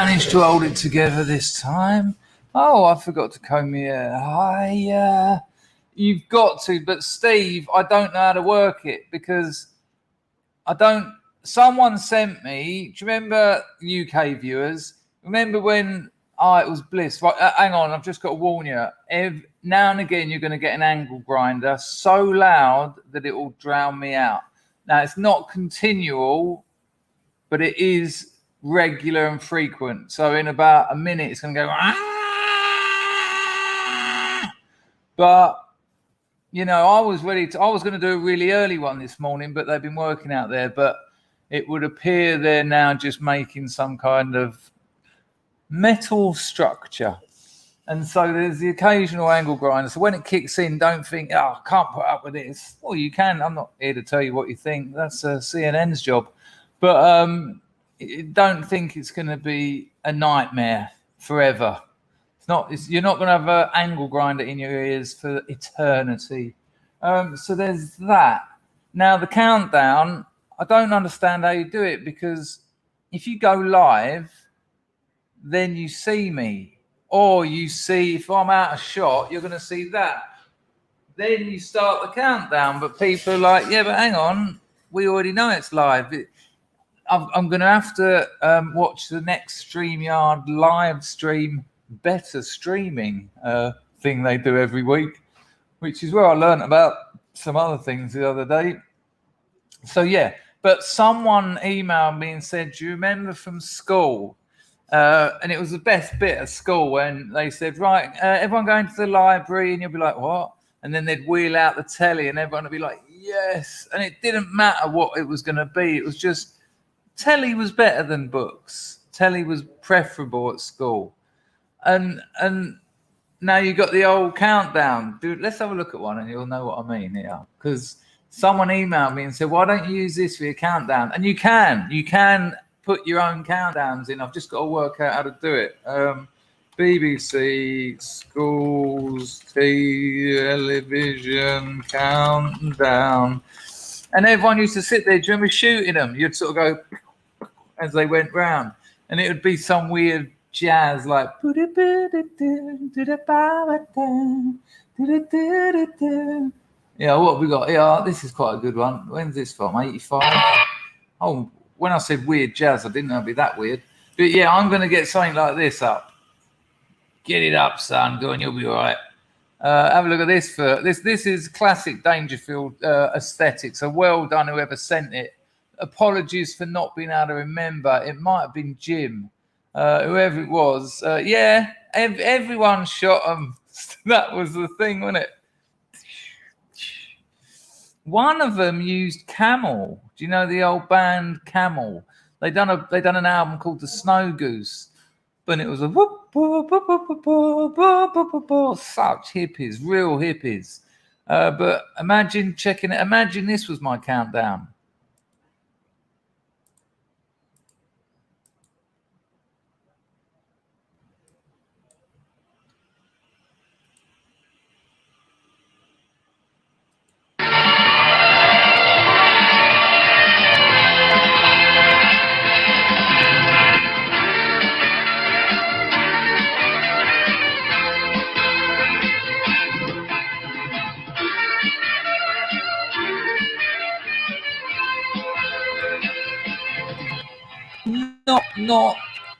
managed to hold it together this time. Oh, I forgot to comb my hair. You've got to, but Steve, I don't know how to work it because I don't. Someone sent me. Do you remember, UK viewers? Remember when it was bliss? Right, hang on, I've just got to warn you. Now and again, you're going to get an angle grinder so loud that it will drown me out. Now, it's not continual, but it is regular and frequent. So in about a minute, it's going to go. But you know, I was going to do a really early one this morning, but they've been working out there. But it would appear they're now just making some kind of metal structure. And so there's the occasional angle grinder. So when it kicks in, don't think, I can't put up with this. Well, you can. I'm not here to tell you what you think. That's CNN's job. But don't think it's going to be a nightmare forever. You're not going to have an angle grinder in your ears for eternity. So there's that. Now, the countdown, I don't understand how you do it, because if you go live, then you see me. Or you see, if I'm out of shot, you're going to see that. Then you start the countdown. But people are like, yeah, but hang on. We already know it's live. I'm going to have to watch the next StreamYard live stream better streaming thing they do every week, which is where I learned about some other things the other day. So yeah, but someone emailed me and said, do you remember from school? And it was the best bit of school when they said, right, everyone going to the library, and you'll be like, what? And then they'd wheel out the telly and everyone would be like, yes. And it didn't matter what it was going to be. It was just telly was better than books. Telly was preferable at school. And now you got the old countdown. Dude, let's have a look at one and you'll know what I mean here. Because someone emailed me and said, why don't you use this for your countdown? And you can put your own countdowns in. I've just got to work out how to do it. BBC Schools Television Countdown. And everyone used to sit there. Do you remember shooting them? You'd sort of go as they went round. And it would be some weird jazz like yeah, what have we got? Yeah, this is quite a good one. When's this from? 85? Oh, when I said weird jazz, I didn't know it'd be that weird. But yeah, I'm going to get something like this up. Get it up, son. Go on, you'll be all right. Have a look at this. This is classic Dangerfield aesthetic. So well done, whoever sent it. Apologies for not being able to remember. It might have been Jim. Whoever it was, yeah, everyone shot them. That was the thing, wasn't it? One of them used Camel. Do you know the old band Camel? They done an album called The Snow Goose, but it was a whoop, whoop, whoop, whoop, whoop, whoop, whoop, whoop, whoop, such hippies, real hippies. But imagine checking it. Imagine this was my countdown.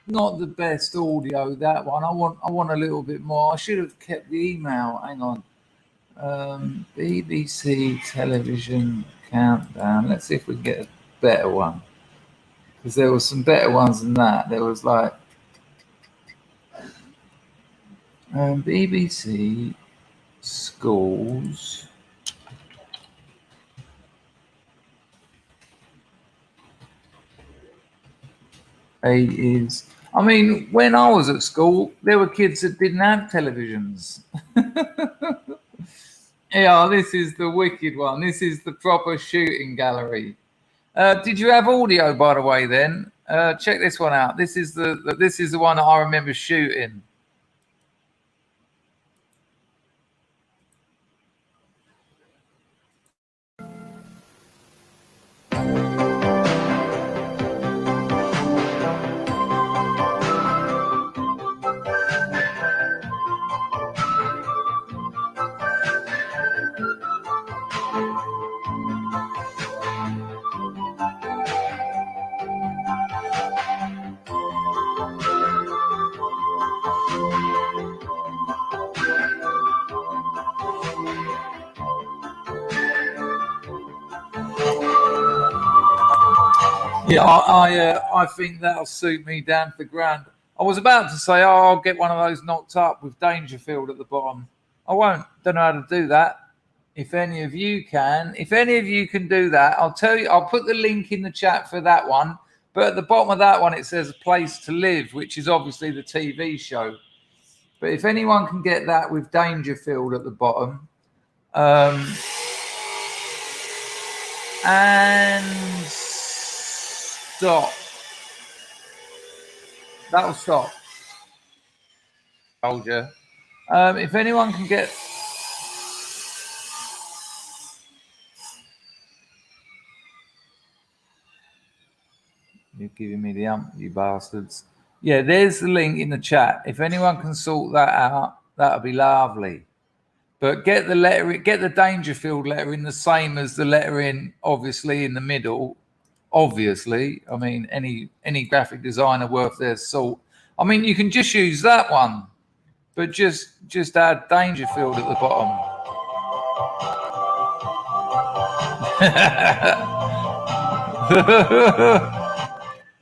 Not the best audio, that one. I want a little bit more. I should have kept the email. Hang on. BBC television countdown. Let's see if we can get a better one. Because there were some better ones than that. There was like BBC schools. Is I mean, when I was at school, there were kids that didn't have televisions. Yeah, this is the wicked one. This is the proper shooting gallery. Did you have audio, by the way? Then check this one out. This is the one that I remember shooting. Yeah, I think that'll suit me down to the ground. I was about to say, oh, I'll get one of those knocked up with Dangerfield at the bottom. I won't. Don't know how to do that. If any of you can do that, I'll tell you. I'll put the link in the chat for that one. But at the bottom of that one, it says "Place to Live," which is obviously the TV show. But if anyone can get that with Dangerfield at the bottom, and stop. That'll stop. Told you. If anyone can get. You're giving me the you bastards. Yeah, there's the link in the chat. If anyone can sort that out, that'll be lovely. But get the letter, get the Dangerfield letter in the same as the letter in, obviously, in the middle. Obviously, I mean, any graphic designer worth their salt. I mean, you can just use that one, but just add Dangerfield at the bottom.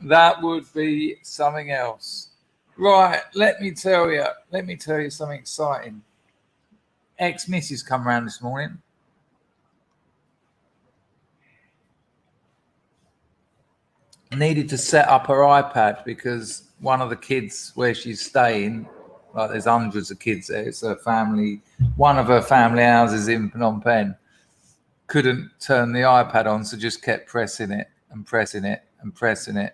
That would be something else. Right, let me tell you something exciting. Ex-missus come round this morning. Needed to set up her iPad because one of the kids where she's staying, like there's hundreds of kids there, it's her family, one of her family houses in Phnom Penh, couldn't turn the iPad on, so just kept pressing it and pressing it and pressing it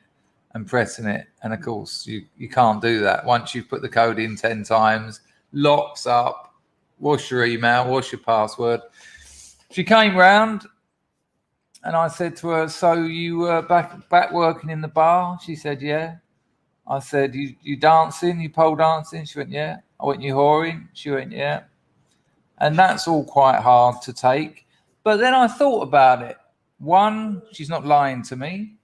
and pressing it. And of course, you can't do that. Once you've put the code in 10 times, locks up, what's your email, what's your password? She came round and I said to her, so you were back working in the bar? She said, yeah. I said, you dancing, you pole dancing? She went, yeah. I went, you whoring? She went, yeah. And that's all quite hard to take. But then I thought about it. One, she's not lying to me.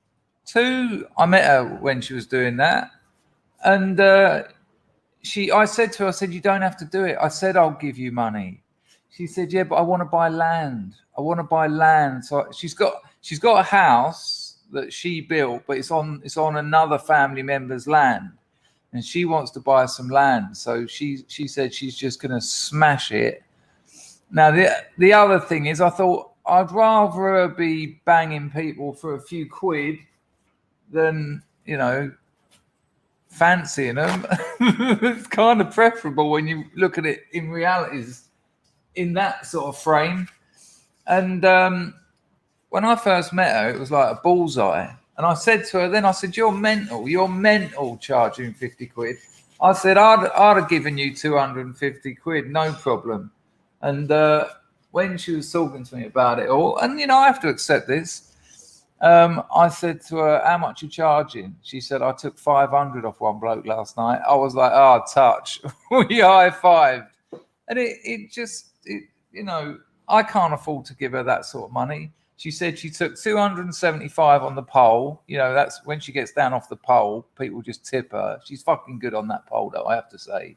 Two, I met her when she was doing that. And I said to her, I said, you don't have to do it. I said, I'll give you money. She said, yeah, but I want to buy land. I want to buy land. So she's got a house that she built, but it's on another family member's land. And she wants to buy some land. So she said she's just going to smash it. Now, the other thing is, I thought I'd rather her be banging people for a few quid than, fancying them. It's kind of preferable when you look at it in realities in that sort of frame. And when I first met her, it was like a bullseye. And I said to her then, I said, you're mental charging 50 quid. I said, I'd have given you 250 quid, no problem. And when she was talking to me about it all, and, I have to accept this, I said to her, how much are you charging? She said, I took 500 off one bloke last night. I was like, oh, touch. We high-fived. And it just, I can't afford to give her that sort of money. She said she took 275 on the pole. That's when she gets down off the pole, people just tip her. She's fucking good on that pole, though, I have to say.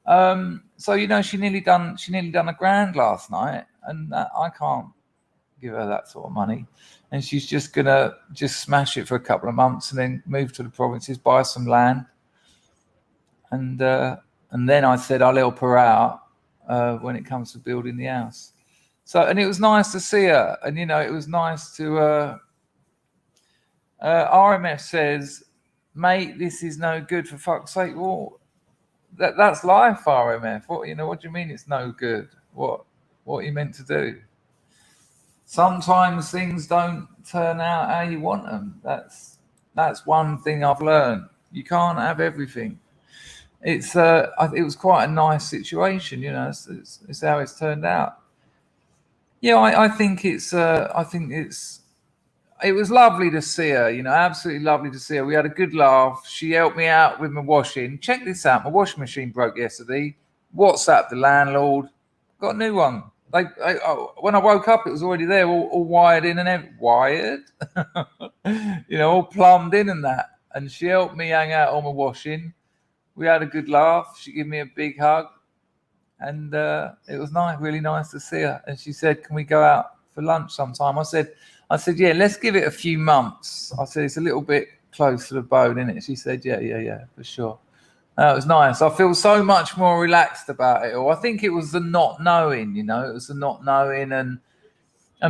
So, she nearly done $1,000 last night, and I can't give her that sort of money. And she's just gonna smash it for a couple of months and then move to the provinces, buy some land. And then I said I'll help her out when it comes to building the house. So, and it was nice to see her, and it was nice to. RMF says, mate, this is no good, for fuck's sake. Well, that's life, RMF. What do you mean it's no good? What are you meant to do? Sometimes things don't turn out how you want them. That's one thing I've learned. You can't have everything. It was quite a nice situation, it's how it's turned out. Yeah, I think it was lovely to see her, absolutely lovely to see her. We had a good laugh. She helped me out with my washing. Check this out. My washing machine broke yesterday. WhatsApped the landlord. Got a new one. When I woke up, it was already there, all wired in and everything. Wired? All plumbed in and that. And she helped me hang out on my washing. We had a good laugh. She gave me a big hug. And it was nice, really nice to see her. And she said, can we go out for lunch sometime? I said, I said, yeah, let's give it a few months. I said, it's a little bit close to the bone, isn't it? She said, yeah, for sure. It was nice. I feel so much more relaxed about it all. I think it was the not knowing, you know, it was the not knowing. And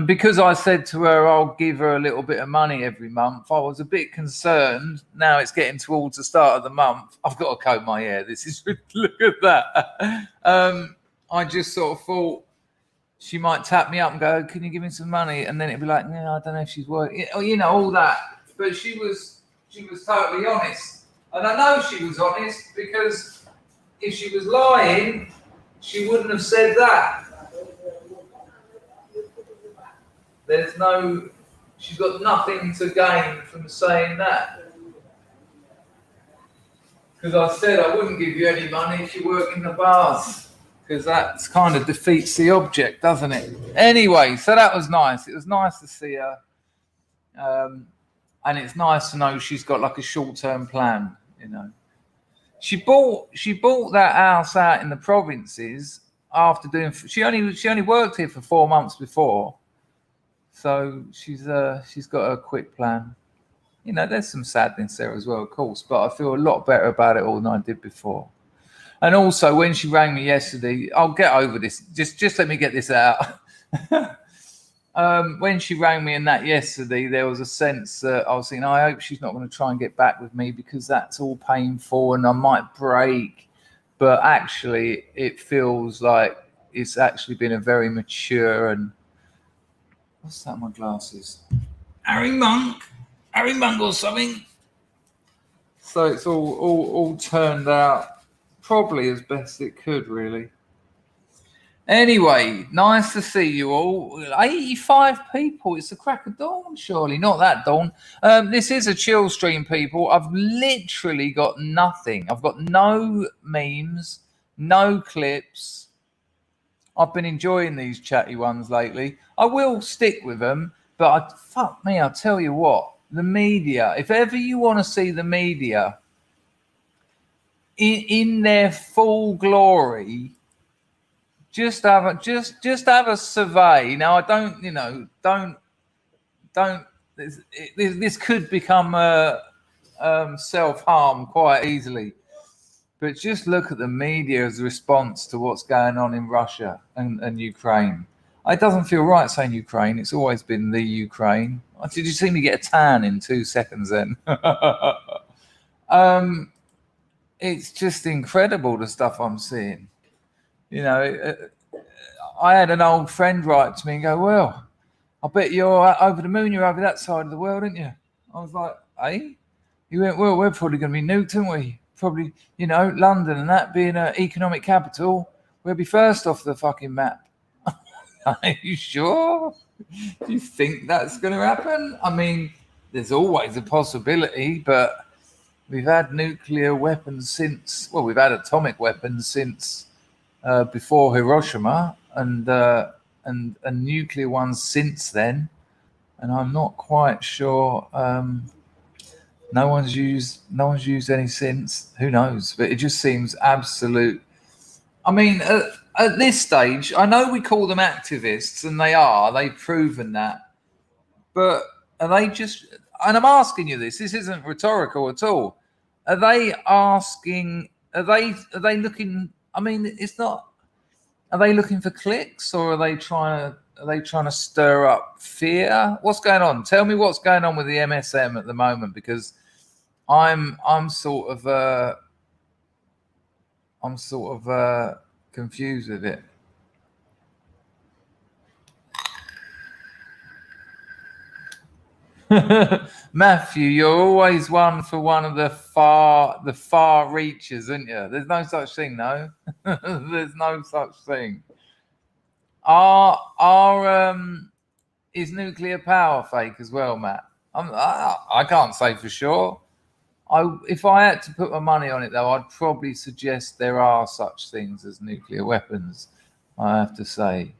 because I said to her, I'll give her a little bit of money every month, I was a bit concerned. Now it's getting towards the start of the month. I've got to comb my hair. This is, look at that. I just sort of thought she might tap me up and go, can you give me some money? And then it'd be like, no, I don't know if she's working, you know, all that. But she was totally honest. And I know she was honest because if she was lying, she wouldn't have said that. She's got nothing to gain from saying that. Because I said I wouldn't give you any money if you work in the bars. Because that kind of defeats the object, doesn't it? Anyway, so that was nice. It was nice to see her. And it's nice to know she's got like a short-term plan, you know. She bought that house out in the provinces after doing. She only worked here for 4 months before, so she's got a quick plan. You know, there's some sadness there as well, of course, but I feel a lot better about it all than I did before. And also, when she rang me yesterday, I'll get over this. Just let me get this out. When she rang me and that yesterday, there was a sense that I was thinking, I hope she's not going to try and get back with me because that's all painful and I might break. But actually, it feels like it's actually been a very mature and what's that on my glasses? Harry Monk or something. So it's all turned out probably as best it could, really. Anyway, nice to see you all. 85 people. It's the crack of dawn, surely. Not that dawn. This is a chill stream, people. I've literally got nothing. I've got no memes, no clips. I've been enjoying these chatty ones lately. I will stick with them, but fuck me, I'll tell you what. The media, if ever you want to see the media in their full glory, just have a survey. Now, I don't, you know, don't. This could become self-harm quite easily. But just look at the media's response to what's going on in Russia and Ukraine. It doesn't feel right saying Ukraine. It's always been the Ukraine. Did you see me get a tan in 2 seconds then? It's just incredible, the stuff I'm seeing. You know, I had an old friend write to me and go, well, I bet you're over the moon. You're over that side of the world, aren't you? I was like, eh? He went, well, we're probably going to be nuked, aren't we? Probably, you know, London and that being an economic capital, we'll be first off the fucking map. Are you sure? Do you think that's going to happen? I mean, there's always a possibility, but we've had nuclear weapons since, well, we've had atomic weapons since before Hiroshima and nuclear ones since then. And I'm not quite sure. No one's used any since. Who knows? But it just seems absolute. I mean, at this stage, I know we call them activists, and they've proven that. But are they just? And I'm asking you this. This isn't rhetorical at all. Are they asking? Are they looking? I mean, it's not. Are they looking for clicks, or are they trying to stir up fear? What's going on? Tell me what's going on with the MSM at the moment, because I'm sort of confused with it. Matthew, you're always one for one of the far reaches, aren't you? There's no such thing, no. There's no such thing. Is nuclear power fake as well, Matt? I can't say for sure. If I had to put my money on it, though, I'd probably suggest there are such things as nuclear weapons, I have to say.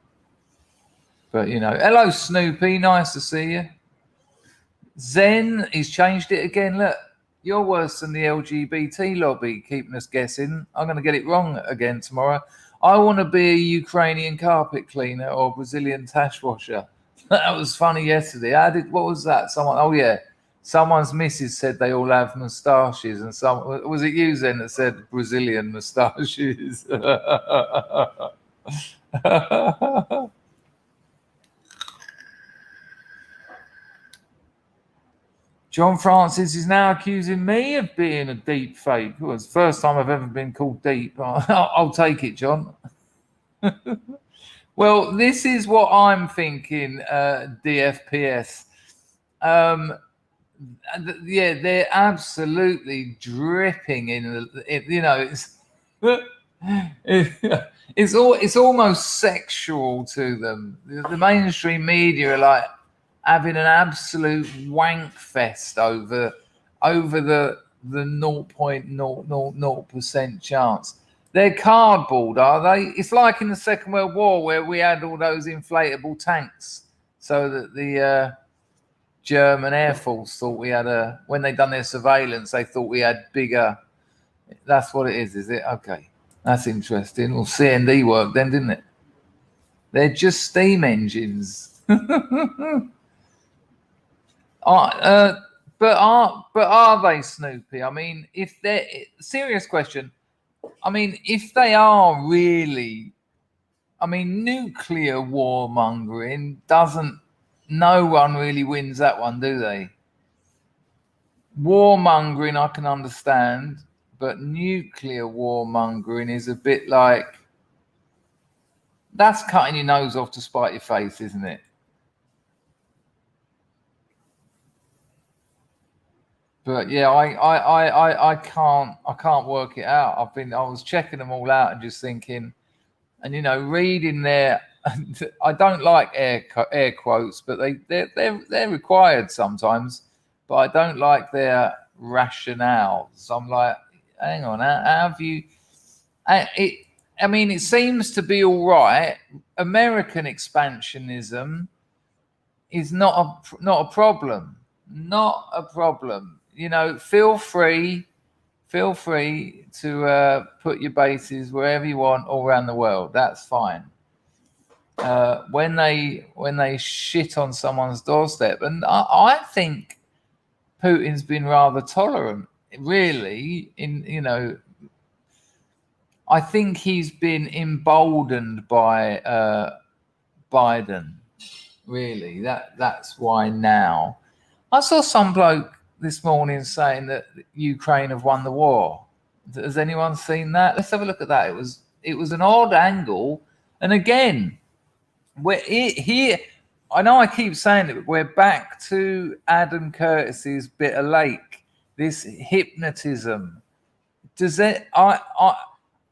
But, you know, hello, Snoopy. Nice to see you. Zen, he's changed it again. Look, you're worse than the LGBT lobby, keeping us guessing. I'm going to get it wrong again tomorrow. I want to be a Ukrainian carpet cleaner or Brazilian tash washer. That was funny yesterday. What was that? Someone's missus said they all have moustaches, and was it you then that said Brazilian moustaches? John Francis is now accusing me of being a deep fake. It was the first time I've ever been called deep. I'll take it, John. Well, this is what I'm thinking, DFPS. Yeah, they're absolutely dripping in. It's almost sexual to them. The mainstream media are like having an absolute wank fest over the 0.000% chance. They're cardboard, are they? It's like in the Second World War where we had all those inflatable tanks so that the German Air Force thought we had when they done their surveillance, they thought we had bigger. That's what it is it? Okay. That's interesting. Well, CND worked then, didn't it? They're just steam engines. But are they, Snoopy? I mean, if they're serious question. I mean, if they are really, nuclear warmongering doesn't. No one really wins that one, do they? Warmongering I can understand, but nuclear warmongering is a bit like that's cutting your nose off to spite your face, isn't it? But yeah, I can't work it out. I was checking them all out and just thinking, and reading their. I don't like air quotes, but they're required sometimes. But I don't like their rationale. So I'm like, hang on, how have you? It seems to be all right. American expansionism is not a problem. Not a problem. Feel free to put your bases wherever you want all around the world. That's fine. When they shit on someone's doorstep, and I think Putin's been rather tolerant, really. I think he's been emboldened by Biden. Really, that's why now. I saw some bloke this morning saying that Ukraine have won the war. Has anyone seen that? Let's have a look at that. It was an odd angle, and again, here. I know I keep saying it. We're back to Adam Curtis's Bitter Lake. This hypnotism. Does it?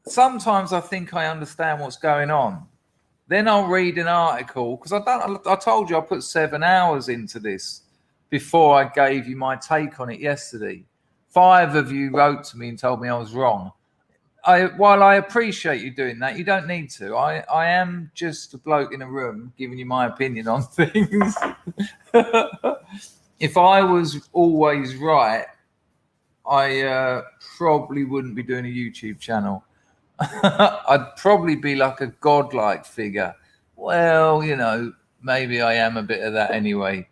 Sometimes I think I understand what's going on. Then I'll read an article because I told you I put 7 hours into this before I gave you my take on it yesterday. 5 of you wrote to me and told me I was wrong. While I appreciate you doing that, you don't need to. I am just a bloke in a room giving you my opinion on things. If I was always right, I probably wouldn't be doing a YouTube channel. I'd probably be like a godlike figure. Well, maybe I am a bit of that anyway.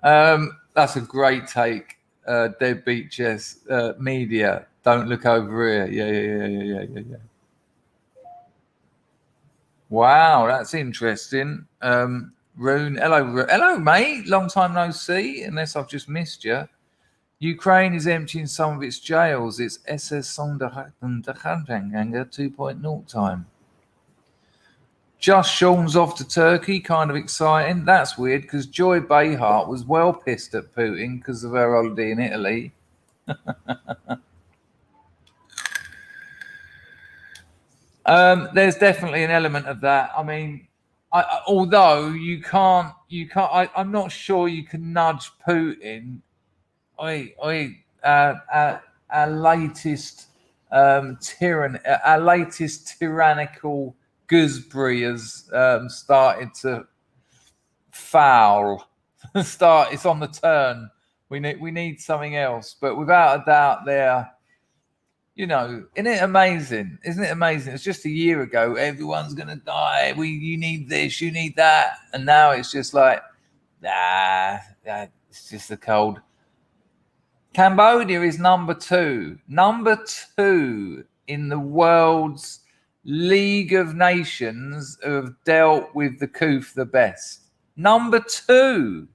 That's a great take. Deadbeat Chess Media. Don't look over here. Yeah. Wow, that's interesting. Rune, hello, mate. Long time no see. Unless I've just missed you. Ukraine is emptying some of its jails. It's SS Sonderhaken 2.0 time. Just Sean's off to Turkey, kind of exciting. That's weird because Joy Behar was well pissed at Putin because of her holiday in Italy. There's definitely an element of that. Although you can't. I'm not sure you can nudge Putin. Our latest tyrannical gooseberry has started to foul. It's on the turn. We need something else. But without a doubt, You know, isn't it amazing? Isn't it amazing? It's just a year ago, everyone's gonna die. You need this, you need that, and now it's just like, it's just a cold. Cambodia is number two in the world's League of Nations who have dealt with the coof the best. Number two.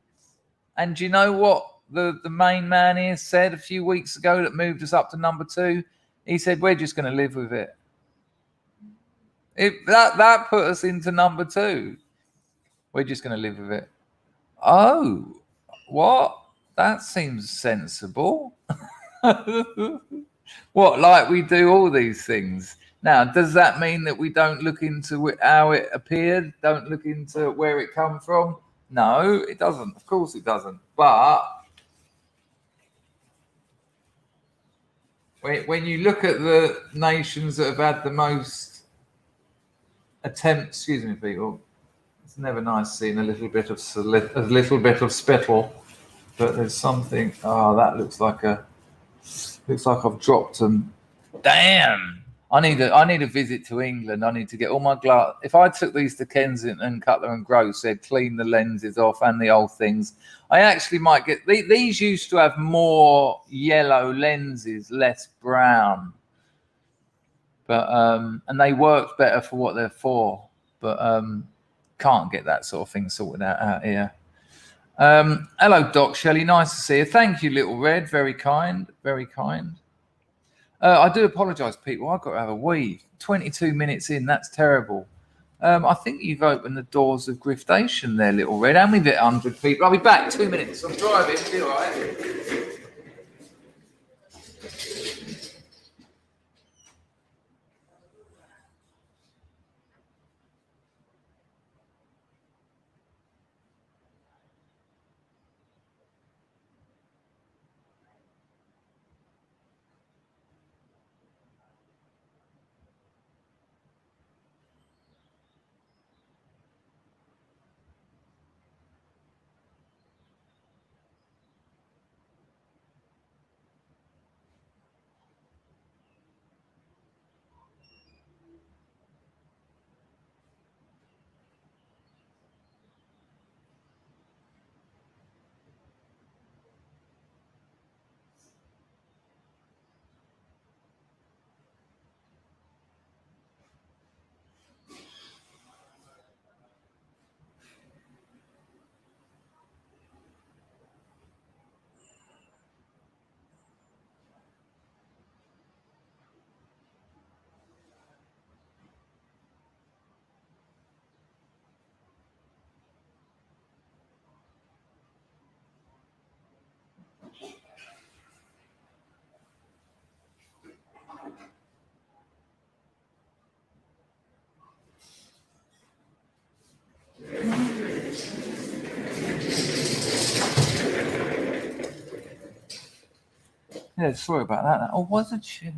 And do you know what the main man here said a few weeks ago that moved us up to number two? He said, we're just going to live with it. That put us into number two. We're just going to live with it. Oh, what? That seems sensible. What, like we do all these things? Now, does that mean that we don't look into how it appeared? Don't look into where it come from? No, it doesn't. Of course it doesn't. But when you look at the nations that have had the most attempts, excuse me, people, it's never nice seeing a little bit of spittle, but there's something. Oh, that looks like I've dropped them. Damn. I need a visit to England. I need to get all my glass. If I took these to Kensington, Cutler and Gross, said clean the lenses off and the old things, I actually might get these. Used to have more yellow lenses, less brown, but and they worked better for what they're for. But can't get that sort of thing sorted out here. Hello, Doc Shelley. Nice to see you. Thank you, Little Red. Very kind. Very kind. I do apologise, people. I've got to have a wee. 22 minutes in. That's terrible. I think you've opened the doors of griftation there, Little Red. And we've hit 100 people. I'll be back 2 minutes. I'm driving. Be all right. Yeah, sorry about that. Oh, wasn't she?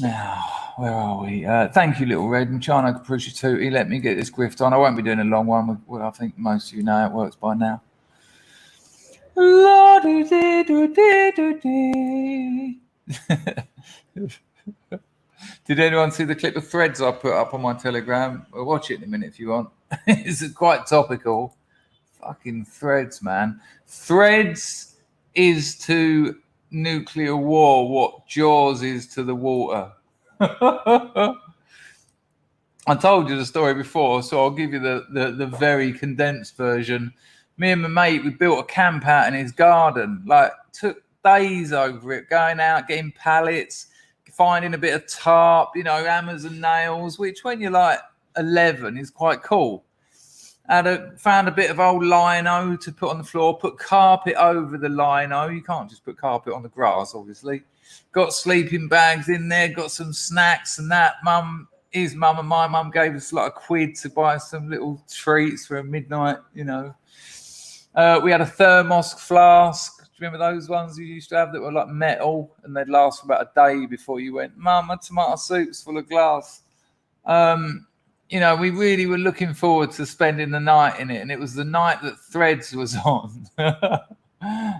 Now, where are we? Thank you, Little Red. Machano Capricci Tutti. Let me get this grift on. I won't be doing a long one. I think most of you know it works by now. Did anyone see the clip of Threads I put up on my Telegram? Well, watch it in a minute if you want. It's quite topical. Fucking Threads, man. Threads is to nuclear war what Jaws is to the water. I told you the story before, so I'll give you the very condensed version. Me and my mate, we built a camp out in his garden. Like, took days over it, going out, getting pallets, finding a bit of tarp, hammers and nails, which when you're like 11 is quite cool. Found a bit of old lino to put on the floor, put carpet over the lino. You can't just put carpet on the grass, obviously. Got sleeping bags in there, got some snacks and that. His mum and my mum gave us like £1 to buy some little treats for a midnight, We had a thermos flask. Do you remember those ones you used to have that were like metal and they'd last for about a day before you went, Mum, my tomato soup's full of glass. We really were looking forward to spending the night in it. And it was the night that Threads was on.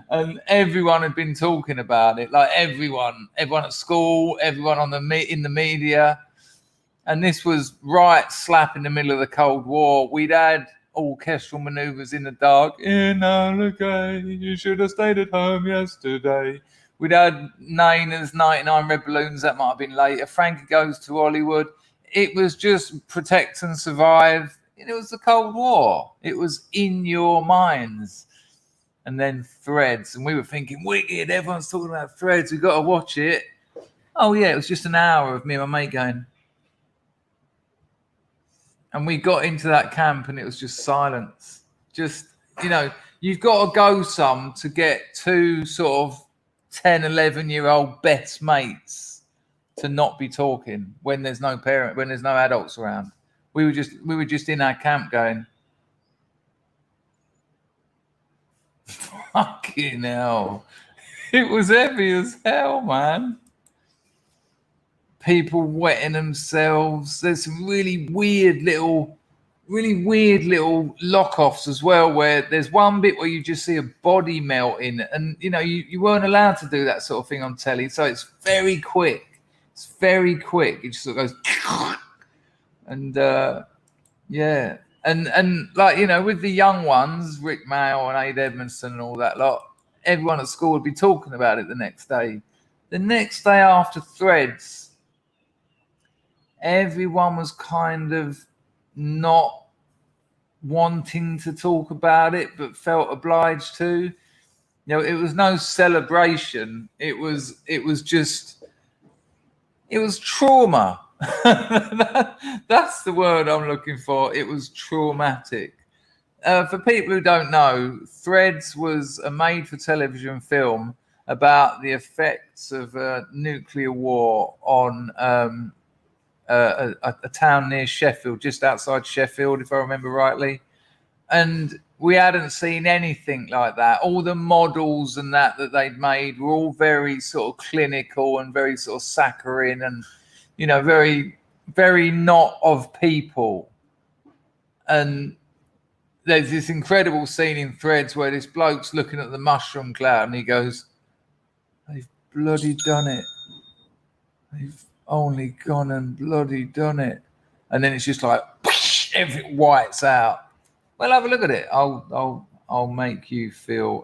And everyone had been talking about it, like everyone at school, everyone in the media. And this was right slap in the middle of the Cold War. We'd had orchestral maneuvers in the dark. Okay, you should have stayed at home yesterday. We'd had Naina's 99 Red Balloons. That might have been later. Frankie Goes to Hollywood. It was just protect and survive. It was the Cold War. It was in your minds. And then Threads. And we were thinking, wicked, everyone's talking about Threads. We've got to watch it. Oh, yeah, it was just an hour of me and my mate going. And we got into that camp and it was just silence. Just, you've got to go some to get two sort of 10, 11-year-old best mates to not be talking when there's no adults around. We were just in our camp going, fucking hell. It was heavy as hell, man. People wetting themselves. There's some really weird little lock-offs as well, where there's one bit where you just see a body melting, and you weren't allowed to do that sort of thing on telly, so it's very quick. It just sort of goes and yeah. And like, with the young ones, Rick Mail and Aid Edmondson and all that lot, everyone at school would be talking about it the next day. The next day after Threads, everyone was kind of not wanting to talk about it, but felt obliged to. It was no celebration. It was trauma. That's the word I'm looking for. It was traumatic. For people who don't know, Threads was a made-for-television film about the effects of nuclear war on a town near Sheffield, just outside Sheffield, if I remember rightly. And we hadn't seen anything like that. All the models and that they'd made were all very sort of clinical and very sort of saccharine and, very, very not of people. And there's this incredible scene in Threads where this bloke's looking at the mushroom cloud and he goes, "They've bloody done it. They've only gone and bloody done it." And then it's just like everything whites out. Well, have a look at it. I'll make you feel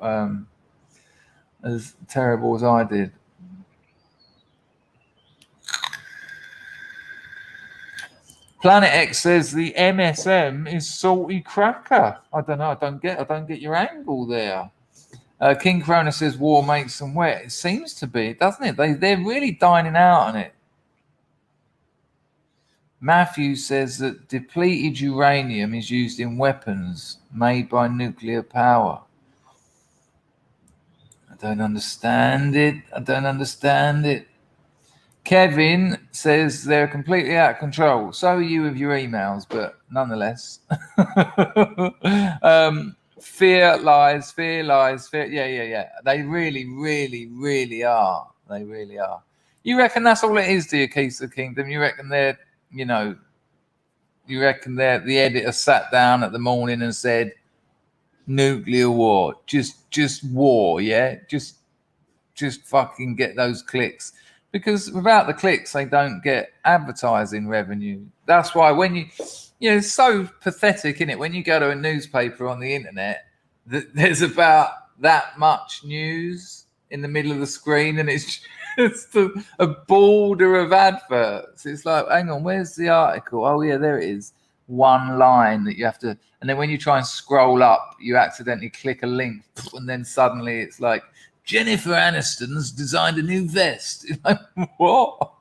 as terrible as I did. Planet X says the MSM is salty cracker. I don't know. I don't get your angle there. King Corona says war makes them wet. It seems to be, doesn't it? They're really dining out on it. Matthew says that depleted uranium is used in weapons made by nuclear power. I don't understand it. Kevin says they're completely out of control. So are you with your emails, but nonetheless. Fear lies. Yeah. They really are. They really are. You reckon that's all it is, do you, Keys of the Kingdom? You reckon the editor sat down at the morning and said, nuclear war, just war, yeah? Just fucking get those clicks. Because without the clicks, they don't get advertising revenue. That's why when it's so pathetic, isn't it? When you go to a newspaper on the internet, there's about that much news in the middle of the screen, and it's just a border of adverts. It's like, hang on, where's the article? Oh, yeah, there it is. One line that you have to, and then when you try and scroll up, you accidentally click a link, and then suddenly it's like, Jennifer Aniston's designed a new vest. It's like, what?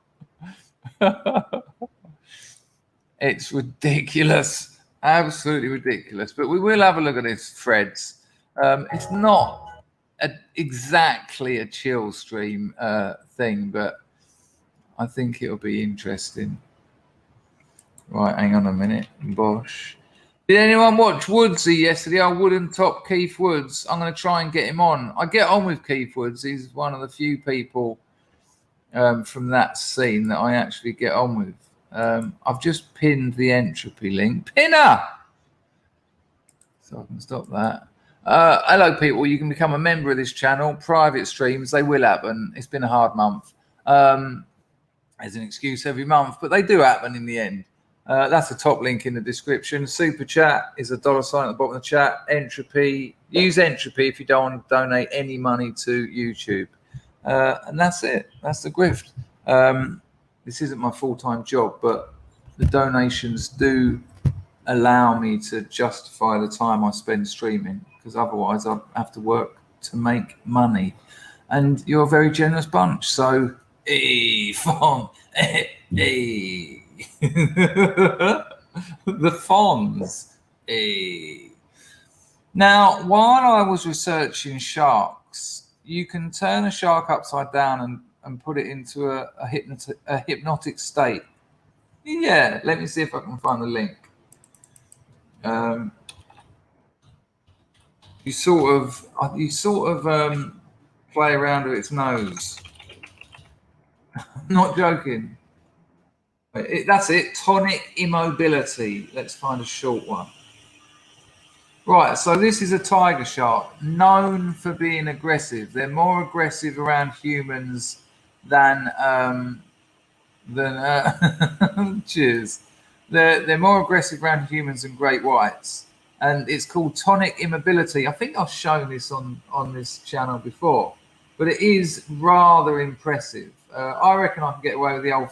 It's ridiculous. Absolutely ridiculous. But we will have a look at this Threads. It's not exactly a chill stream thing, but I think it'll be interesting. Right, hang on a minute. Bosh. Did anyone watch Woodsy yesterday? Oh, Wooden Top Keith Woods. I'm going to try and get him on. I get on with Keith Woods. He's one of the few people from that scene that I actually get on with. I've just pinned the entropy link. Pinner! So I can stop that. Hello, people. You can become a member of this channel. Private streams, they will happen. It's been a hard month. As an excuse every month, but they do happen in the end. That's the top link in the description. Super chat is $sign at the bottom of the chat. Entropy. Use Entropy if you don't want to donate any money to YouTube. And that's it. That's the grift. This isn't my full-time job, but the donations do allow me to justify the time I spend streaming, because otherwise I'd have to work to make money. And you're a very generous bunch. So, hey, Fon, hey. The Fons. Hey. Now, while I was researching sharks, you can turn a shark upside down and put it into a hypnotic state. Yeah, let me see if I can find the link. You sort of play around with its nose. I'm not joking. That's it. Tonic immobility. Let's find a short one. Right. So this is a tiger shark, known for being aggressive. They're more aggressive around humans than cheers. They're more aggressive around humans than great whites, and it's called tonic immobility. I think I've shown this on this channel before, but it is rather impressive. I reckon I can get away with the old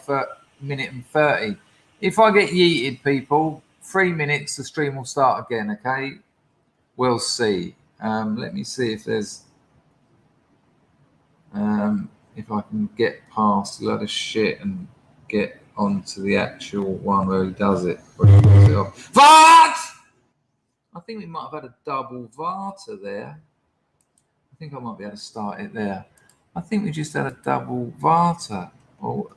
minute and 30. If I get yeeted, people, 3 minutes, the stream will start again. Okay, we'll see. Let me see if there's if I can get past a lot of shit and get onto the actual one where he does it. Vart! I think we might have had a double Varta there. I think I might be able to start it there. I think we just had a double Varta. Oh,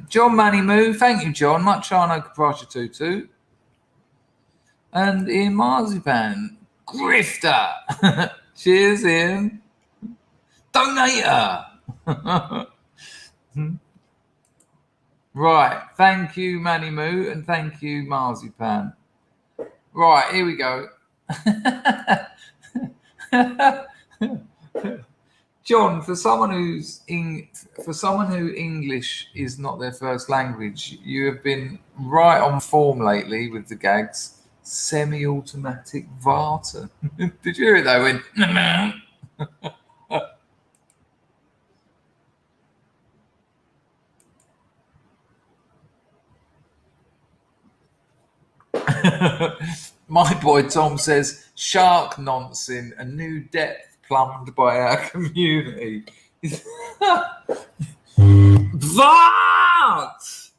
John Manny Moo, thank you, John. Machano Caprasha Tutu. And Ian Marzipan, Grifter. Cheers, Ian. Donator. Right, thank you, Manny Moo, and thank you, Marzipan. Right, here we go. John, for someone who English is not their first language, you have been right on form lately with the gags. Semi-automatic Varta. Did you hear it though? When my boy Tom says, shark nonsense, a new depth plumbed by our community. Vart!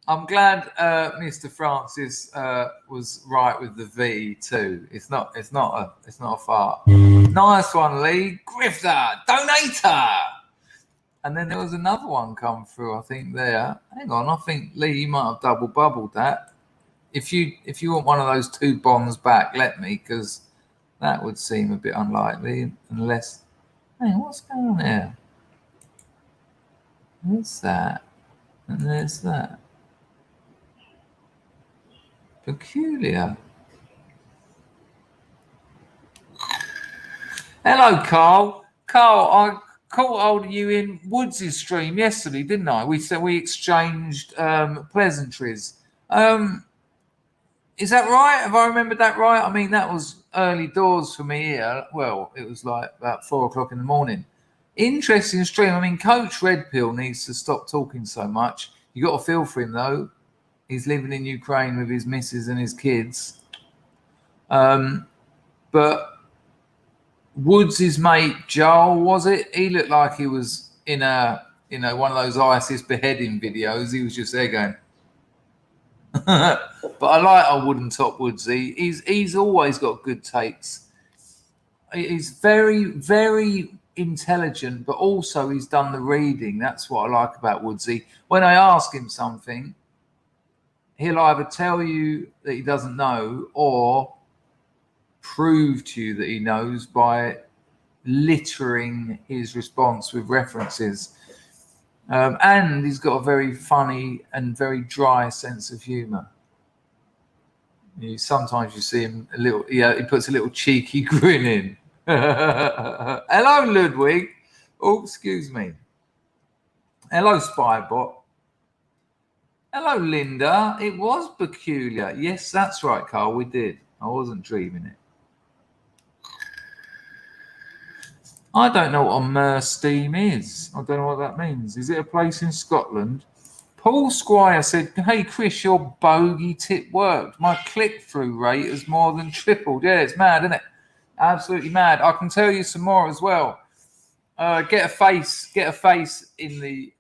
I'm glad Mr. Francis was right with the V too. It's not a fart. Nice one, Lee. Grifter, donator. And then there was another one come through, I think there. Hang on, I think Lee, you might have double bubbled that. If you want one of those 2 bonds back, let me, because that would seem a bit unlikely unless. Hey, what's going on here? There's that, and there's that. Peculiar. Hello, Carl. Carl, I caught hold of you in Woods' stream yesterday, didn't I? We said we exchanged pleasantries. Is that right? Have I remembered that right? I mean, that was early doors for me here. Well, it was like about 4 o'clock in the morning. Interesting stream. I mean, Coach Red Pill needs to stop talking so much. You got to feel for him, though. He's living in Ukraine with his missus and his kids. But Woods' mate, Joel, was it? He looked like he was in one of those ISIS beheading videos. He was just there going... But I wouldn't top Woodsy. He's always got good takes. He's very, very intelligent, but also he's done the reading. That's what I like about Woodsy. When I ask him something, he'll either tell you that he doesn't know or prove to you that he knows by littering his response with references. And he's got a very funny and very dry sense of humor. Sometimes you see him a little. Yeah, he puts a little cheeky grin in. Hello, Ludwig. Oh, excuse me. Hello, Spybot. Hello, Linda. It was peculiar. Yes, that's right, Carl. We did. I wasn't dreaming it. I don't know what a Mersteam is. I don't know what that means. Is it a place in Scotland? Paul Squire said, "Hey, Chris, your bogey tip worked. My click-through rate has more than tripled." Yeah, it's mad, isn't it? Absolutely mad. I can tell you some more as well. Get a face in the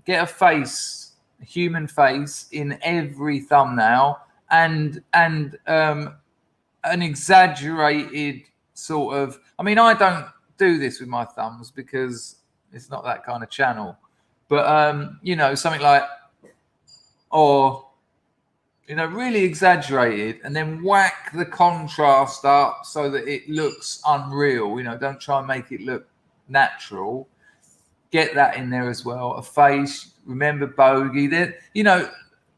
get a face, a human face in every thumbnail, and an exaggerated sort of. I mean, I don't do this with my thumbs because it's not that kind of channel. But something like, or really exaggerated, and then whack the contrast up so that it looks unreal. Don't try and make it look natural. Get that in there as well. A face. Remember bogey. Then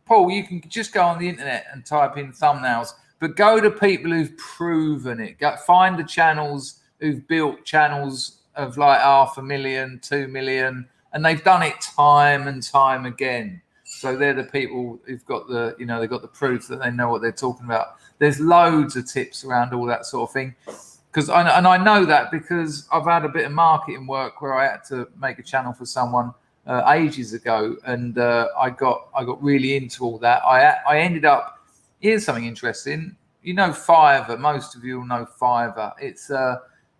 Paul, you can just go on the internet and type in thumbnails, but go to people who've proven it. Find the channels who've built channels of like 500,000, 2 million, and they've done it time and time again. So they're the people who've got they've got the proof that they know what they're talking about. There's loads of tips around all that sort of thing. I know that because I've had a bit of marketing work where I had to make a channel for someone ages ago, and I got really into all that. I ended up. Here's something interesting. Fiverr. Most of you will know Fiverr.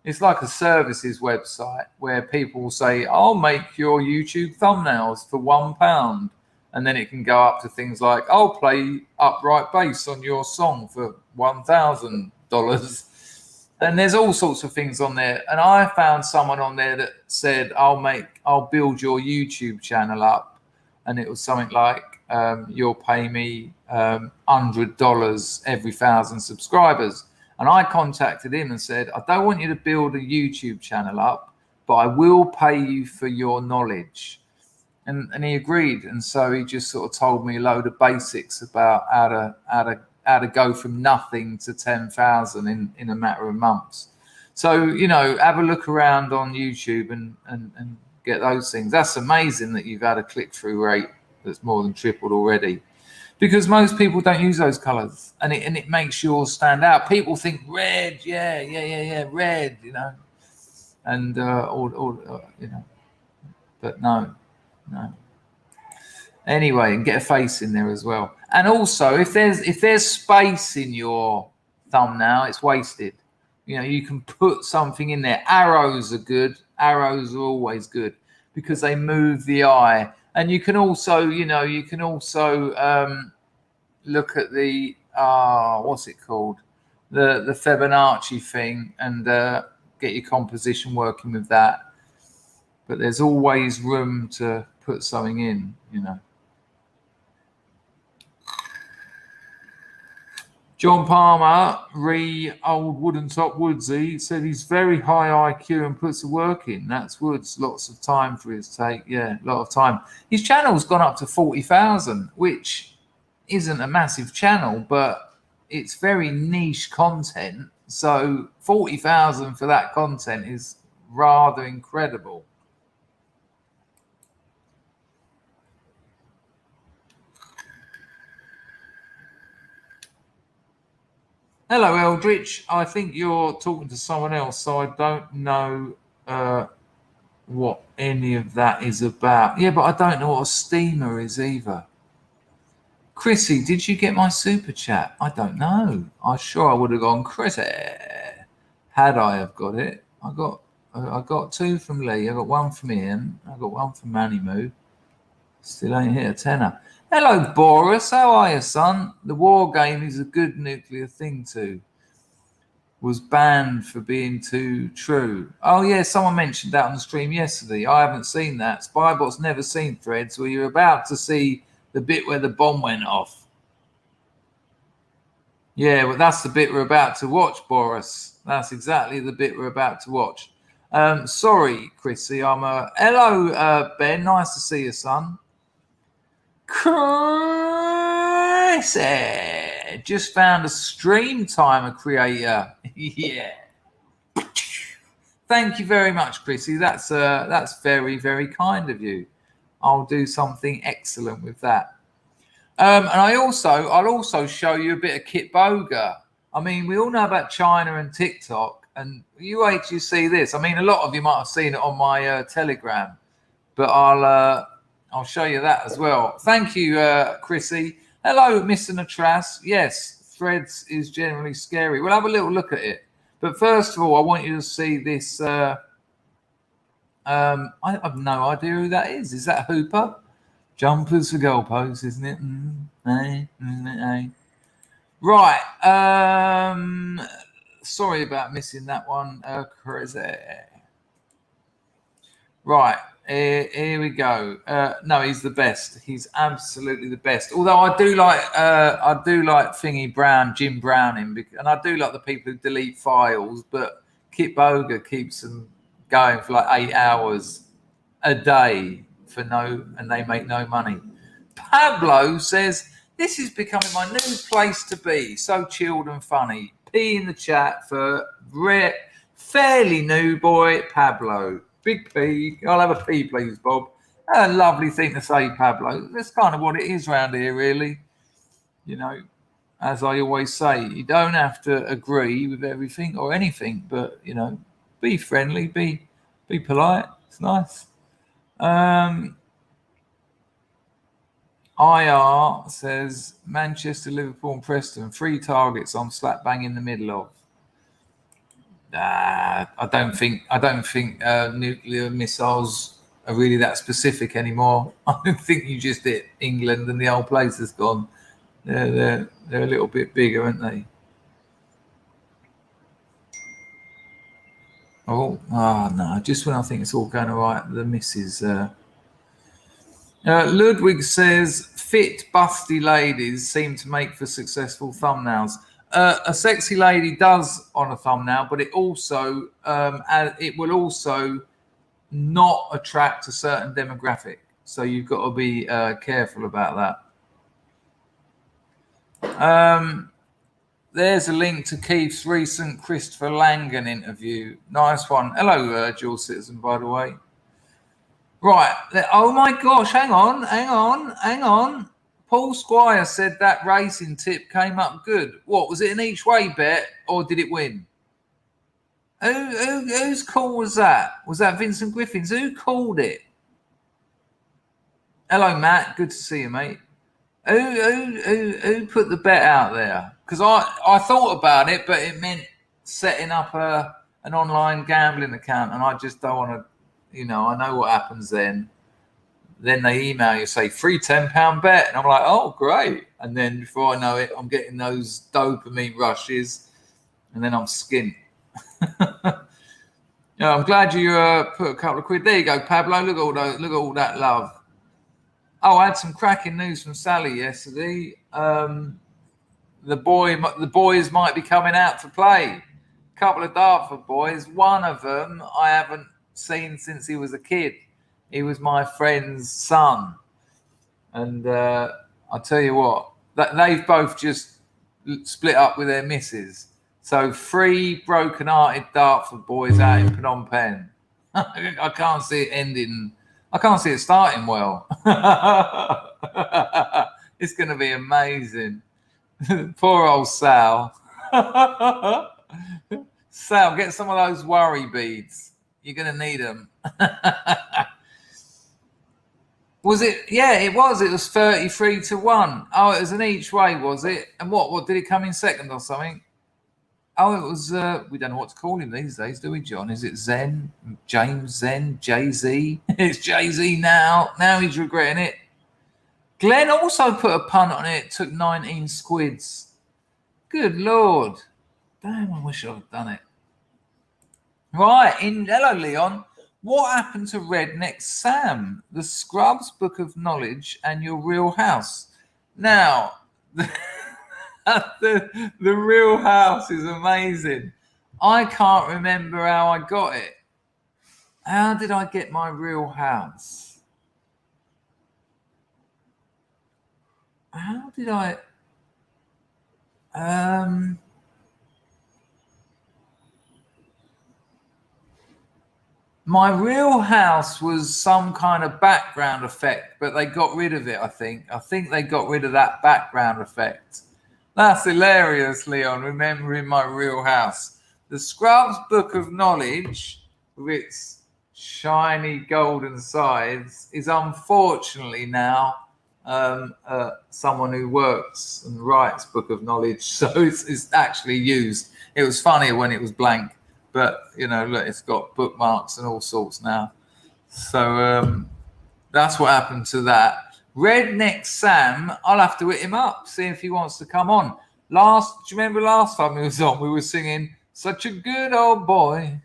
It's like a services website where people will say, "I'll make your YouTube thumbnails for £1." And then it can go up to things like, "I'll play upright bass on your song for $1,000. And there's all sorts of things on there. And I found someone on there that said, "I'll build your YouTube channel up." And it was something like, "You'll pay me $100 every 1,000 subscribers." And I contacted him and said, "I don't want you to build a YouTube channel up, but I will pay you for your knowledge." And he agreed. And so he just sort of told me a load of basics about how to go from nothing to 10,000 in a matter of months. So, have a look around on YouTube and get those things. That's amazing that you've had a click-through rate that's more than tripled already, because most people don't use those colors, and it makes yours stand out. People think red, red, and but no. Anyway, and get a face in there as well. And also, if there's space in your thumbnail, it's wasted. You can put something in there. Arrows are good. Arrows are always good because they move the eye. And you can also, look at the what's it called, the Fibonacci thing, and get your composition working with that. But there's always room to put something in, John Palmer, old Wooden Top Woodsy, said he's very high IQ and puts the work in. That's Woods. Lots of time for his take. Yeah, a lot of time. His channel's gone up to 40,000, which isn't a massive channel, but it's very niche content. So 40,000 for that content is rather incredible. Hello, Eldritch. I think you're talking to someone else, so I don't know what any of that is about. Yeah, but I don't know what a steamer is either. Chrissy, did you get my super chat? I don't know. I'm sure I would have gone, Chrissy, had I have got it. I got two from Lee. I got one from Ian. I got one from Manny Moo. Still ain't hit a tenner. Hello, Boris. How are you, son? The war game is a good nuclear thing too. Was banned for being too true. Oh, yeah, someone mentioned that on the stream yesterday. I haven't seen that. Spybot's never seen Threads where you're about to see the bit where the bomb went off. Yeah, well, that's the bit we're about to watch, Boris. That's exactly the bit we're about to watch. Sorry, Chrissy. Hello, Ben. Nice to see you, son. Chrissy. just found a stream timer creator. Yeah. Thank you very much, Chrissy. That's very, very kind of you. I'll do something excellent with that. And I'll also show you a bit of Kit Boga. I mean, we all know about China and TikTok, and you wait till you see this. I mean, a lot of you might have seen it on my Telegram, but I'll show you that as well. Thank you, Chrissy. Hello, Mr. Natras. Yes, Threads is generally scary. We'll have a little look at it. But first of all, I want you to see this. I have no idea who that is. Is that Hooper? Jumpers for goalposts, isn't it? Right. Sorry about missing that one, Crazy. Right. Here we go. No, he's the best. He's absolutely the best. Although I do like Thingy Brown, Jim Browning, and I do like the people who delete files. But Kit Boga keeps them going for like 8 hours a day and they make no money. Pablo says this is becoming my new place to be. So chilled and funny. P in the chat for fairly new boy Pablo. Big P. I'll have a P, please, Bob. A lovely thing to say, Pablo. That's kind of what it is around here, really. You know, as I always say, you don't have to agree with everything or anything, but, you know, be friendly, be polite. It's nice. IR says Manchester, Liverpool, and Preston, 3 targets I'm slap bang in the middle of. I don't think nuclear missiles are really that specific anymore. I don't think you just hit England and the whole place has gone. They're a little bit bigger, aren't they? Oh no! Just when I think it's all going all right, the missus. Ludwig says fit, busty ladies seem to make for successful thumbnails. A sexy lady does on a thumbnail, but it also will also not attract a certain demographic. So you've got to be careful about that. There's a link to Keith's recent Christopher Langan interview. Nice one. Hello, dual citizen, by the way. Right. Oh my gosh! Hang on. Paul Squire said that racing tip came up good. What was it, an each way bet or did it win? Whose call was that? Was that Vincent Griffin's? Who called it? Hello, Matt. Good to see you, mate. Who put the bet out there? Because I thought about it, but it meant setting up an online gambling account, and I just don't want to. You know, I know what happens then. Then they email you, say, free £10 bet. And I'm like, oh, great. And then before I know it, I'm getting those dopamine rushes. And then I'm skint. Yeah, I'm glad you put a couple of quid. There you go, Pablo. Look at all that love. Oh, I had some cracking news from Sally yesterday. The boys might be coming out to play. A couple of Dartford boys. One of them I haven't seen since he was a kid. He was my friend's son, and I'll tell you what, that they've both just split up with their missus. So 3 broken-hearted Dartford boys out in Phnom Penh. I can't see it ending. I can't see it starting well. It's going to be amazing. Poor old Sal. Sal, get some of those worry beads. You're going to need them. Was it? Yeah, it was. It was 33-1. Oh, it was an each way, was it? And what did it come in second or something? Oh, it was. We don't know what to call him these days, do we, John? Is it Zen? James Zen? Jay-Z? It's Jay-Z now. Now he's regretting it. Glenn also put a punt on it. Took 19 squids. Good Lord. Damn, I wish I'd done it. Right. Hello, Leon. What happened to Redneck Sam? The Scrubs Book of Knowledge and Your Real House. Now, the Real House is amazing. I can't remember how I got it. How did I get my Real House? How did I? My real house was some kind of background effect, but they got rid of it, I think. I think they got rid of that background effect. That's hilarious, Leon, remembering my real house. The Scrubs Book of Knowledge, with its shiny golden sides, is unfortunately now someone who works and writes Book of Knowledge. So it's actually used. It was funnier when it was blank. But, you know, look, it's got bookmarks and all sorts now. So that's what happened to that. Redneck Sam, I'll have to hit him up, see if he wants to come on. Do you remember last time he was on? We were singing, "Such a good old boy,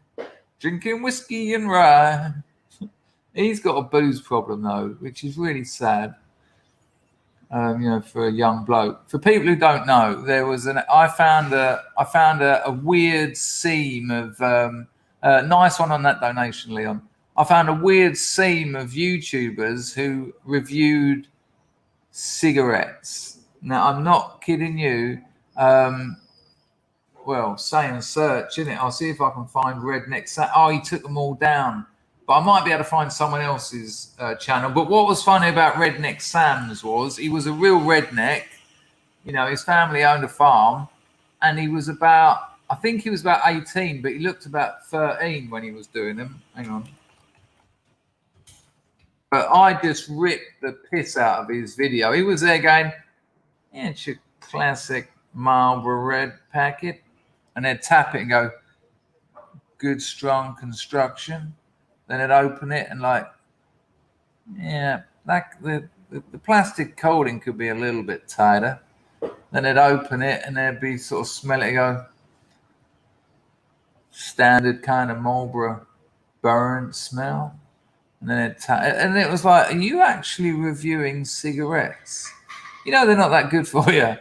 drinking whiskey and rye." He's got a booze problem, though, which is really sad. You know, for a young bloke. For people who don't know, I found a weird seam of nice one on that donation, Leon. I found a weird seam of YouTubers who reviewed cigarettes. Now, I'm not kidding you. Well, say and search, innit? I'll see if I can find Redneck Sam. Oh, he took them all down. But I might be able to find someone else's channel. But what was funny about Redneck Sam's was he was a real redneck. You know, his family owned a farm. And he was I think he was about 18, but he looked about 13 when he was doing them. Hang on. But I just ripped the piss out of his video. He was there going, "Yeah, it's your classic Marlboro Red packet." And they'd tap it and go, "Good, strong construction." Then it'd open it and like, yeah, like the plastic coating could be a little bit tighter. Then it'd open it and there'd be sort of smell it, go, standard kind of Marlboro burnt smell. And then and it was like, "Are you actually reviewing cigarettes? You know they're not that good for you."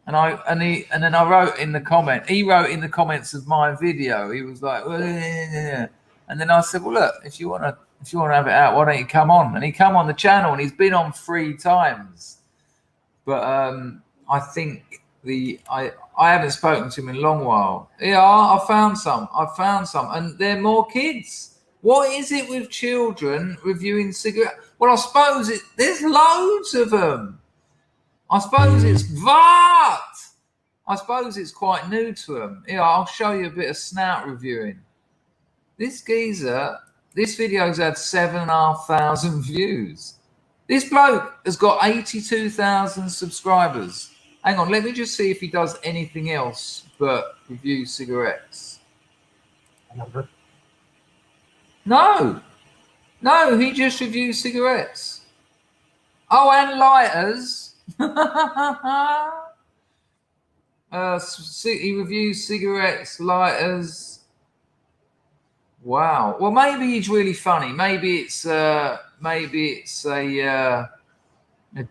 And then I wrote in the comment. He wrote in the comments of my video. He was like, "Well, yeah." And then I said, "Well, look, if you want to have it out, why don't you come on?" And he come on the channel, and he's been on 3 times. But I think I haven't spoken to him in a long while. Yeah, I found some, and they're more kids. What is it with children reviewing cigarettes? Well, I suppose there's loads of them. I suppose it's quite new to them. Yeah, I'll show you a bit of snout reviewing. This geezer, this video's had 7,500 views. This bloke has got 82,000 subscribers. Hang on, let me just see if he does anything else but review cigarettes. No, he just reviews cigarettes. Oh, and lighters. He reviews cigarettes, lighters. Wow. Well, maybe he's really funny. Maybe it's a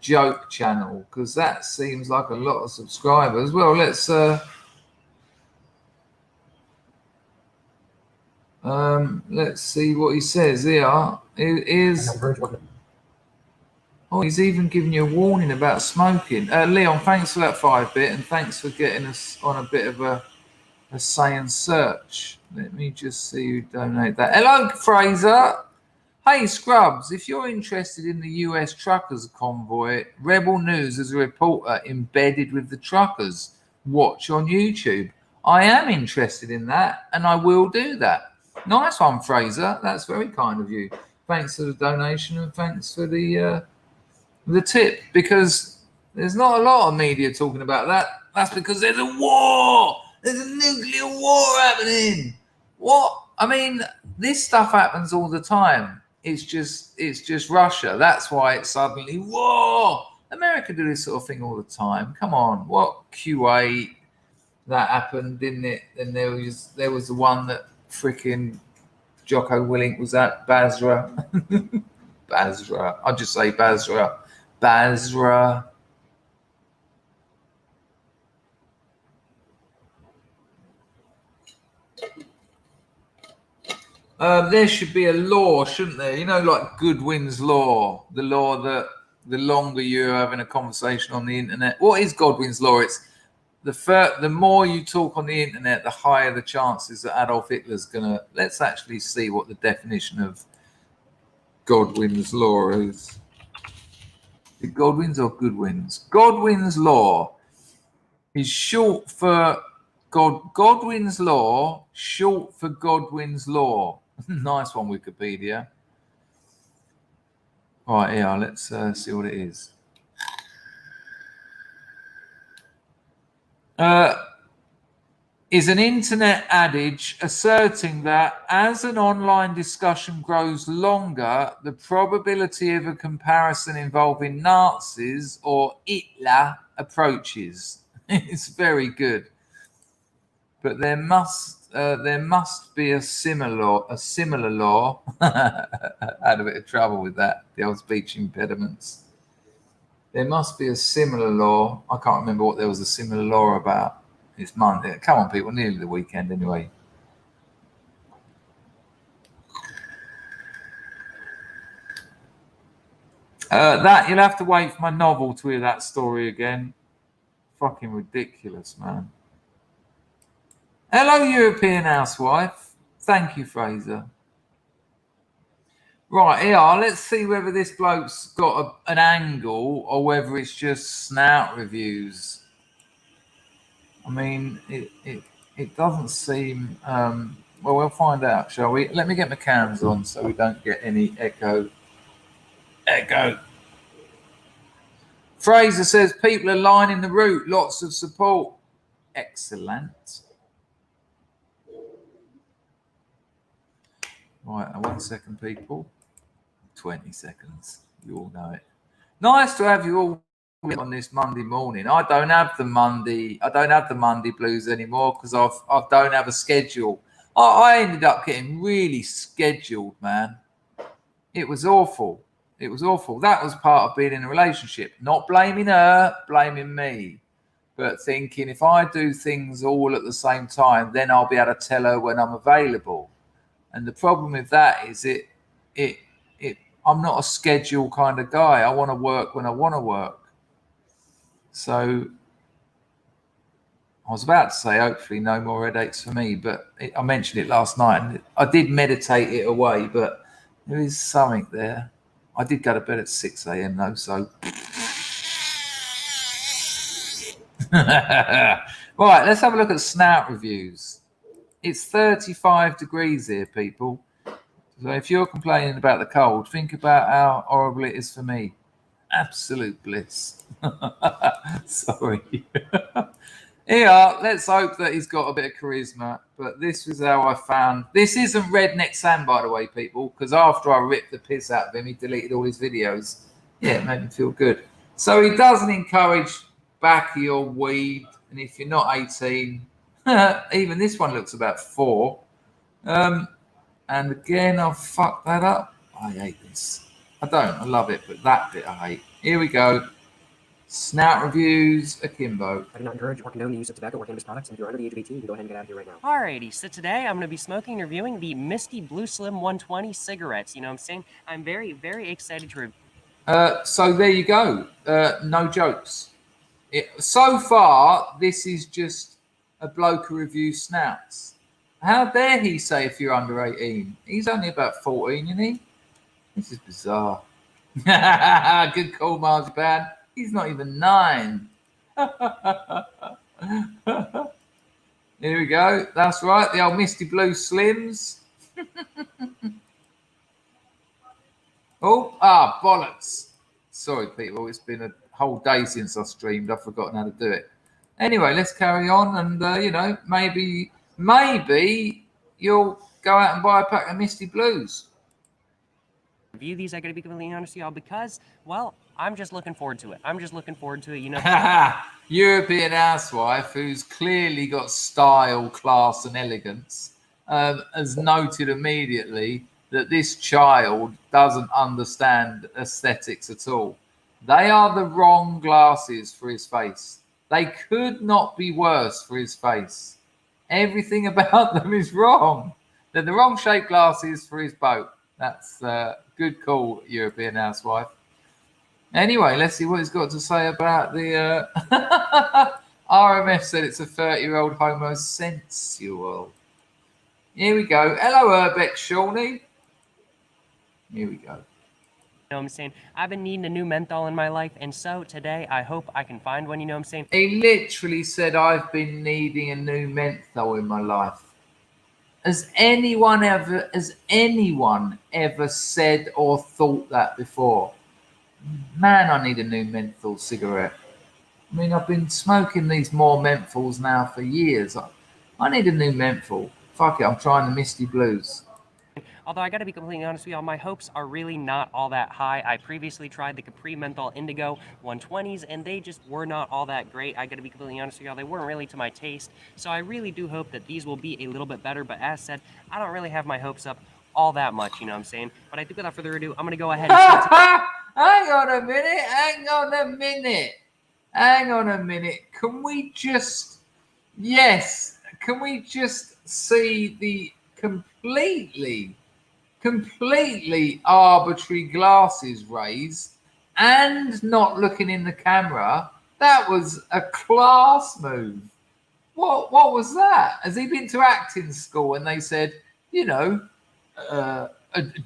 joke channel, because that seems like a lot of subscribers. Well, let's see what he says here. He's even giving you a warning about smoking. Leon, thanks for that 5-bit, and thanks for getting us on a bit of a say and search. Let me just see who donated that. Hello, Fraser. Hey, Scrubs, if you're interested in the US truckers convoy, Rebel News has a reporter embedded with the truckers. Watch on YouTube. I am interested in that, and I will do that. Nice one, Fraser. That's very kind of you. Thanks for the donation, and thanks for the tip, because there's not a lot of media talking about that. That's because there's a war. There's a nuclear war happening. What? I mean, this stuff happens all the time. It's just Russia. That's why it's suddenly war. America do this sort of thing all the time. Come on. What Q8 that happened, didn't it? And there was the one that freaking Jocko Willink was at, Basra. Basra. I'll just say Basra. Basra. There should be a law, shouldn't there? You know, like Goodwin's law, the law that the longer you're having a conversation on the internet. What is Godwin's law? It's the more you talk on the internet, the higher the chances that Adolf Hitler's gonna. Let's actually see what the definition of Godwin's law is. Is it Godwin's or Goodwin's? Godwin's law is short for Godwin's law, short for Godwin's law. Nice one, Wikipedia. All right, yeah, let's see what it is. Is an internet adage asserting that as an online discussion grows longer, the probability of a comparison involving Nazis or Hitler approaches. It's very good, but there must be a similar law. I had a bit of trouble with that, the old speech impediments. There must be a similar law. I can't remember what there was a similar law about. It's Monday. Come on, people, nearly the weekend anyway. That you'll have to wait for my novel to hear that story again. Fucking ridiculous, man. Hello, European housewife. Thank you, Fraser. Right, here, let's see whether this bloke's got an angle or whether it's just snout reviews. I mean, it doesn't seem... well, we'll find out, shall we? Let me get my cams on so we don't get any echo. Fraser says people are lining the route. Lots of support. Excellent. Right, 1 second, people. 20 seconds. You all know it. Nice to have you all on this Monday morning. I don't have the Monday blues anymore because I don't have a schedule. I ended up getting really scheduled, man. It was awful. It was awful. That was part of being in a relationship. Not blaming her, blaming me. But thinking if I do things all at the same time, then I'll be able to tell her when I'm available. And the problem with that is I'm not a schedule kind of guy. I want to work when I want to work. So I was about to say, hopefully no more headaches for me, but I mentioned it last night. And I did meditate it away, but there is something there. I did go to bed at 6 a.m. though, so. Right, let's have a look at snout reviews. It's 35 degrees here, people. So if you're complaining about the cold, think about how horrible it is for me. Absolute bliss. Sorry. Here, let's hope that he's got a bit of charisma. But this was how I found... This isn't Redneck Sam, by the way, people, because after I ripped the piss out of him, he deleted all his videos. Yeah, it made me feel good. So he doesn't encourage baccy or weed. And if you're not 18... even this one looks about 4. And again, I've fucked that up. I hate this. I love it, but that bit I hate. Here we go. Snout reviews, akimbo. I do not encourage or condone the use of tobacco or cannabis products, and if you're under the age of 18, you can go ahead and get out of here right now. Alrighty, so today I'm going to be smoking and reviewing the Misty Blue Slim 120 cigarettes. You know what I'm saying? I'm very, very excited to review. So there you go. No jokes. So far, this is just a bloke who reviews snouts. How dare he say if you're under 18? He's only about 14, isn't he? This is bizarre. Good call, Marzipan. He's not even 9. Here we go. That's right. The old Misty Blue Slims. Bollocks. Sorry, people. It's been a whole day since I streamed. I've forgotten how to do it. Anyway, let's carry on. And, maybe you'll go out and buy a pack of Misty Blues. Review these, I gotta be completely honest with y'all, because, well, I'm just looking forward to it. You know. European housewife who's clearly got style, class, and elegance has noted immediately that this child doesn't understand aesthetics at all. They are the wrong glasses for his face. They could not be worse for his face. Everything about them is wrong. They're the wrong shaped glasses for his boat. That's good call, European housewife. Anyway, let's see what he's got to say about the... RMF said it's a 30-year-old homosexual. Here we go. Hello, Urbex Shawnee. Here we go. You know what I'm saying? I've been needing a new menthol in my life, and so today I hope I can find one, you know what I'm saying? He literally said, I've been needing a new menthol in my life. Has anyone ever said or thought that before? Man, I need a new menthol cigarette. I mean, I've been smoking these more menthols now for years. I need a new menthol. Fuck it, I'm trying the Misty Blues. Although I gotta be completely honest with y'all, my hopes are really not all that high. I previously tried the Capri Menthol Indigo 120s, and they just were not all that great. I gotta be completely honest with y'all, they weren't really to my taste. So I really do hope that these will be a little bit better, but as said, I don't really have my hopes up all that much, you know what I'm saying? But I think without further ado, I'm gonna go ahead and start. Hang on a minute. Can we just see the completely arbitrary glasses raised and not looking in the camera? That was a class move. What was that? Has he been to acting school and they said, you know,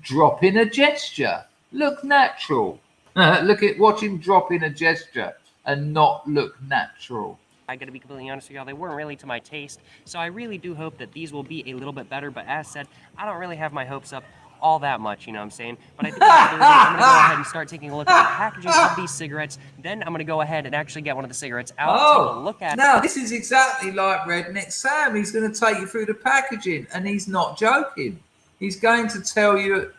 drop in a gesture, look natural? Watch him drop in a gesture and not look natural. I gotta be completely honest with y'all, they weren't really to my taste. So I really do hope that these will be a little bit better, but as said, I don't really have my hopes up all that much, you know what I'm saying? But I think I'm gonna go ahead and start taking a look at the packaging of these cigarettes. Then I'm gonna go ahead and actually get one of the cigarettes out, take a look at it. Now this is exactly like Redneck Sam. He's going to take you through the packaging, and he's not joking. He's going to tell you,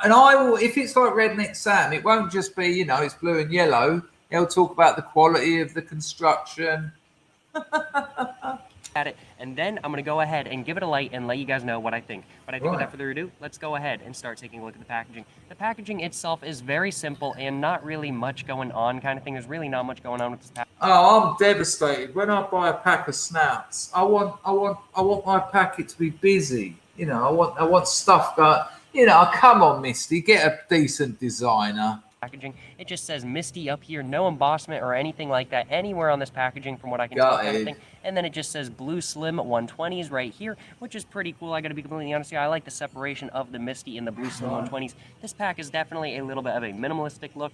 and I will. If it's like Redneck Sam, it won't just be, you know, it's blue and yellow. He'll talk about the quality of the construction. At it, and then I'm gonna go ahead and give it a light and let you guys know what I think. But I think without further ado, let's go ahead and start taking a look at the packaging. The packaging itself is very simple and not really much going on, kind of thing. There's really not much going on with this packaging. Oh, I'm devastated. When I buy a pack of snouts, I want my packet to be busy. You know, I want stuff that, you know, come on, Misty, get a decent designer. Packaging. It just says Misty up here, no embossment or anything like that anywhere on this packaging from what I can tell, kind of thing. And then it just says Blue Slim 120s right here, which is pretty cool. I gotta be completely honest with you, I like the separation of the Misty and the Blue Slim 120s. This pack is definitely a little bit of a minimalistic look.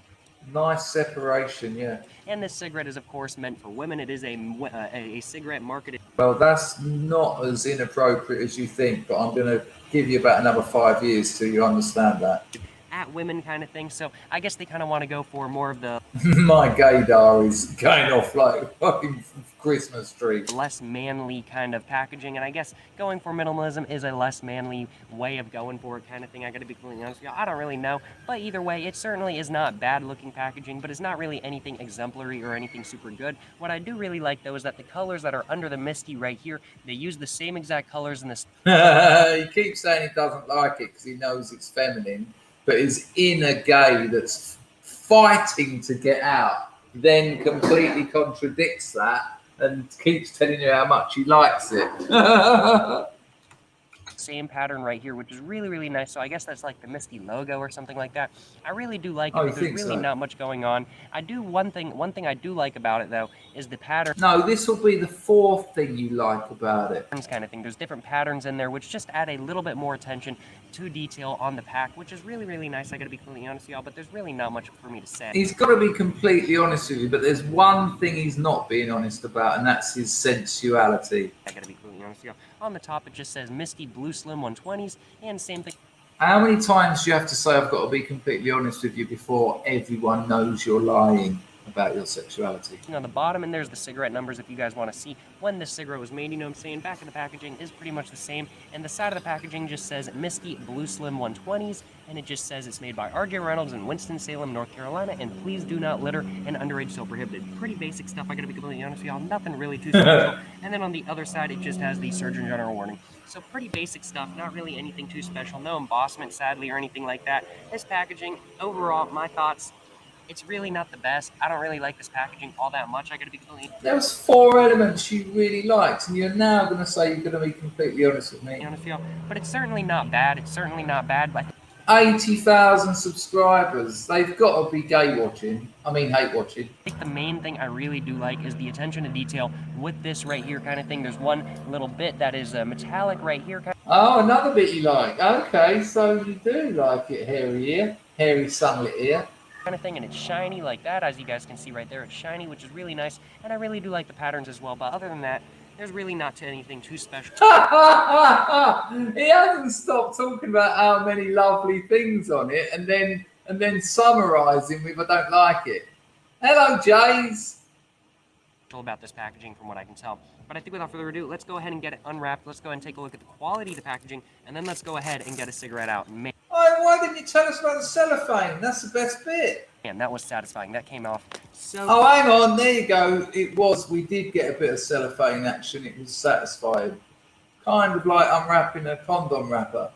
Nice separation, yeah. And this cigarette is, of course, meant for women. It is a cigarette marketed. Well, that's not as inappropriate as you think, but I'm going to give you about another 5 years till you understand that. At women kind of thing, so I guess they kind of want to go for more of the my gaydar is going off like a fucking Christmas tree. Less manly kind of packaging, and I guess going for minimalism is a less manly way of going for it, kind of thing. I gotta be completely honest with you, I don't really know, but either way, it certainly is not bad looking packaging, but it's not really anything exemplary or anything super good. What I do really like though is that the colors that are under the Misty right here, they use the same exact colors in this. He keeps saying he doesn't like it because he knows it's feminine, but his inner gay that's fighting to get out then completely contradicts that and keeps telling you how much he likes it. Same pattern right here, which is really, really nice. So I guess that's like the Misty logo or something like that. I really do like it, but there's really not much going on. I do one thing I do like about it though is the pattern. No, this will be the fourth thing you like about it. Kind of thing. There's different patterns in there which just add a little bit more attention to detail on the pack, which is really, really nice. I gotta be completely honest with y'all, but there's really not much for me to say. He's got to be completely honest with you, but there's one thing he's not being honest about, and that's his sensuality. I gotta be completely honest with y'all. On the top, it just says Misty Blue Slim 120s, and same thing. How many times do you have to say I've got to be completely honest with you before everyone knows you're lying about your sexuality? On the bottom, and there's the cigarette numbers if you guys want to see when this cigarette was made, you know what I'm saying? Back of the packaging is pretty much the same, and the side of the packaging just says Misty Blue Slim 120s, and it just says it's made by R.J. Reynolds in Winston-Salem, North Carolina, and please do not litter, and underage so prohibited. Pretty basic stuff, I gotta be completely honest with y'all, nothing really too special. And then on the other side, it just has the Surgeon General warning. So pretty basic stuff, not really anything too special, no embossment, sadly, or anything like that. This packaging, overall, my thoughts, it's really not the best. I don't really like this packaging all that much. I gotta be completely. There was 4 elements you really liked, and you're now gonna say you're gonna be completely honest with me. Honest with y'all, but it's certainly not bad. It's certainly not bad. But 80,000 subscribers. They've got to be gay watching. I mean, hate watching. I think the main thing I really do like is the attention to detail with this right here kind of thing. There's one little bit that is metallic right here. Oh, another bit you like. Okay, so you do like it hairy here. Hairy sunlit here. Kind of thing, and it's shiny like that, as you guys can see right there. It's shiny, which is really nice, and I really do like the patterns as well. But other than that, there's really not anything too special. He hasn't stopped talking about how many lovely things on it, and then summarising with "I don't like it." Hello, Jays. About this packaging from what I can tell. But I think without further ado, let's go ahead and get it unwrapped. Let's go ahead and take a look at the quality of the packaging, and then let's go ahead and get a cigarette out. Man, Why didn't you tell us about the cellophane? That's the best bit. that was satisfying. That came off so... Oh, hang on. There you go. We did get a bit of cellophane action. It was satisfying. Kind of like unwrapping a condom wrapper.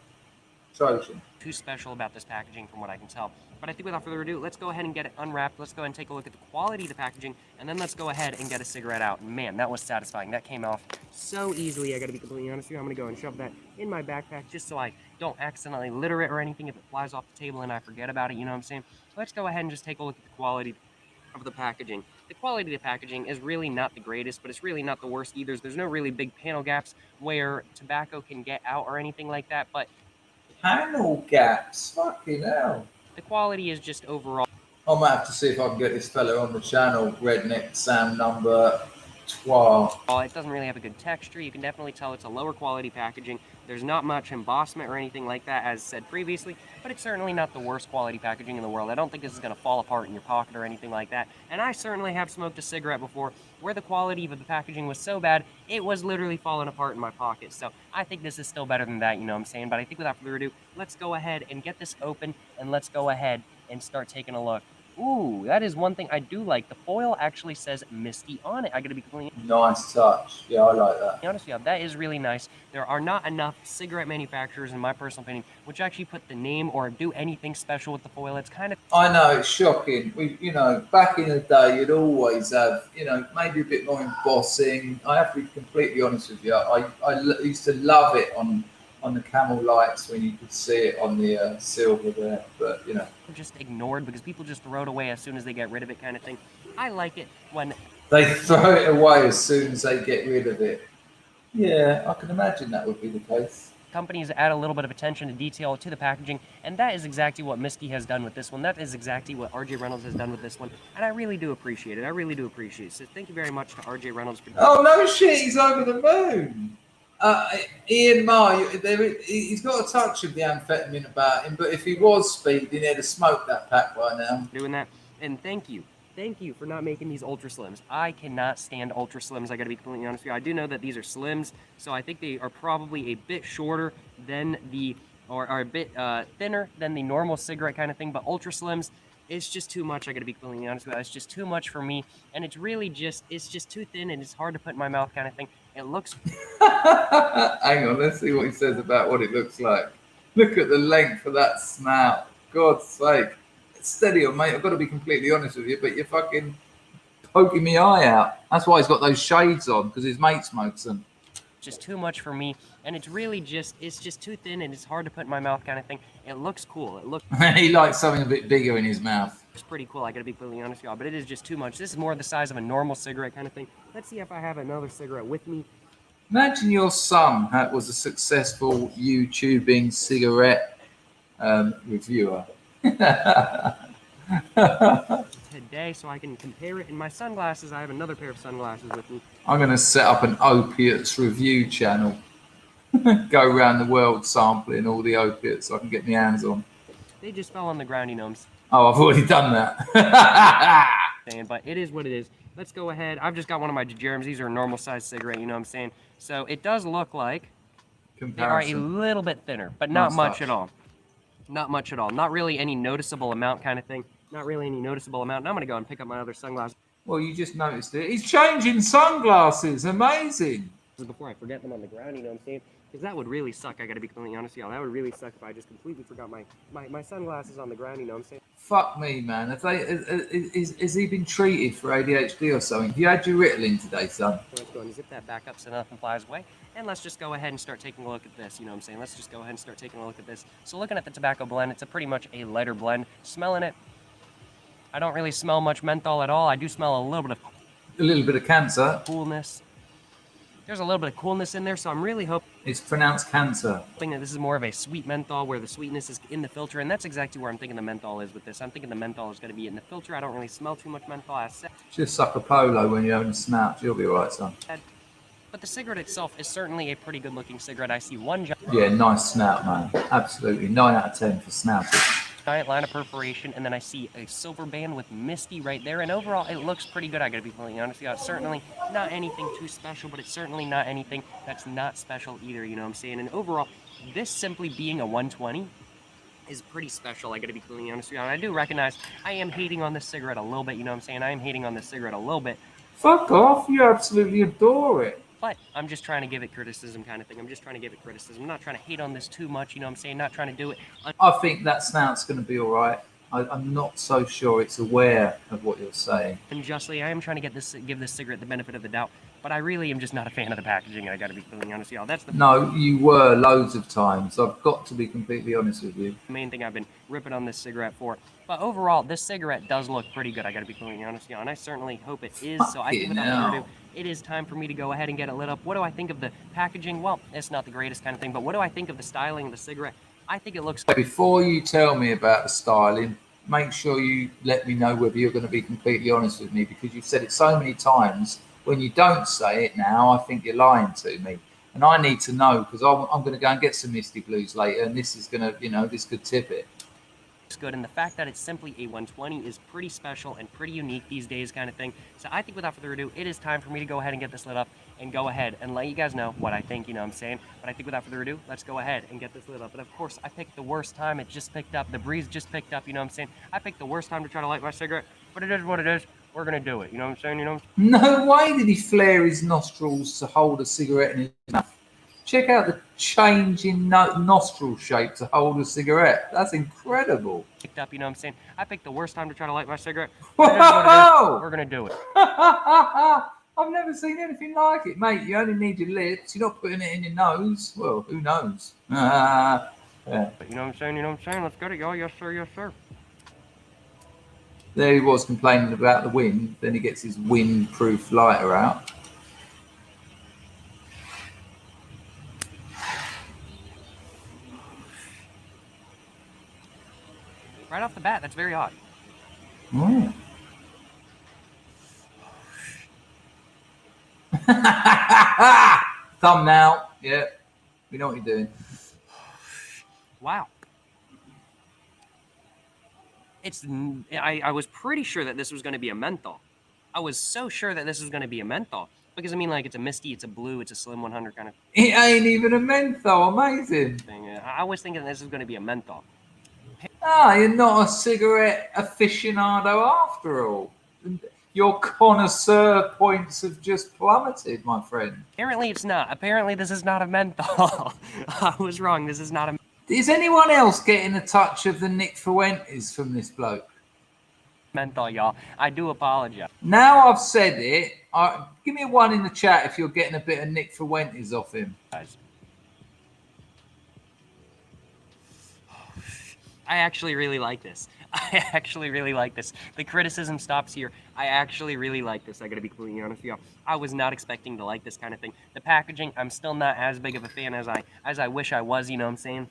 Trojan. Too special about this packaging from what I can tell. But I think without further ado, let's go ahead and get it unwrapped. Let's go ahead and take a look at the quality of the packaging, and then let's go ahead and get a cigarette out. Man, that was satisfying. That came off so easily. I gotta be completely honest with you. I'm gonna go and shove that in my backpack just so I don't accidentally litter it or anything if it flies off the table and I forget about it, you know what I'm saying? So let's go ahead and just take a look at the quality of the packaging. The quality of the packaging is really not the greatest, but it's really not the worst either. There's no really big panel gaps where tobacco can get out or anything like that, but... Panel gaps? Fucking hell. The quality is just overall. I might have to see if I can get this fella on the channel, Redneck Sam number 12. It doesn't really have a good texture. You can definitely tell it's a lower quality packaging. There's not much embossment or anything like that, as said previously, but it's certainly not the worst quality packaging in the world. I don't think this is going to fall apart in your pocket or anything like that. And I certainly have smoked a cigarette before where the quality of the packaging was so bad, it was literally falling apart in my pocket. So I think this is still better than that, you know what I'm saying? But I think without further ado, let's go ahead and get this open, and let's go ahead and start taking a look. Ooh, that is one thing I do like. The foil actually says Misty on it. I gotta be completely Nice touch. Yeah, I like that. honest with you, that is really nice. There are not enough cigarette manufacturers, in my personal opinion, which actually put the name or do anything special with the foil. It's kind of... I know, it's shocking. Back in the day, you'd always have, maybe a bit more embossing. I have to be completely honest with you. I used to love it on the camel lights when you could see it on the silver there, but just ignored because people just throw it away as soon as they get rid of it kind of thing. I like it when they throw it away as soon as they get rid of it. Yeah, I can imagine that would be the case. Companies add a little bit of attention to detail to the packaging, and that is exactly what Misty has done with this one. That is exactly what RJ Reynolds has done with this one, and I really do appreciate it. I really do appreciate it. So thank you very much to RJ Reynolds for... Oh, no shit, he's over the moon. Ian Marr, he's got a touch of the amphetamine about him, but if he was speeding, he'd have smoked that pack by now. Doing that, and thank you for not making these Ultra Slims. I cannot stand Ultra Slims, I gotta be completely honest with you. I do know that these are Slims, so I think they are probably a bit shorter than or a bit thinner than the normal cigarette kind of thing, but Ultra Slims, it's just too much, I gotta be completely honest with you. It's just too much for me, and it's just too thin, and it's hard to put in my mouth kind of thing. It looks... Hang on, let's see what he says about what it looks like. Look at the length of that snout. God's sake. Steady on, mate. I've got to be completely honest with you, but you're fucking poking me eye out. That's why he's got those shades on, because his mate smokes them. Just too much for me, and it's just too thin, and it's hard to put in my mouth kind of thing. It looks cool. It looks... He likes something a bit bigger in his mouth. It's pretty cool, I gotta be completely honest with y'all, but it is just too much. This is more the size of a normal cigarette kind of thing. Let's see if I have another cigarette with me. Imagine your son was a successful YouTubing cigarette reviewer. Today, so I can compare it. In my sunglasses, I have another pair of sunglasses with me. I'm going to set up an opiates review channel. Go around the world sampling all the opiates I can get my hands on. They just fell on the ground, you know. Oh, I've already done that. But it is what it is. Let's go ahead. I've just got one of my germs. These are a normal size cigarette, you know what I'm saying? So it does look like they are a little bit thinner, but not much at all. Not much at all. Not really any noticeable amount kind of thing. Not really any noticeable amount. Now I'm going to go and pick up my other sunglasses. Well, you just noticed it. He's changing sunglasses. Amazing. Before I forget them on the ground, you know what I'm saying? Because that would really suck, I gotta be completely honest with y'all. That would really suck if I just completely forgot my sunglasses on the ground, you know what I'm saying? Fuck me, man. Has he been treated for ADHD or something? Have you had your Ritalin today, son? Let's go and zip that back up so nothing flies away. And let's just go ahead and start taking a look at this, you know what I'm saying? Let's just go ahead and start taking a look at this. So looking at the tobacco blend, it's a pretty much a lighter blend. Smelling it, I don't really smell much menthol at all. I do smell a little bit of cancer. Coolness. There's a little bit of coolness in there, so I'm really hoping It's pronounced cancer. that this is more of a sweet menthol where the sweetness is in the filter, and that's exactly where I'm thinking the menthol is with this. I'm thinking the menthol is going to be in the filter. I don't really smell too much menthol, as said. Just suck a polo when you're having a snap. You'll be all right, son. But the cigarette itself is certainly a pretty good looking cigarette. I see one Yeah, nice snout, man. Absolutely. 9 out of 10 for snouting. giant line of perforation, and then I see a silver band with Misty right there, and overall it looks pretty good. I gotta be completely honest with you. It's certainly not anything too special, but it's certainly not anything that's not special either, you know what I'm saying? And overall, this simply being a 120 is pretty special, I gotta be completely honest with you. And I do recognize I am hating on this cigarette a little bit, you know what I'm saying? I am hating on this cigarette a little bit. Fuck off, you absolutely adore it. But I'm just trying to give it criticism kind of thing. I'm just trying to give it criticism. I'm not trying to hate on this too much, you know what I'm saying? Not trying to do it. I think that snout's going to be all right. I'm not so sure it's aware of what you're saying. Unjustly, I am trying to give this cigarette the benefit of the doubt, but I really am just not a fan of the packaging. I got to be completely honest with y'all. That's the No, you were loads of times. I've got to be completely honest with you. main thing I've been ripping on this cigarette for. But overall, this cigarette does look pretty good. I got to be completely honest with y'all, and I certainly hope it is. So I think without further ado, it is time for me to go ahead and get it lit up. What do I think of the packaging? Well, it's not the greatest kind of thing, but what do I think of the styling of the cigarette? I think it looks good. Before you tell me about the styling, make sure you let me know whether you're going to be completely honest with me, because you've said it so many times. When you don't say it now, I think you're lying to me. And I need to know, because I'm going to go and get some Misty Blues later, and this is going to, you know, this could tip it. Good, and the fact that it's simply a 120 is pretty special and pretty unique these days kind of thing. So I think without further ado, it is time for me to go ahead and get this lit up and go ahead and let you guys know what I think, you know what I'm saying? But I think without further ado, let's go ahead and get this lit up. But of course, I picked the worst time. It just picked up. The breeze just picked up, you know what I'm saying? I picked the worst time to try to light my cigarette, but it is what it is. We're going to do it, you know what I'm saying? You know? No way did he flare his nostrils to hold a cigarette in his mouth. Check out the change in nostril shape to hold a cigarette. That's incredible. Picked up, you know what I'm saying? I picked the worst time to try to light my cigarette. Whoa! We're going to do it. I've never seen anything like it, mate. You only need your lips. You're not putting it in your nose. Well, who knows? Yeah. You know what I'm saying? You know what I'm saying? Let's get it, y'all. Yes, sir. Yes, sir. There he was complaining about the wind. Then he gets his windproof lighter out. Right off the bat, that's very odd. Mm. Thumbnail. Yeah, we know what you're doing. Wow. I was pretty sure that this was going to be a menthol. I was so sure that this was going to be a menthol. Because, I mean, like, it's a Misty, it's a blue, it's a Slim 100 kind of It ain't even a menthol. Amazing. thing. I was thinking this was going to be a menthol. You're not a cigarette aficionado after all. Your connoisseur points have just plummeted, my friend. Apparently it's not. Apparently this is not a menthol. I was wrong. This is not a Is anyone else getting a touch of the Nick Fuentes from this bloke? menthol, y'all. I do apologize. Now I've said it, give me a 1 in the chat if you're getting a bit of Nick Fuentes off him. I actually really like this. I actually really like this. The criticism stops here. I actually really like this. I gotta be completely honest with y'all. I was not expecting to like this kind of thing. The packaging, I'm still not as big of a fan as I wish I was, you know what I'm saying?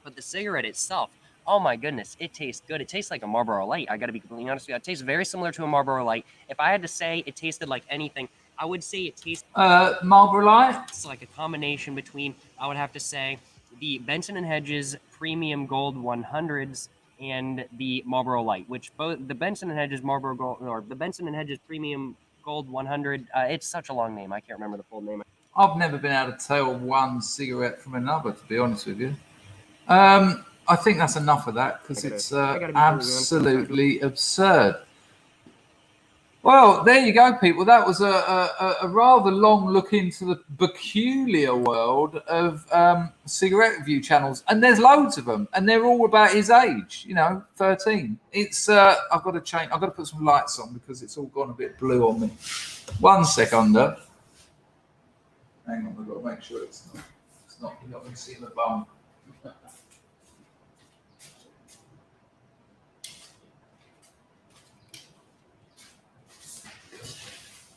But the cigarette itself, oh my goodness, it tastes good. It tastes like a Marlboro Light. I gotta be completely honest with you. It tastes very similar to a Marlboro Light. If I had to say it tasted like anything, I would say it tastes Marlboro Light? It's like a combination between, I would have to say, the Benson & Hedges Premium Gold 100s and the Marlboro Light, which both the Benson & Hedges Marlboro Gold, or the Benson & Hedges Premium Gold 100, it's such a long name, I can't remember the full name. I've never been able to tell one cigarette from another, to be honest with you. I think that's enough of that, because it's absolutely absurd. Well, there you go, people. That was a rather long look into the peculiar world of cigarette review channels, and there's loads of them, and they're all about his age. 13. It's I've got to change. I've got to put some lights on because it's all gone a bit blue on me. 1 second. Hang on, I've got to make sure it's not. You're not going to see the bum.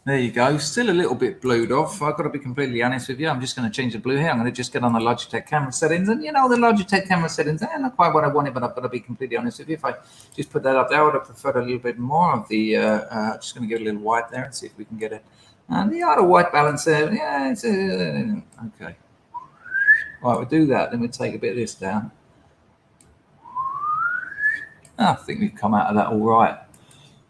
There you go. Still a little bit blued off. I've got to be completely honest with you. I'm just going to change the blue here. I'm going to just get on the Logitech camera settings. And the Logitech camera settings, they're not quite what I wanted, but I've got to be completely honest with you. If I just put that up there, I would have preferred a little bit more of the, just going to give it a little white there and see if we can get it. And the auto white balance there, yeah, it's, okay. Right, we'll do that. Then we'll take a bit of this down. I think we've come out of that all right.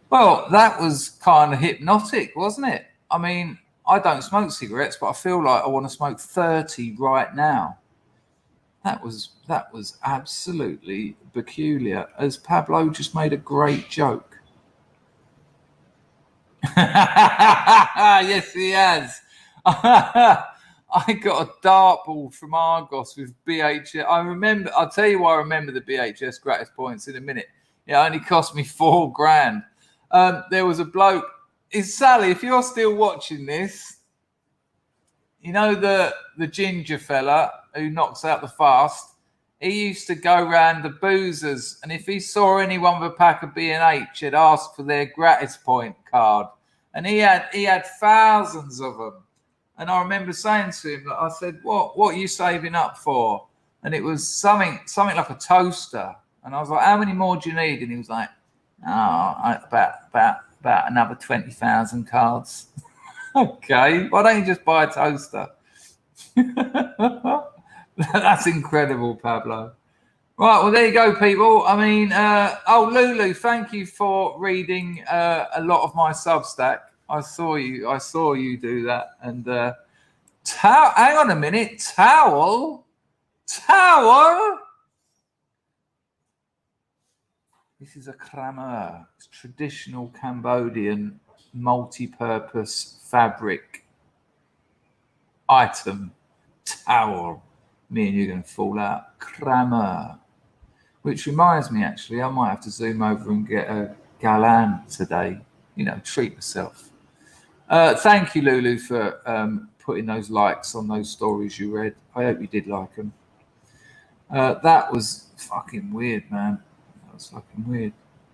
Well, that was kind of hypnotic, wasn't it? I mean, I don't smoke cigarettes, but I feel like I want to smoke 30 right now. That was absolutely peculiar. As Pablo just made a great joke. Yes, he has. I got a dartboard from Argos with BHS. I'll tell you why I remember the BHS gratis points in a minute. It only cost me $4,000. There was a bloke. Sally, if you're still watching this, the ginger fella who knocks out the fast, he used to go round the boozers, and if he saw anyone with a pack of B&H, he'd ask for their gratis point card. And he had thousands of them. And I remember saying to him, I said, what are you saving up for? And it was something like a toaster. And I was like, how many more do you need? And he was like, about another 20,000 cards. Okay, why don't you just buy a toaster? That's incredible, Pablo. Right, well, there you go, people. I mean, Lulu, thank you for reading a lot of my Substack. I saw you do that. And hang on a minute, towel. This is a krammer. It's traditional Cambodian multi-purpose fabric item. Towel. Me and you are going to fall out. Krammer. Which reminds me, actually, I might have to zoom over and get a galan today. Treat myself. Thank you, Lulu, for putting those likes on those stories you read. I hope you did like them. That was fucking weird, man. That's fucking weird.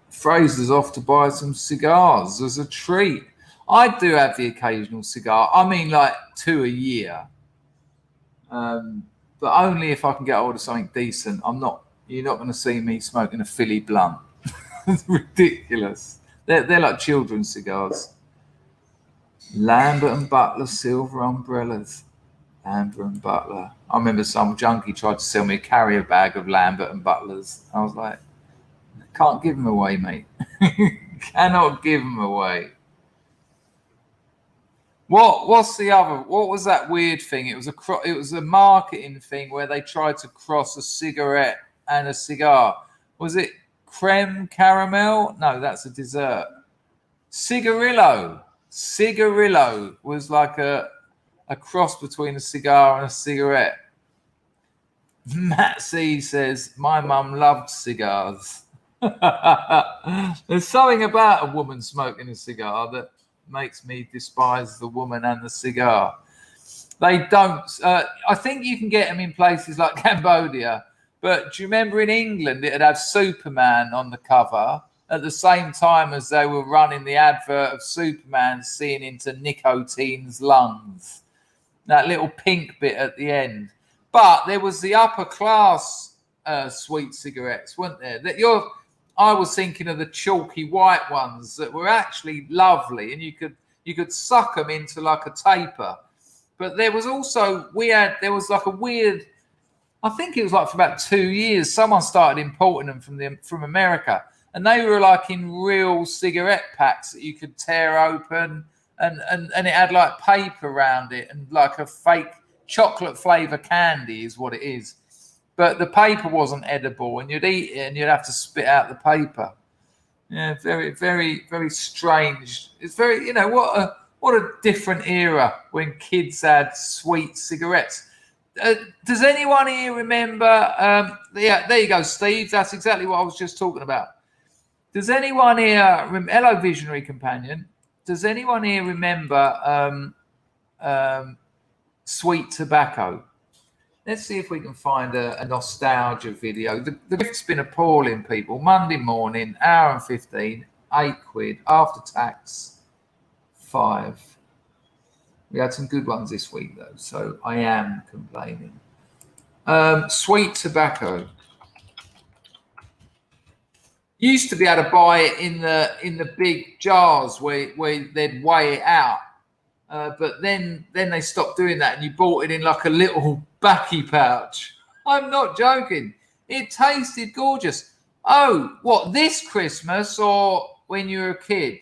Fraser's off to buy some cigars as a treat. I do have the occasional cigar. I mean, like 2 a year. But only if I can get hold of something decent. You're not going to see me smoking a Philly blunt. It's ridiculous. They're like children's cigars. Lambert and Butler silver umbrellas. Lambert and Butler. I remember some junkie tried to sell me a carrier bag of Lambert and Butlers. I was like, can't give them away, mate. Cannot give them away. What's the other? What was that weird thing? It was a marketing thing where they tried to cross a cigarette and a cigar. Was it creme caramel? No, that's a dessert. Cigarillo. Cigarillo was like a cross between a cigar and a cigarette. Matt C says, my mum loved cigars. There's something about a woman smoking a cigar that makes me despise the woman and the cigar. They don't. I think you can get them in places like Cambodia, but do you remember in England it'd have Superman on the cover at the same time as they were running the advert of Superman seeing into nicotine's lungs? That little pink bit at the end. But there was the upper class sweet cigarettes, weren't there? I was thinking of the chalky white ones that were actually lovely, and you could suck them into like a taper. But there was also there was like a weird. I think it was like for about 2 years, someone started importing them from America, and they were like in real cigarette packs that you could tear open, and it had like paper around it and like a fake chocolate flavor candy is what it is. But the paper wasn't edible, and you'd eat it and you'd have to spit out the paper. Yeah, very, very, very strange. It's very, you know, what a different era when kids had sweet cigarettes. Does anyone here remember? Yeah, there you go, Steve. That's exactly what I was just talking about. Does anyone here? Hello, visionary companion. Does anyone here remember sweet tobacco? Let's see if we can find a nostalgia video. The gift's been appalling, people. Monday morning, hour and 15, £8 after tax, 5. We had some good ones this week though, so I am complaining. Sweet tobacco. You used to be able to buy it in the big jars where they'd weigh it out. But then they stopped doing that, and you bought it in like a little backy pouch. I'm not joking. It tasted gorgeous. Oh, what, this Christmas or when you were a kid?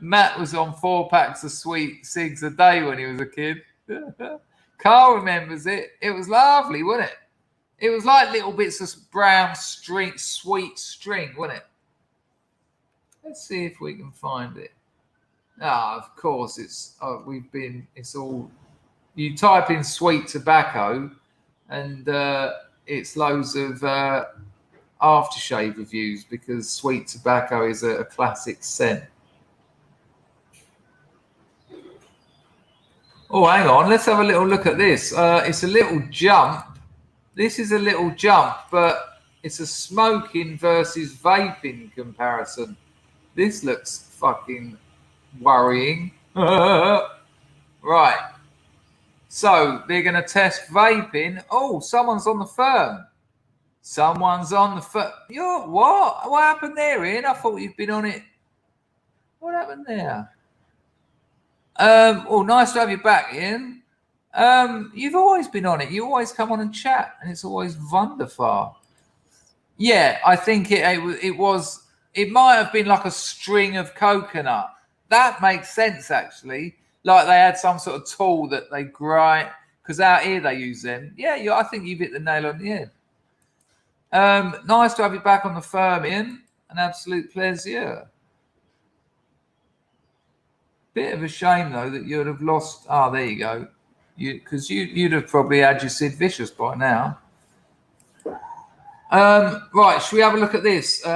Matt was on 4 packs of sweet cigs a day when he was a kid. Carl remembers it. It was lovely, wasn't it? It was like little bits of brown string, sweet string, wasn't it? Let's see if we can find it. Ah, of course, it's all. You type in sweet tobacco, and it's loads of aftershave reviews because sweet tobacco is a classic scent. Oh, hang on. Let's have a little look at this. It's a little jump. This is a little jump, but it's a smoking versus vaping comparison. This looks fucking worrying. Right. So they're going to test vaping. Oh, someone's on the firm. Someone's on the firm. You're what? What happened there, Ian? I thought you'd been on it. What happened there? Oh, nice to have you back, Ian. You've always been on it. You always come on and chat, and it's always wonderful. Yeah, I think it was. It might have been like a string of coconut. That makes sense, actually. Like they had some sort of tool that they grind, because out here they use them. Yeah, I think you've hit the nail on the head. Nice to have you back on the firm, Ian. An absolute pleasure. Bit of a shame, though, that you'd have lost. Oh, there you go. Because you'd have probably had your Sid Vicious by now. Right, should we have a look at this?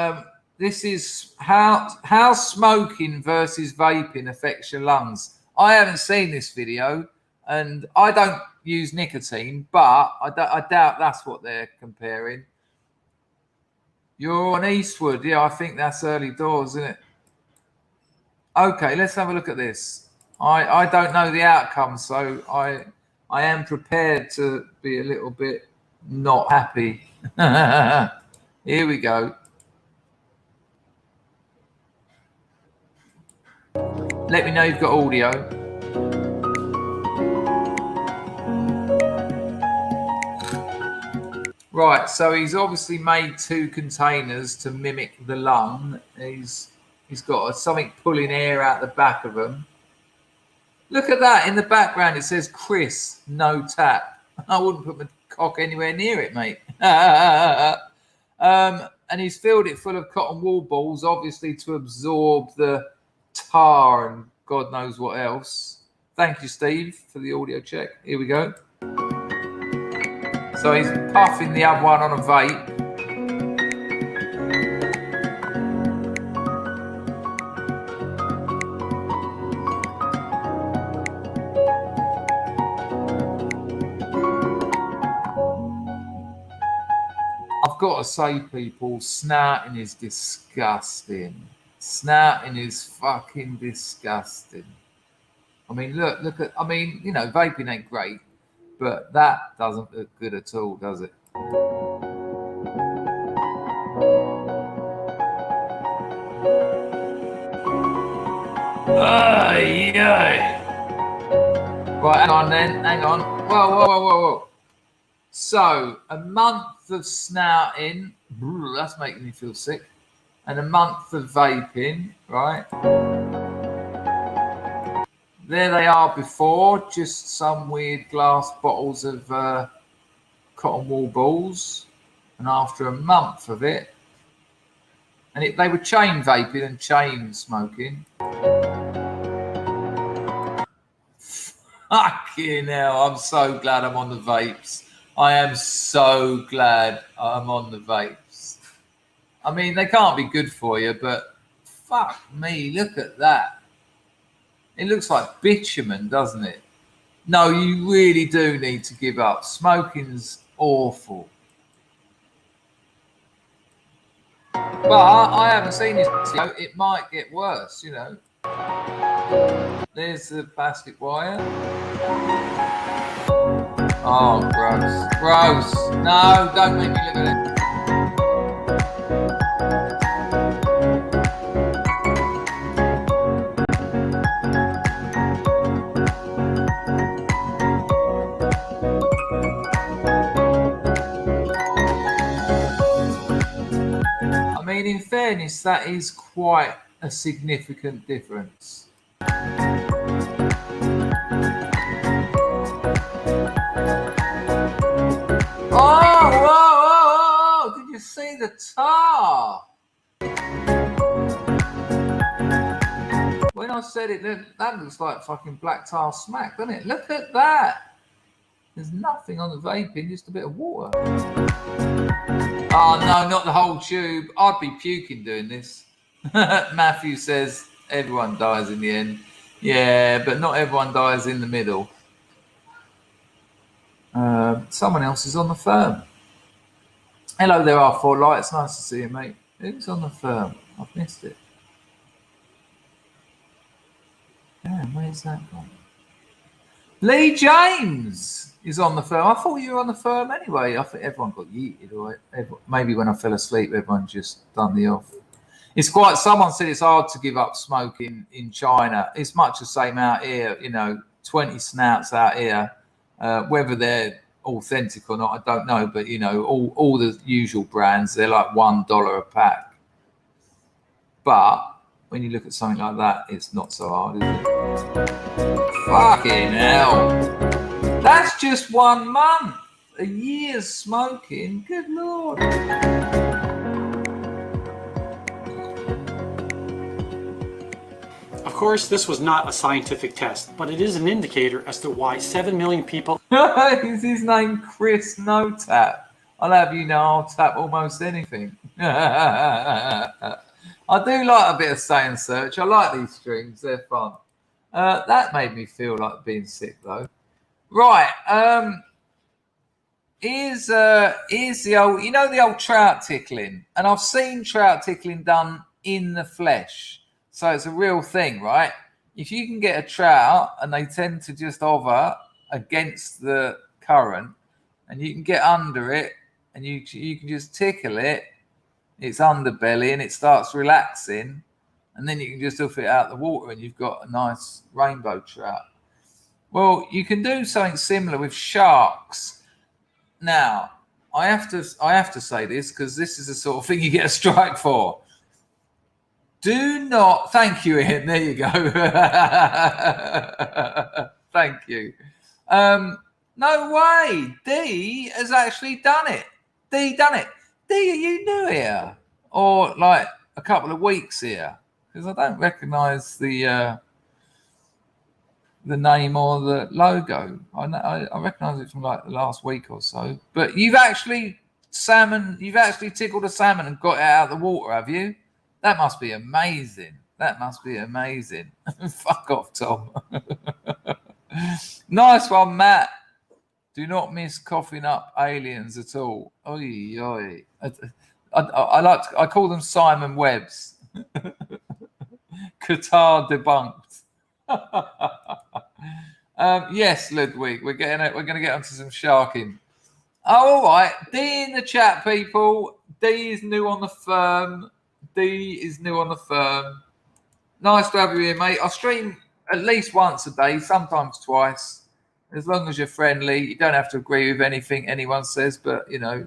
This is how smoking versus vaping affects your lungs. I haven't seen this video, and I don't use nicotine, but I doubt that's what they're comparing. You're on Eastwood. Yeah, I think that's early doors, isn't it? Okay, let's have a look at this. I don't know the outcome, so I am prepared to be a little bit not happy. Here we go. Let me know you've got audio. Right, so he's obviously made 2 containers to mimic the lung. He's got something pulling air out the back of them. Look at that. In the background, it says Chris, no tap. I wouldn't put my cock anywhere near it, mate. And he's filled it full of cotton wool balls, obviously to absorb the tar and God knows what else. Thank you, Steve, for the audio check. Here we go. So he's puffing the other one on a vape. I've got to say, people, snouting is disgusting. Snouting is fucking disgusting. I mean, look at, I mean, you know, vaping ain't great, but that doesn't look good at all, does it? Yeah. Right, hang on then, hang on. Whoa. So, a month of snouting, that's making me feel sick, and a month of vaping, right? There they are before, just some weird glass bottles of cotton wool balls. And after a month of it, and they were chain vaping and chain smoking. Fucking hell, I'm so glad I'm on the vapes. I am so glad I'm on the vapes. I mean, they can't be good for you, but fuck me, look at that. It looks like bitumen, doesn't it? No, you really do need to give up. Smoking's awful. But I haven't seen this. It might get worse, you know. There's the plastic wire. Oh, gross. Gross. No, don't make me look at it. I mean, in fairness, that is quite a significant difference. Oh, whoa. Did you see the tar? When I said it, that looks like fucking black tar smack, doesn't it? Look at that. There's nothing on the vaping, just a bit of water. Oh, no, not the whole tube. I'd be puking doing this. Matthew says everyone dies in the end. Yeah, but not everyone dies in the middle. Someone else is on the firm. Hello there, R4 Lights. Nice to see you, mate. Who's on the firm? I've missed it. Damn, where's that gone? Lee James is on the firm. I thought you were on the firm anyway. I think everyone got yeeted, or maybe when I fell asleep, everyone just done the off. It's quite. Someone said it's hard to give up smoking in China. It's much the same out here. You know, 20 snouts out here. Whether they're authentic or not, I don't know. But you know, all the usual brands, they're like $1 a pack. But when you look at something like that, it's not so hard, is it? Fucking hell. That's just 1 month. A year's smoking. Good Lord. Of course, this was not a scientific test, but it is an indicator as to why 7 million people... Is his name Chris No Tap? I'll have you know I'll tap almost anything. I do like a bit of say and search. I like these streams. They're fun. That made me feel like being sick, though. Right. Here's the old, you know, the old trout tickling. And I've seen trout tickling done in the flesh. So it's a real thing, right? If you can get a trout and they tend to just hover against the current and you can get under it and you can just tickle it, its underbelly, and it starts relaxing, and then you can just hoof it out the water and you've got a nice rainbow trout. Well, you can do something similar with sharks. Now, I have to say this because this is the sort of thing you get a strike for. Do not, thank you, Ian. There you go. Thank you. No way. D has actually done it. D done it. D, are you new here? Or like a couple of weeks here? Because I don't recognise the name or the logo. I recognise it from like the last week or so. But you've actually tickled a salmon and got it out of the water, have you? That must be amazing. That must be amazing. Fuck off, Tom. Nice one, Matt. Do not miss coughing up aliens at all. Oi, oi. I call them Simon Webbs. Qatar debunked. Yes, Ludwig, we're going to get onto some sharking. Oh, all right. D in the chat, people. D is new on the firm. D is new on the firm. Nice to have you here, mate. I stream at least once a day, sometimes twice. As long as you're friendly, you don't have to agree with anything anyone says, but, you know,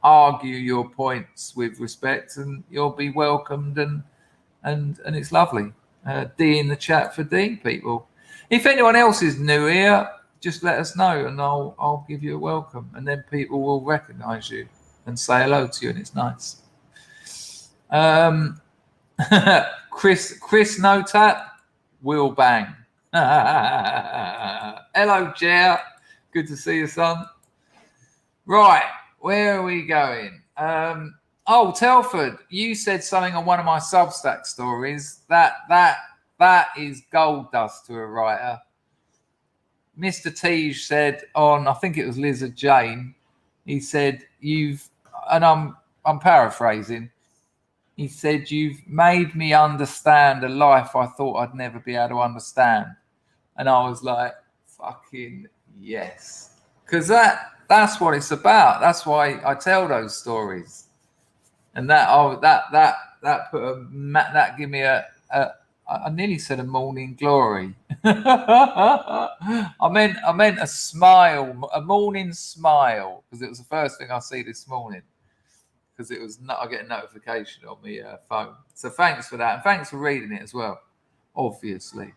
argue your points with respect and you'll be welcomed and it's lovely. D in the chat for D, people. If anyone else is new here, just let us know and I'll give you a welcome and then people will recognise you and say hello to you, and it's nice. Chris No Tap will bang. Hello, Jer. Good to see you, son. Right, where are we going? Oh, Telford, you said something on one of my Substack stories that is gold dust to a writer. Mr. Tej said on, I think it was Lizard Jane, he said, and I'm paraphrasing, he said, you've made me understand a life I thought I'd never be able to understand. And I was like, fucking yes. Because that's what it's about. That's why I tell those stories. And that gave me I nearly said a morning glory. I meant a smile, a morning smile, because it was the first thing I see this morning. Because it was I get a notification on my phone. So thanks for that, and thanks for reading it as well. Obviously.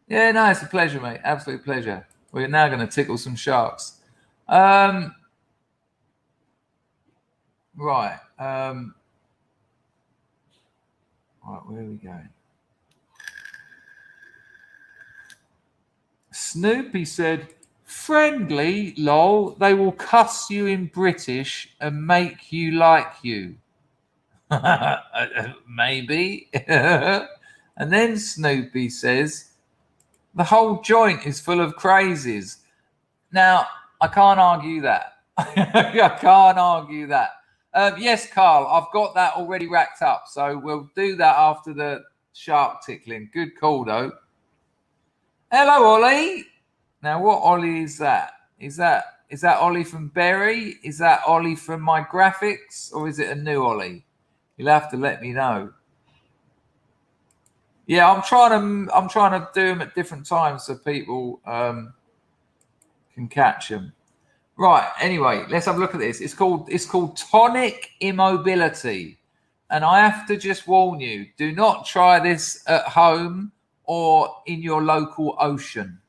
Yeah, no, it's a pleasure, mate. Absolute pleasure. We're now going to tickle some sharks. Right. Right, where are we going? Snoopy said, friendly, lol, they will cuss you in British and make you like you. Maybe. And then Snoopy says, the whole joint is full of crazies. Now, I can't argue that. I can't argue that. Yes, Carl, I've got that already racked up. So we'll do that after the shark tickling. Good call, though. Hello, Ollie. Now, what Ollie is that? Is that Ollie from Berry? Is that Ollie from my graphics? Or is it a new Ollie? You'll have to let me know. Yeah, I'm trying to do them at different times so people can catch them. Right. Anyway, let's have a look at this. It's called Tonic Immobility, and I have to just warn you: do not try this at home or in your local ocean.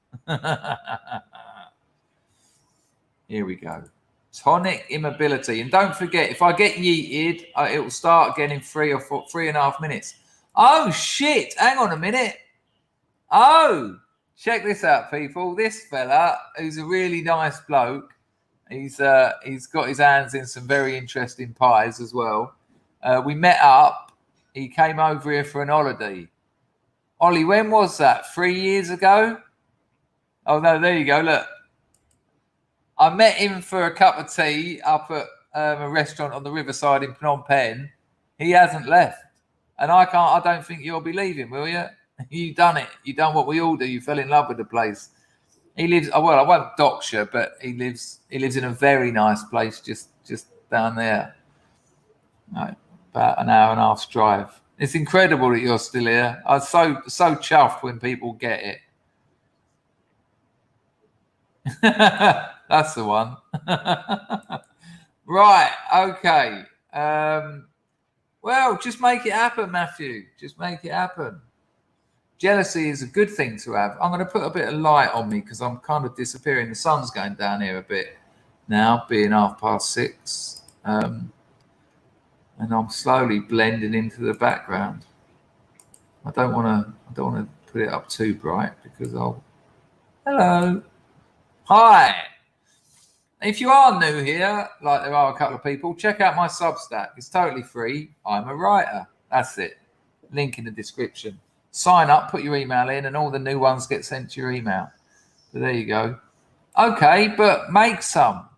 Here we go. Tonic Immobility, and don't forget, if I get yeeted, it will start again in 3.5 minutes. Oh shit! Hang on a minute. Oh, check this out, people. This fella, who's a really nice bloke, he's got his hands in some very interesting pies as well. We met up. He came over here for an holiday. Ollie, when was that? 3 years ago? Oh no, there you go. Look, I met him for a cup of tea up at a restaurant on the riverside in Phnom Penh. He hasn't left. And I don't think you'll be leaving, will you? You done it. You done what we all do. You fell in love with the place. He lives. Well, I won't dox you, but he lives in a very nice place, just down there. No, about an hour and a half's drive. It's incredible that you're still here. I'm so chuffed when people get it. That's the one. Right. Okay. Well, just make it happen, Matthew. Just make it happen. Jealousy is a good thing to have. I'm going to put a bit of light on me because I'm kind of disappearing. The sun's going down here a bit now, being 6:30. And I'm slowly blending into the background. I don't want to put it up too bright because Hello. Hi. If you are new here, like there are a couple of people, check out my Substack. It's totally free. I'm a writer. That's it. Link in the description. Sign up, put your email in, and all the new ones get sent to your email. So there you go. Okay, but make some.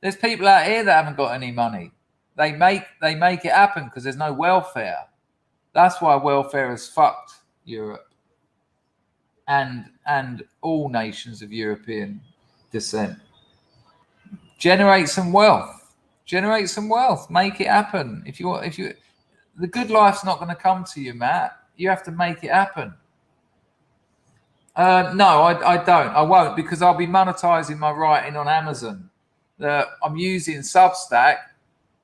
There's people out here that haven't got any money. They make it happen because there's no welfare. That's why welfare has fucked Europe and all nations of European descent. Generate some wealth. Make it happen. If you the good life's not going to come to you, Matt. You have to make it happen. No, I don't. I won't, because I'll be monetizing my writing on Amazon. I'm using Substack.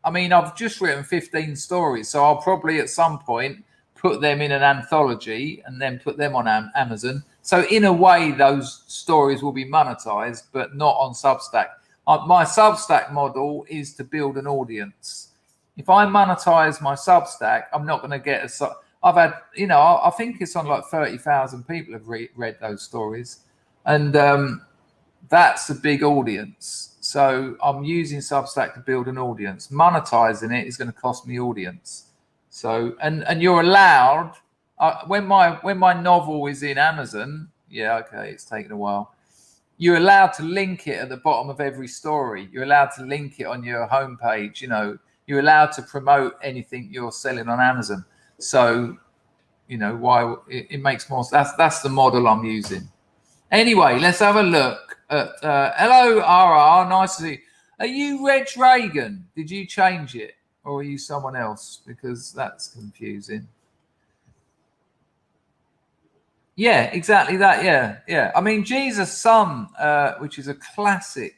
I mean, I've just written 15 stories, so I'll probably at some point put them in an anthology and then put them on Amazon. So in a way, those stories will be monetized, but not on Substack. My Substack model is to build an audience. If I monetize my Substack, I'm not going to get I've had, I think it's on like 30,000 people have read those stories. And that's a big audience. So I'm using Substack to build an audience. Monetizing it is going to cost me audience. So, and you're allowed, when my novel is in Amazon, it's taken a while. You're allowed to link it at the bottom of every story. You're allowed to link it on your homepage. You're allowed to promote anything you're selling on Amazon. So, why it makes more sense. That's the model I'm using. Anyway, let's have a look at hello RR, nice to see you. Are you Reg Reagan? Did you change it? Or are you someone else? Because that's confusing. Yeah, exactly that. Yeah. I mean, Jesus' Son, which is a classic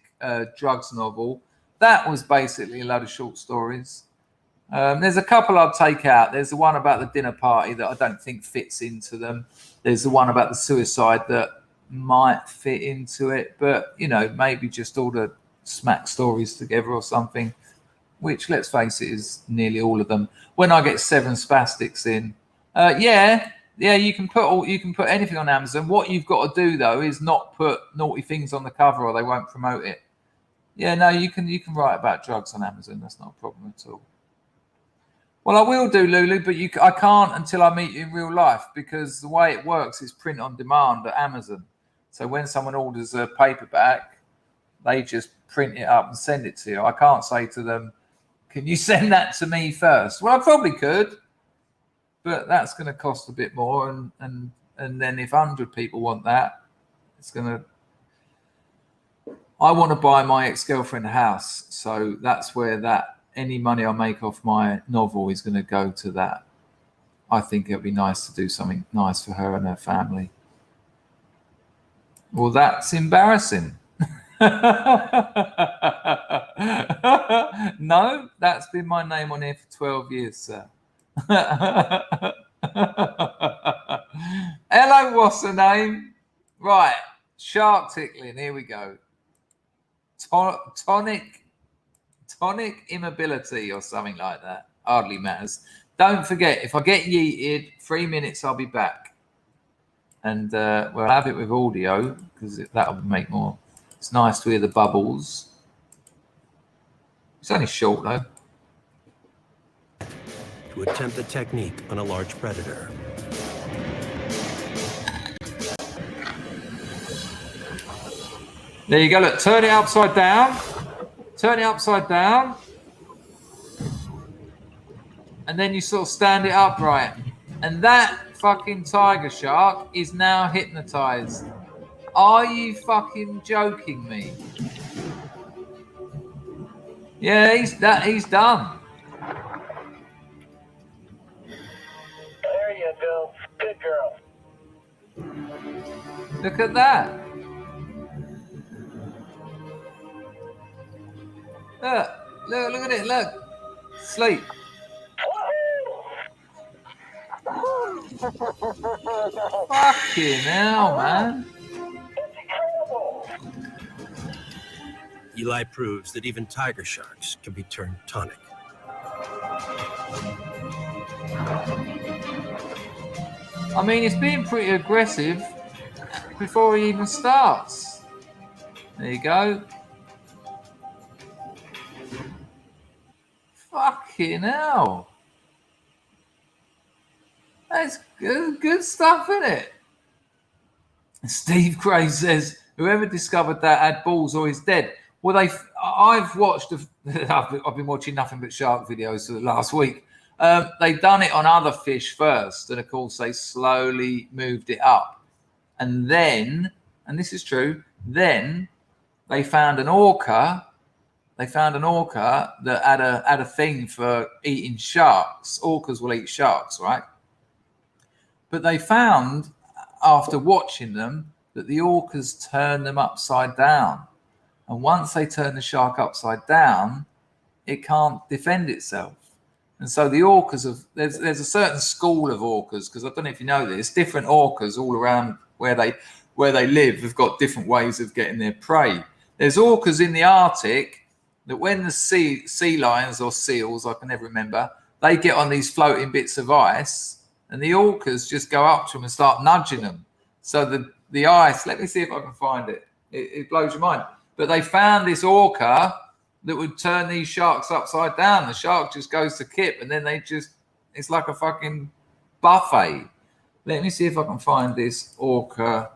drugs novel, that was basically a load of short stories. There's a couple I'd take out. There's the one about the dinner party that I don't think fits into them. There's the one about the suicide that might fit into it, but maybe just all the smack stories together or something, which, let's face it, is nearly all of them. When I get 7 spastics in, you can put anything on Amazon. What you've got to do though is not put naughty things on the cover, or they won't promote it. Yeah, no, you can write about drugs on Amazon. That's not a problem at all. Well, I will do, Lulu, but I can't until I meet you in real life, because the way it works is print on demand at Amazon. So when someone orders a paperback, they just print it up and send it to you. I can't say to them, can you send that to me first? Well, I probably could, but that's going to cost a bit more. And then if 100 people want that, I want to buy my ex-girlfriend a house. So that's where any money I make off my novel is going to go to that. I think it'd be nice to do something nice for her and her family. Well, that's embarrassing. No, that's been my name on here for 12 years, sir. Hello, what's the name? Right, shark tickling, here we go. Tonic immobility or something like that. Hardly matters. Don't forget, if I get yeeted, 3 minutes, I'll be back. And we'll have it with audio, because that'll make more. It's nice to hear the bubbles. It's only short though. To attempt the technique on a large predator. There you go. Look, turn it upside down. Turn it upside down. And then you sort of stand it upright. And that fucking tiger shark is now hypnotized. Are you fucking joking me? Yeah, he's done. There you go. Good girl. Look at that. Look at it, look. Sleep. Fucking hell, man. Eli proves that even tiger sharks can be turned tonic. I mean, it's being pretty aggressive before he even starts. There you go. Fucking hell. That's good stuff, isn't it? Steve Gray says, whoever discovered that had balls or is dead. Well, I've watched, I've been watching nothing but shark videos for the last week. They've done it on other fish first. And of course, they slowly moved it up. And then, and this is true, then they found an orca. They found an orca that had a thing for eating sharks. Orcas will eat sharks, right? But they found, after watching them, that the orcas turn them upside down. And once they turn the shark upside down, it can't defend itself. And so the orcas there's a certain school of orcas, because I don't know if you know this, different orcas all around where they live have got different ways of getting their prey. There's orcas in the Arctic that when the sea lions or seals, I can never remember, they get on these floating bits of ice, and the orcas just go up to them and start nudging them. So the ice, let me see if I can find it. It blows your mind. But they found this orca that would turn these sharks upside down. The shark just goes to kip, and then it's like a fucking buffet. Let me see if I can find this orca.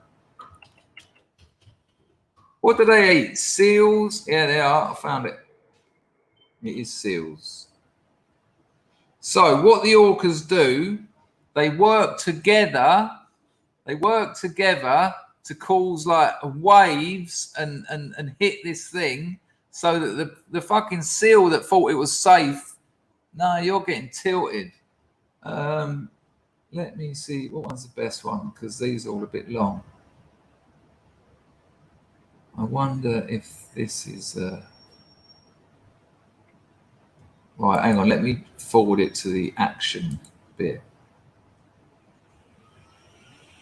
What do they eat? Seals? Yeah, they are. I found it. It is seals. So what the orcas do, they work together. They work together to cause like waves and hit this thing so that the fucking seal that thought it was safe, no, you're getting tilted. Let me see, what one's the best one? Because these are all a bit long. I wonder if this is... Right, hang on, let me forward it to the action bit.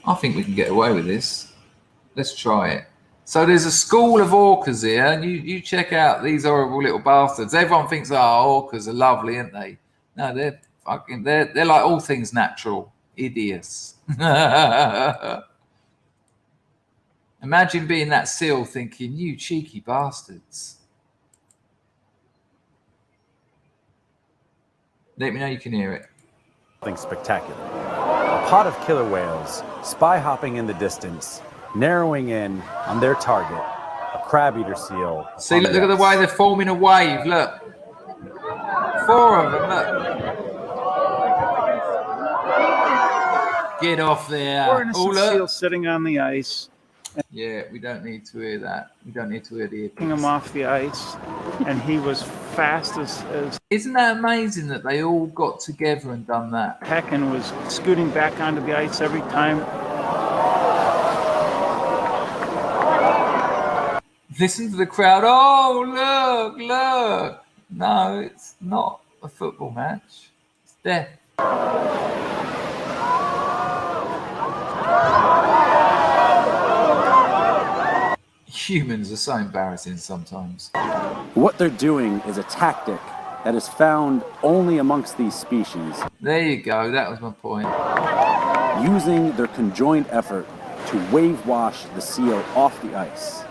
I think we can get away with this. Let's try it. So there's a school of orcas here, and you check out these horrible little bastards. Everyone thinks, oh, orcas are lovely, aren't they? No, they're like all things natural. Idiots. Imagine being that seal thinking, you cheeky bastards. Let me know you can hear it. Something spectacular. A pod of killer whales, spy hopping in the distance, narrowing in on their target, a crab-eater seal. See, look at the way they're forming a wave, look. 4 of them, look. Get off there. Poor innocent seal sitting on the ice. Yeah, we don't need to hear that. We don't need to hear the... Picking him off the ice, and he was fast as... Isn't that amazing that they all got together and done that? heck, and was scooting back onto the ice every time. Listen to the crowd. Oh, look. No, it's not a football match. It's death. Humans are so embarrassing sometimes. What they're doing is a tactic that is found only amongst these species. There you go. That was my point. Using their conjoined effort to wave wash the seal off the ice.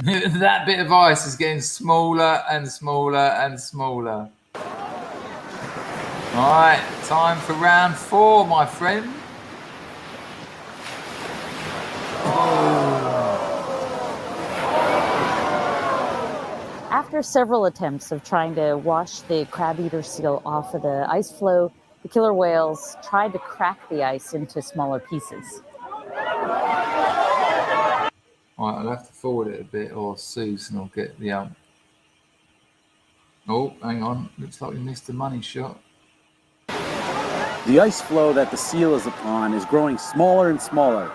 That bit of ice is getting smaller and smaller and smaller. All right, time for round 4, my friend. After several attempts of trying to wash the crab-eater seal off of the ice floe, the killer whales tried to crack the ice into smaller pieces. Right, I'll have to forward it a bit, or Susan will get the... Oh, hang on. Looks like we missed the money shot. The ice floe that the seal is upon is growing smaller and smaller.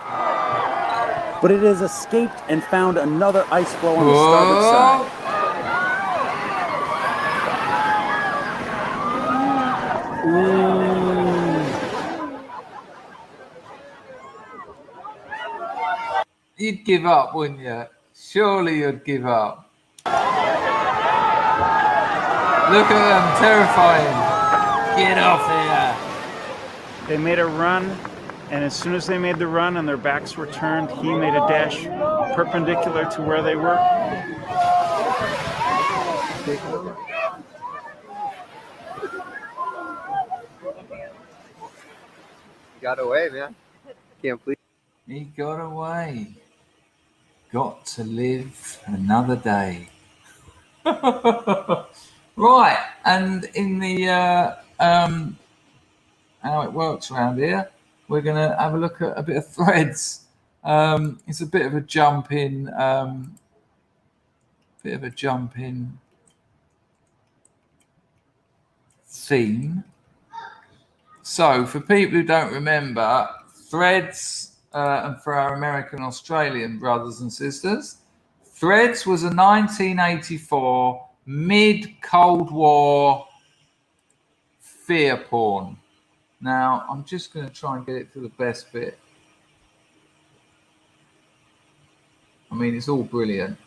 But it has escaped and found another ice floe on the starboard side. You'd give up, wouldn't you? Surely you'd give up. Look at them, terrifying. Get off here. They made a run, and as soon as they made the run and their backs were turned, he made a dash perpendicular to where they were. He got away, man. Can't believe he got away. Got to live another day. Right, and in the how it works around here, we're going to have a look at a bit of threads. It's a bit of a jump in, theme. So for people who don't remember, threads, and for our American Australian brothers and sisters, Threads was a 1984 mid-Cold War fear porn. Now, I'm just going to try and get it to the best bit. I mean, it's all brilliant.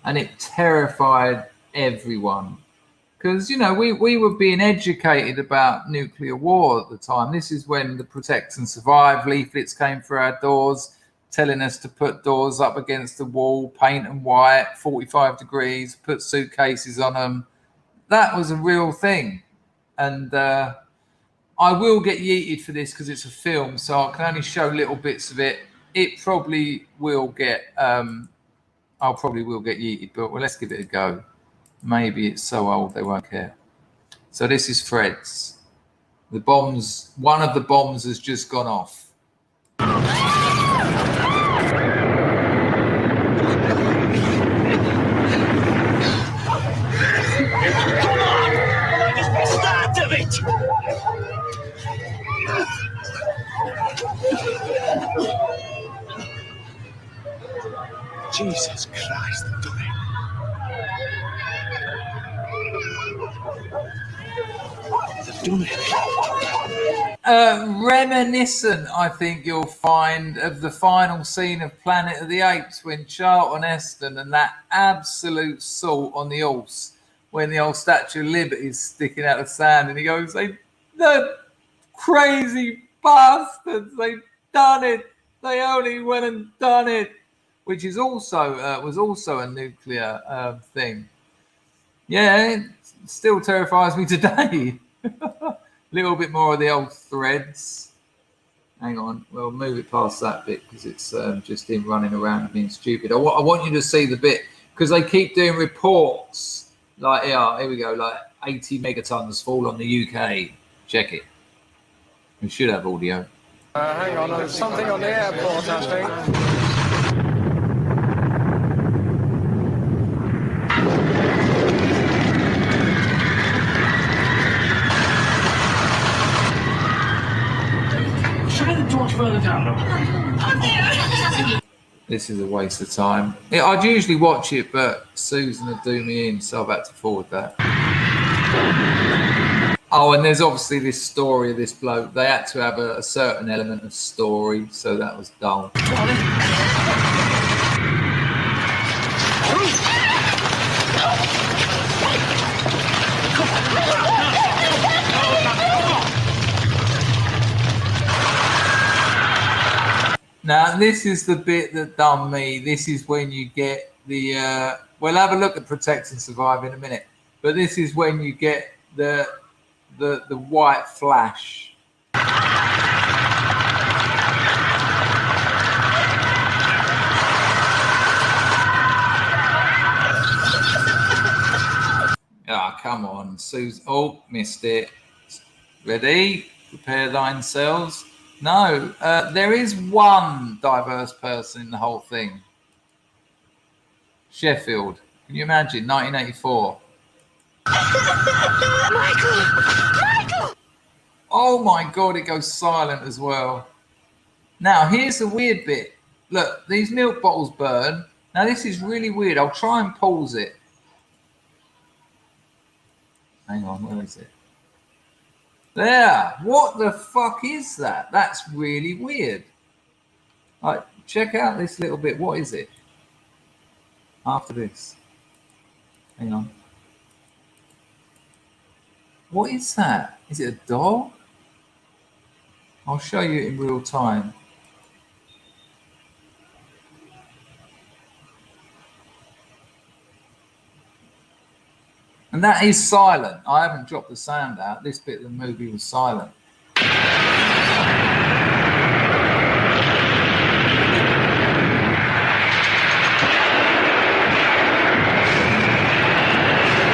And it terrified everyone. Because, you know, we were being educated about nuclear war at the time. This is when the Protect and Survive leaflets came through our doors, telling us to put doors up against the wall, paint them white, 45 degrees, put suitcases on them. That was a real thing. And I will get yeeted for this because it's a film, so I can only show little bits of it. It probably will get, I probably will get yeeted, but well, let's give it a go. Maybe it's so old they won't care. So this is Fred's. The bombs, one of the bombs has just gone off. Start of it! Jesus Christ, Tonic. Reminiscent, I think you'll find, of the final scene of Planet of the Apes when Charlton Heston and that absolute salt on the horse when the old Statue of Liberty is sticking out of the sand and he goes, the crazy bastards, they've done it. They only went and done it. Which is also was also a nuclear thing. Yeah, it still terrifies me today. A little bit more of the old threads. Hang on, we'll move it past that bit because it's just him running around and being stupid. I want you to see the bit because they keep doing reports like, yeah, here we go, like 80 megatons fall on the UK. Check it. We should have audio. Hang on, there's something on the airport, I think. Further down. This is a waste of time. Yeah, I'd usually watch it, but Susan would do me in, so I've had to forward that. Oh, and there's obviously this story of this bloke. They had to have a certain element of story, so that was dull. Now, this is the bit that done me. This is when you get the... we'll have a look at Protect and Survive in a minute. But this is when you get the white flash. Ah, come on, Susan. Oh, missed it. Ready? Prepare thine selves. No, there is one diverse person in the whole thing. Sheffield. Can you imagine? 1984. Michael! Oh my God, it goes silent as well. Now, here's the weird bit. Look, these milk bottles burn. Now, this is really weird. I'll try and pause it. Hang on, where is it? There. What the fuck is that? That's really weird. Right, check out this little bit. What is it? After this. Hang on. What is that? Is it a dog? I'll show you in real time. And that is silent. I haven't dropped the sound out. This bit of the movie was silent.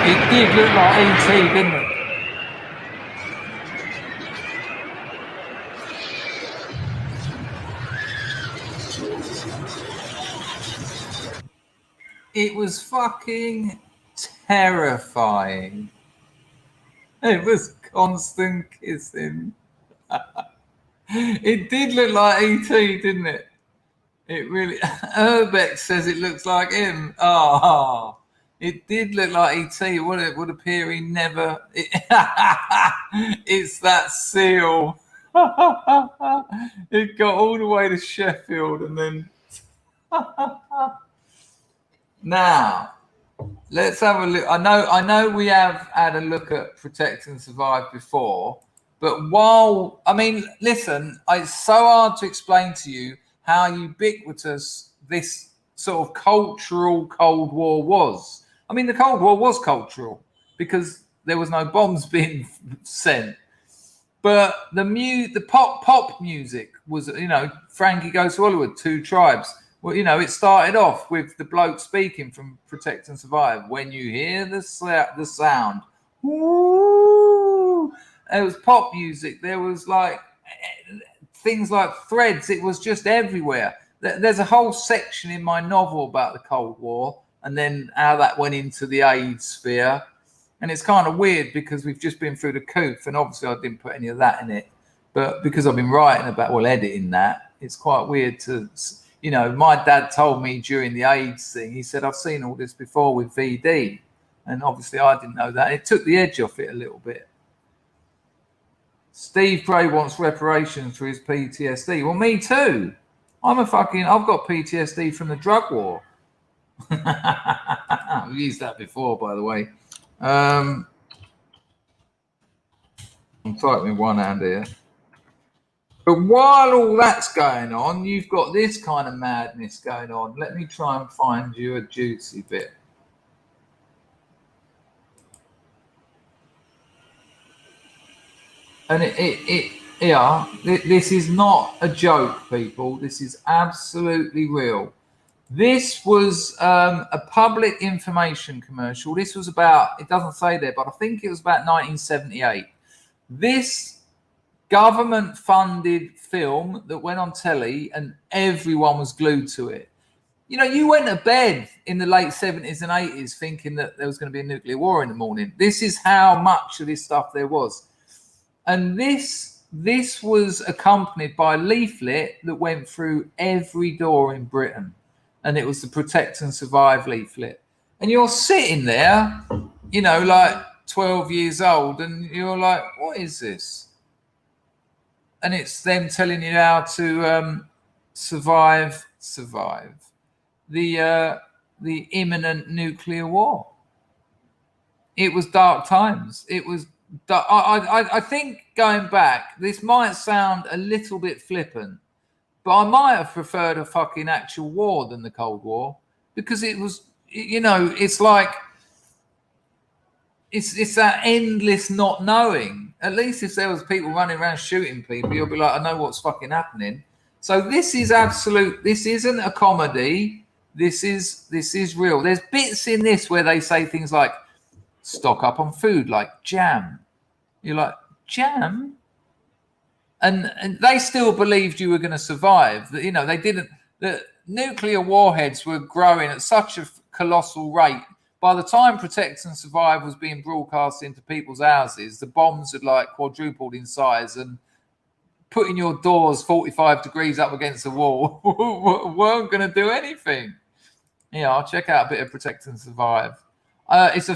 It did look like E.T., didn't it? It was fucking terrifying. It was constant kissing. It did look like E.T., didn't it? It really... Urbex says it looks like him. Oh, it did look like E.T. It would appear he never... It's that seal. It got all the way to Sheffield and then... Now, let's have a look. I know we have had a look at Protect and Survive before, but listen, it's so hard to explain to you how ubiquitous this sort of cultural Cold War was. I mean, the Cold War was cultural because there was no bombs being sent. But the pop music was, Frankie Goes to Hollywood, Two Tribes. Well, it started off with the bloke speaking from Protect and Survive. When you hear the sound, woo! It was pop music. There was like things like Threads. It was just everywhere. There's a whole section in my novel about the Cold War and then how that went into the AIDS sphere. And it's kind of weird because we've just been through the coup, and obviously I didn't put any of that in it. But because I've been writing about, editing that, it's quite weird to, my dad told me during the AIDS thing, he said, I've seen all this before with VD. And obviously I didn't know that. It took the edge off it a little bit. Steve Gray wants reparations for his PTSD. Well, me too. I've got PTSD from the drug war. We've used that before, by the way. I'm typing with one hand here. But while all that's going on, you've got this kind of madness going on. Let me try and find you a juicy bit. And this is not a joke, people. This is absolutely real. This was a public information commercial. This was about, it doesn't say there, but I think it was about 1978. This government-funded film that went on telly and everyone was glued to it. You went to bed in the late 70s and 80s thinking that there was going to be a nuclear war in the morning. This is how much of this stuff there was. And this was accompanied by a leaflet that went through every door in Britain. And it was the Protect and Survive leaflet. And you're sitting there, like 12 years old, and you're like, what is this? And it's them telling you how to survive the imminent nuclear war. It was dark times. It was. I think going back, this might sound a little bit flippant, but I might have preferred a fucking actual war than the Cold War because it was, it's like, it's that endless not knowing. At least if there was people running around shooting people, you'll be like, I know what's fucking happening. So this is absolute. This isn't a comedy. This is real. There's bits in this where they say things like, stock up on food like jam. You're like, jam? And they still believed you were going to survive. That they didn't. The nuclear warheads were growing at such a colossal rate. By the time Protect and Survive was being broadcast into people's houses, the bombs had like quadrupled in size, and putting your doors 45 degrees up against the wall weren't going to do anything. I'll check out a bit of Protect and Survive. It's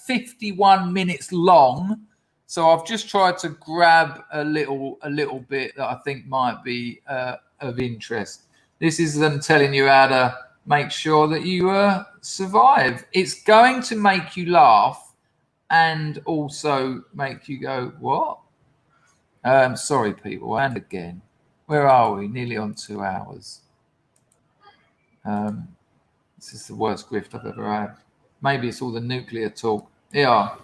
51 minutes long. So I've just tried to grab a little bit that I think might be of interest. This is them telling you how to make sure that you survive. It's going to make you laugh and also make you go, what? Sorry, people. And again, where are we? Nearly on 2 hours. This is the worst grift I've ever had. Maybe it's all the nuclear talk. Yeah.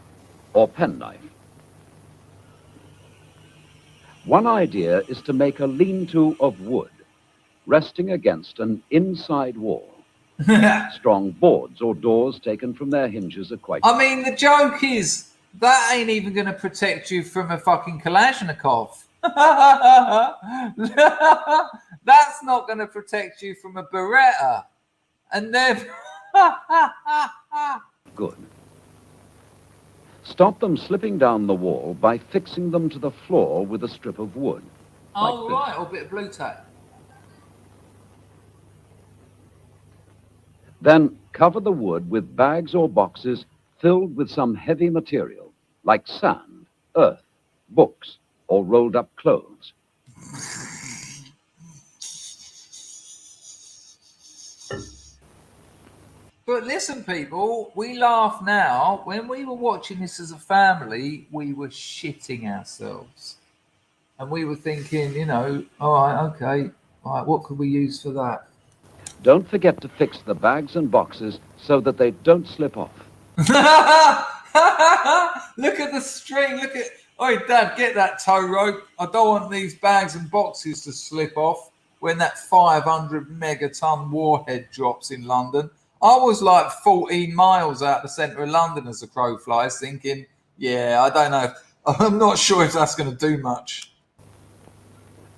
Or penknife. One idea is to make a lean-to of wood, resting against an inside wall. Strong boards or doors taken from their hinges are quite... I mean, the joke is, that ain't even going to protect you from a fucking Kalashnikov. That's not going to protect you from a Beretta. And then... Good. Stop them slipping down the wall by fixing them to the floor with a strip of wood. Oh, right, or a bit of blue tack. Then cover the wood with bags or boxes filled with some heavy material, like sand, earth, books, or rolled up clothes. But listen, people, we laugh now. When we were watching this as a family, we were shitting ourselves. And we were thinking, you know, all right, okay, all right, what could we use for that? Don't forget to fix the bags and boxes so that they don't slip off. Look at the string. Look at. Oh, Dad, get that tow rope. I don't want these bags and boxes to slip off when that 500 megaton warhead drops in London. I was like 14 miles out the centre of London as the crow flies, thinking, yeah, I don't know. I'm not sure if that's going to do much.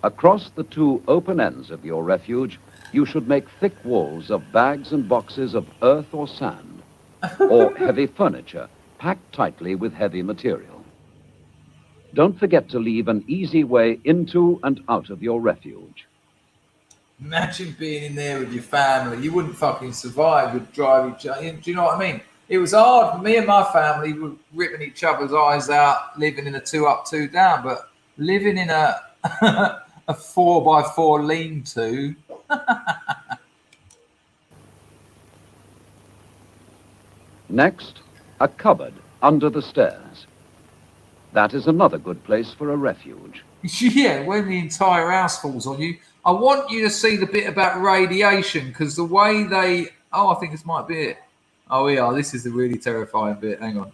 Across the two open ends of your refuge, you should make thick walls of bags and boxes of earth or sand, or heavy furniture packed tightly with heavy material. Don't forget to leave an easy way into and out of your refuge. Imagine being in there with your family. You wouldn't fucking survive. You'd drive each other. Do you know what I mean? It was hard. Me and my family were ripping each other's eyes out, living in a 2 up, 2 down, but living in a a 4x4 lean-to. Next, a cupboard under the stairs. That is another good place for a refuge. Yeah, when the entire house falls on you. I want you to see the bit about radiation, because the way they... Oh, I think this might be it. Oh, yeah, this is the really terrifying bit. Hang on.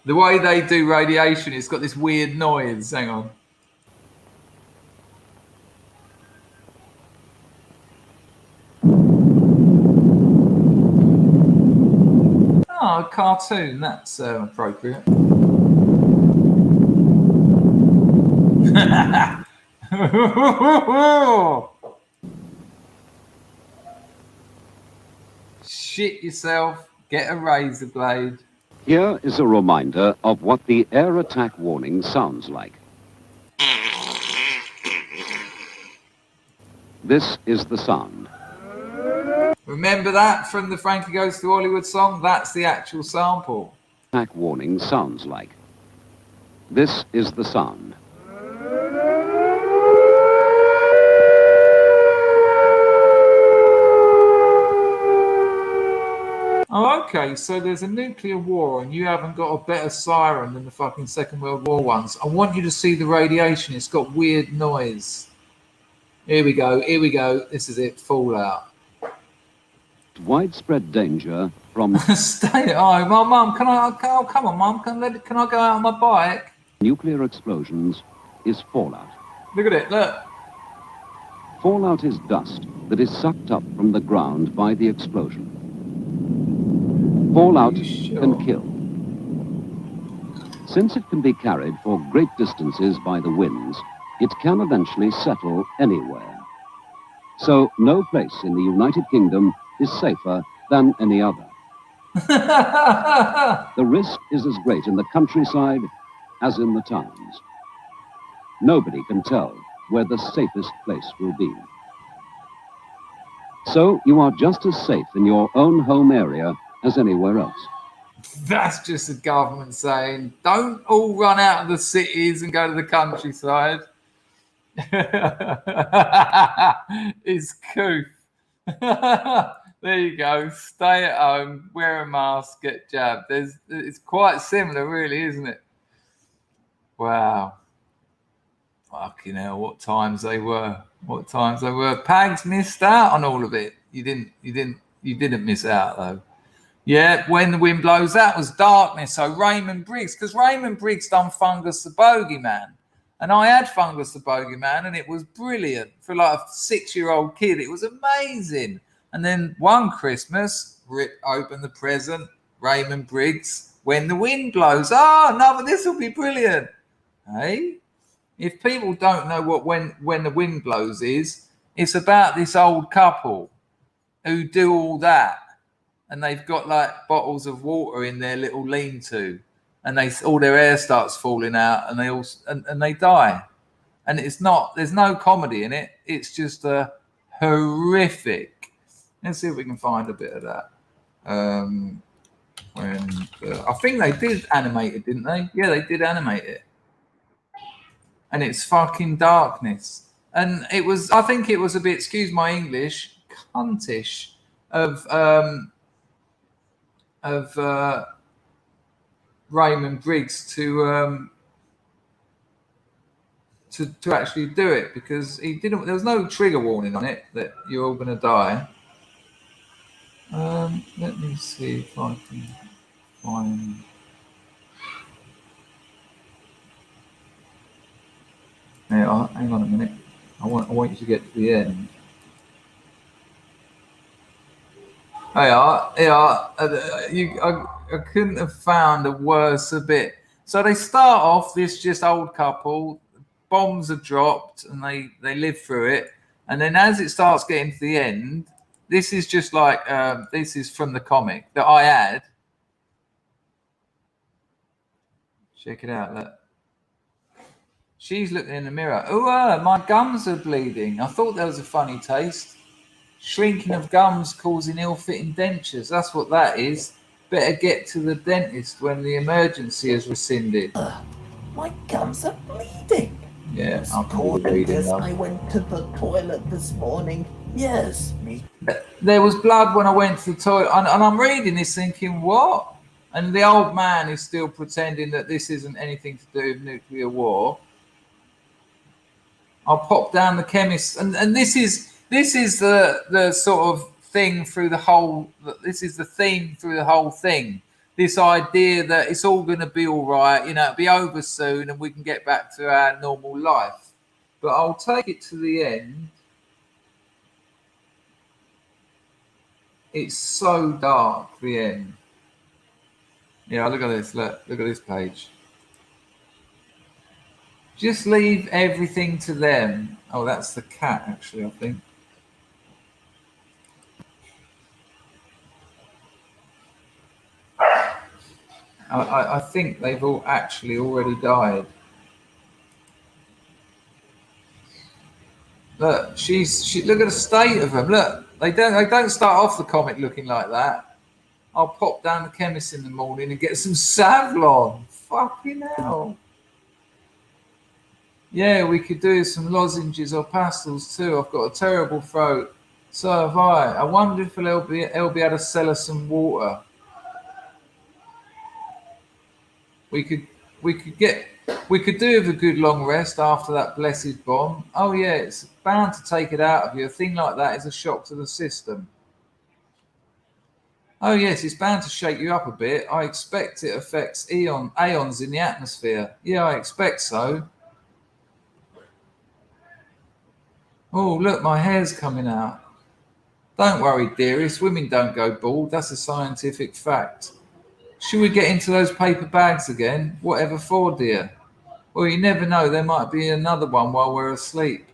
The way they do radiation, it's got this weird noise. Hang on. Oh, a cartoon. That's appropriate. Shit yourself. Get a razor blade. Here is a reminder of what the air attack warning sounds like. This is the sound. Remember that from the Frankie Goes to Hollywood song? That's the actual sample. Attack warning sounds like. This is the sound. Oh, okay, so there's a nuclear war and you haven't got a better siren than the fucking Second World War ones. I want you to see the radiation. It's got weird noise. Here we go. Here we go. This is it. Fallout. Widespread danger from... Stay at home. Oh, Mum, can I... Oh, come on, Mum. Can I go out on my bike? Nuclear explosions is fallout. Look at it. Look. Fallout is dust that is sucked up from the ground by the explosion. Fallout can kill. Since it can be carried for great distances by the winds, it can eventually settle anywhere. So no place in the United Kingdom is safer than any other. The risk is as great in the countryside as in the towns. Nobody can tell where the safest place will be. So you are just as safe in your own home area as anywhere else. That's just the government saying, don't all run out of the cities and go to the countryside. It's coof. There you go. Stay at home, wear a mask, get jabbed. It's quite similar, really, isn't it? Wow. Fucking hell, what times they were. What times they were. Pags missed out on all of it. You didn't miss out, though. Yeah, When the Wind Blows, that was Darkness. So Raymond Briggs, because Raymond Briggs done Fungus the Bogeyman. And I had Fungus the Bogeyman, and it was brilliant for like a 6-year-old kid. It was amazing. And then one Christmas, rip open the present, Raymond Briggs, When the Wind Blows. Oh, no, but this will be brilliant. Hey? If people don't know what when the Wind Blows is, it's about this old couple who do all that. And they've got like bottles of water in their little lean-to, and all their air starts falling out, and they die. And there's no comedy in it. It's just a horrific. Let's see if we can find a bit of that. I think they did animate it, didn't they? Yeah, they did animate it. And it's fucking Darkness. And I think it was a bit, excuse my English, cuntish. of Raymond Briggs to actually do it, because he didn't. There was no trigger warning on it that you're all going to die. Let me see if I can find. Hang on a minute. I want you to get to the end. Hey, I couldn't have found a worse bit. So they start off this just old couple. Bombs are dropped and they live through it. And then as it starts getting to the end, this is just like this is from the comic that I had. Check it out. Look. She's looking in the mirror. Oh, my gums are bleeding. I thought that was a funny taste. Shrinking of gums causing ill-fitting dentures. That's what that is. Better get to the dentist when the emergency is rescinded. My gums are bleeding. Yeah, I went to the toilet this morning. Yes, me. There was blood when I went to the toilet. And I'm reading this thinking, what? And the old man is still pretending that this isn't anything to do with nuclear war. I'll pop down the chemist. And this is the sort of thing through the whole. This is the theme through the whole thing. This idea that it's all going to be all right, it'll be over soon and we can get back to our normal life. But I'll take it to the end. It's so dark, the end. Yeah, look at this. Look at this page. Just leave everything to them. Oh, that's the cat, actually, I think. I think they've all actually already died. Look, look at the state of them. Look, they don't start off the comic looking like that. I'll pop down the chemist in the morning and get some Savlon. Fucking hell. Yeah, we could do some lozenges or pastels too. I've got a terrible throat. So have I. I wonder if they'll be able to sell us some water. We could do with a good long rest after that blessed bomb. Oh yeah, it's bound to take it out of you. A thing like that is a shock to the system. Oh yes, it's bound to shake you up a bit. I expect it affects aeons in the atmosphere. Yeah, I expect so. Oh look, my hair's coming out. Don't worry, dearest. Women don't go bald. That's a scientific fact. Should we get into those paper bags again? Whatever for, dear? Well, you never know. There might be another one while we're asleep.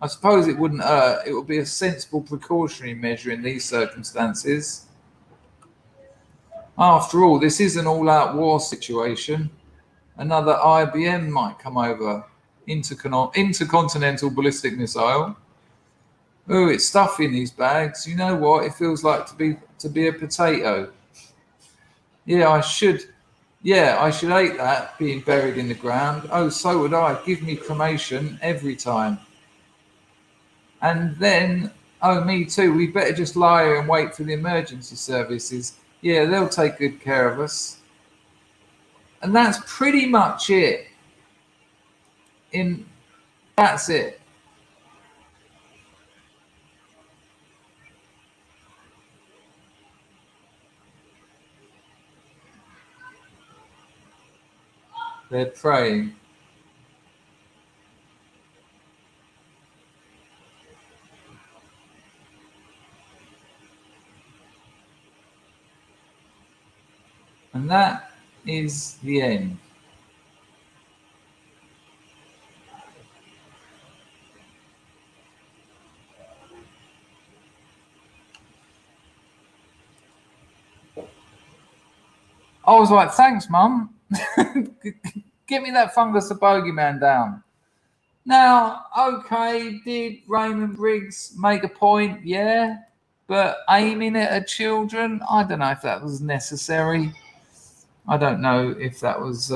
I suppose it wouldn't hurt. It would be a sensible precautionary measure in these circumstances. After all, this is an all-out war situation. Another IBM might come over. Intercontinental ballistic missile. Oh, it's stuffy in these bags. You know what? It feels like to be a potato. Yeah, I should hate that, being buried in the ground. Oh, so would I. Give me cremation every time. And then, oh, me too. We better just lie here and wait for the emergency services. Yeah, they'll take good care of us. And that's pretty much it. That's it. They're praying. And that is the end. I was like, thanks, Mum. Get me that fungus the bogeyman down. Now, okay, did Raymond Briggs make a point? Yeah. But aiming it at children, I don't know if that was necessary. I don't know if that was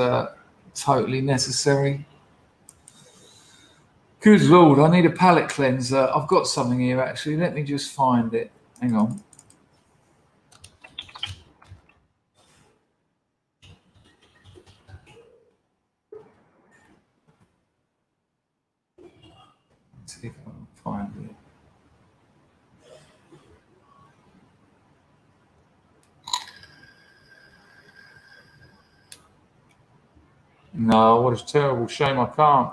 totally necessary. Good Lord, I need a palate cleanser. I've got something here, actually. Let me just find it. Hang on. see if I can find it. No, what a terrible shame I can't.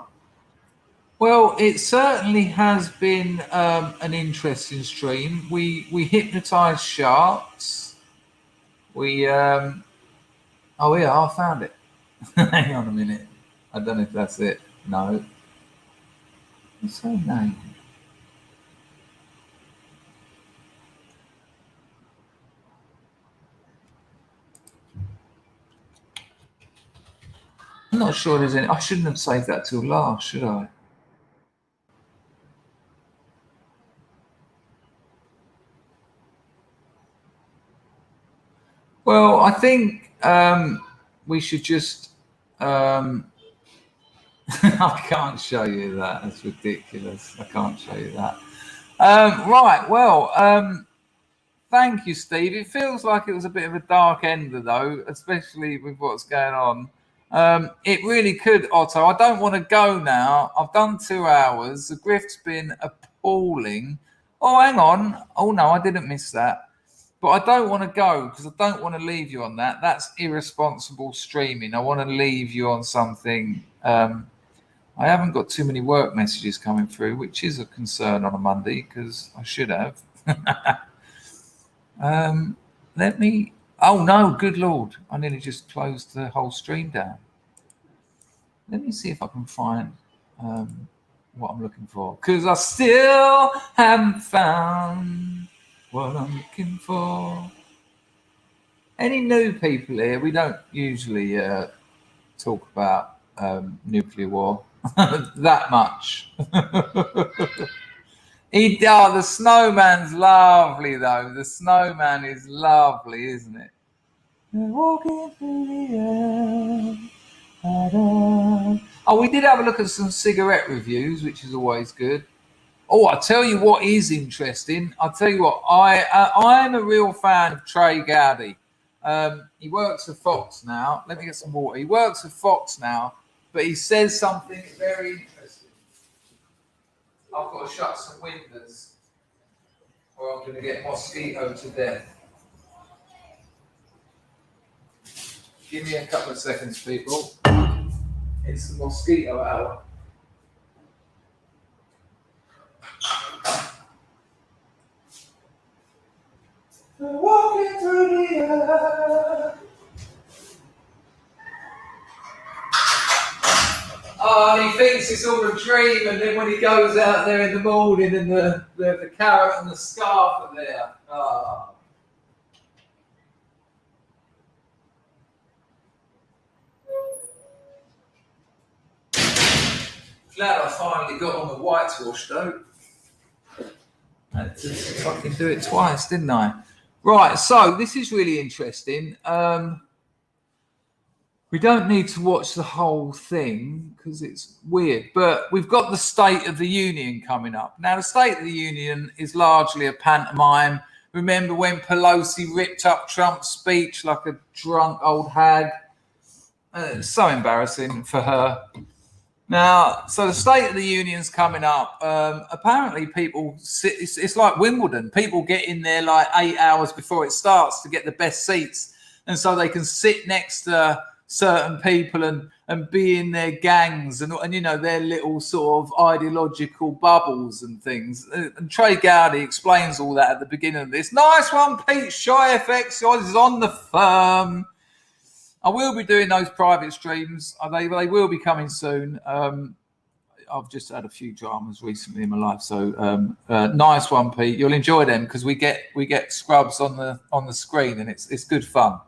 Well, it certainly has been an interesting stream. We hypnotise sharks. We oh yeah, I found it. Hang on a minute. I don't know if that's it. No. What's her name? I'm not sure there's any. I shouldn't have saved that till last, should I? Well, I think we should just. I can't show you that. That's ridiculous. I can't show you that. Right. Well, thank you, Steve. It feels like it was a bit of a dark ender, though, especially with what's going on. It really could, Otto. I don't want to go now. I've done 2 hours. The grift's been appalling. Oh, hang on. Oh, no, I didn't miss that. But I don't want to go because I don't want to leave you on that. That's irresponsible streaming. I want to leave you on something. I haven't got too many work messages coming through, which is a concern on a Monday because I should have. Let me. Oh no, good Lord. I nearly just closed the whole stream down. Let me see if I can find what I'm looking for. Because I still haven't found what I'm looking for. Any new people here? We don't usually talk about nuclear war that much. The snowman's lovely, though. The snowman is lovely, isn't it? Walking through the air. Oh, we did have a look at some cigarette reviews, which is always good. Oh, I'll tell you what is interesting. I'll tell you what, I'm a real fan of Trey Gowdy. He works for Fox now. Let me get some water. He works for Fox now, but he says something very interesting. I've got to shut some windows or I'm going to get mosquito to death. Give me a couple of seconds, people. It's the mosquito hour. Walking through the air. Oh, and he thinks it's all a dream, and then when he goes out there in the morning and the carrot and the scarf are there. Oh. Glad I finally got on the whitewash though. I had to fucking do it twice, didn't I? Right, so this is really interesting. We don't need to watch the whole thing because it's weird, but we've got the State of the Union coming up. Now, the State of the Union is largely a pantomime. Remember when Pelosi ripped up Trump's speech like a drunk old hag? So embarrassing for her. Now, so the State of the Union's coming up. Apparently, people sit. It's like Wimbledon. People get in there like 8 hours before it starts to get the best seats, and so they can sit next to certain people and be in their gangs and you know their little sort of ideological bubbles and things. And Trey Gowdy explains all that at the beginning of this. Nice one, Pete. Shy FX is on the firm. I will be doing those private streams. They will be coming soon. I've just had a few dramas recently in my life, so nice one, Pete. You'll enjoy them because we get scrubs on the screen, and it's good fun.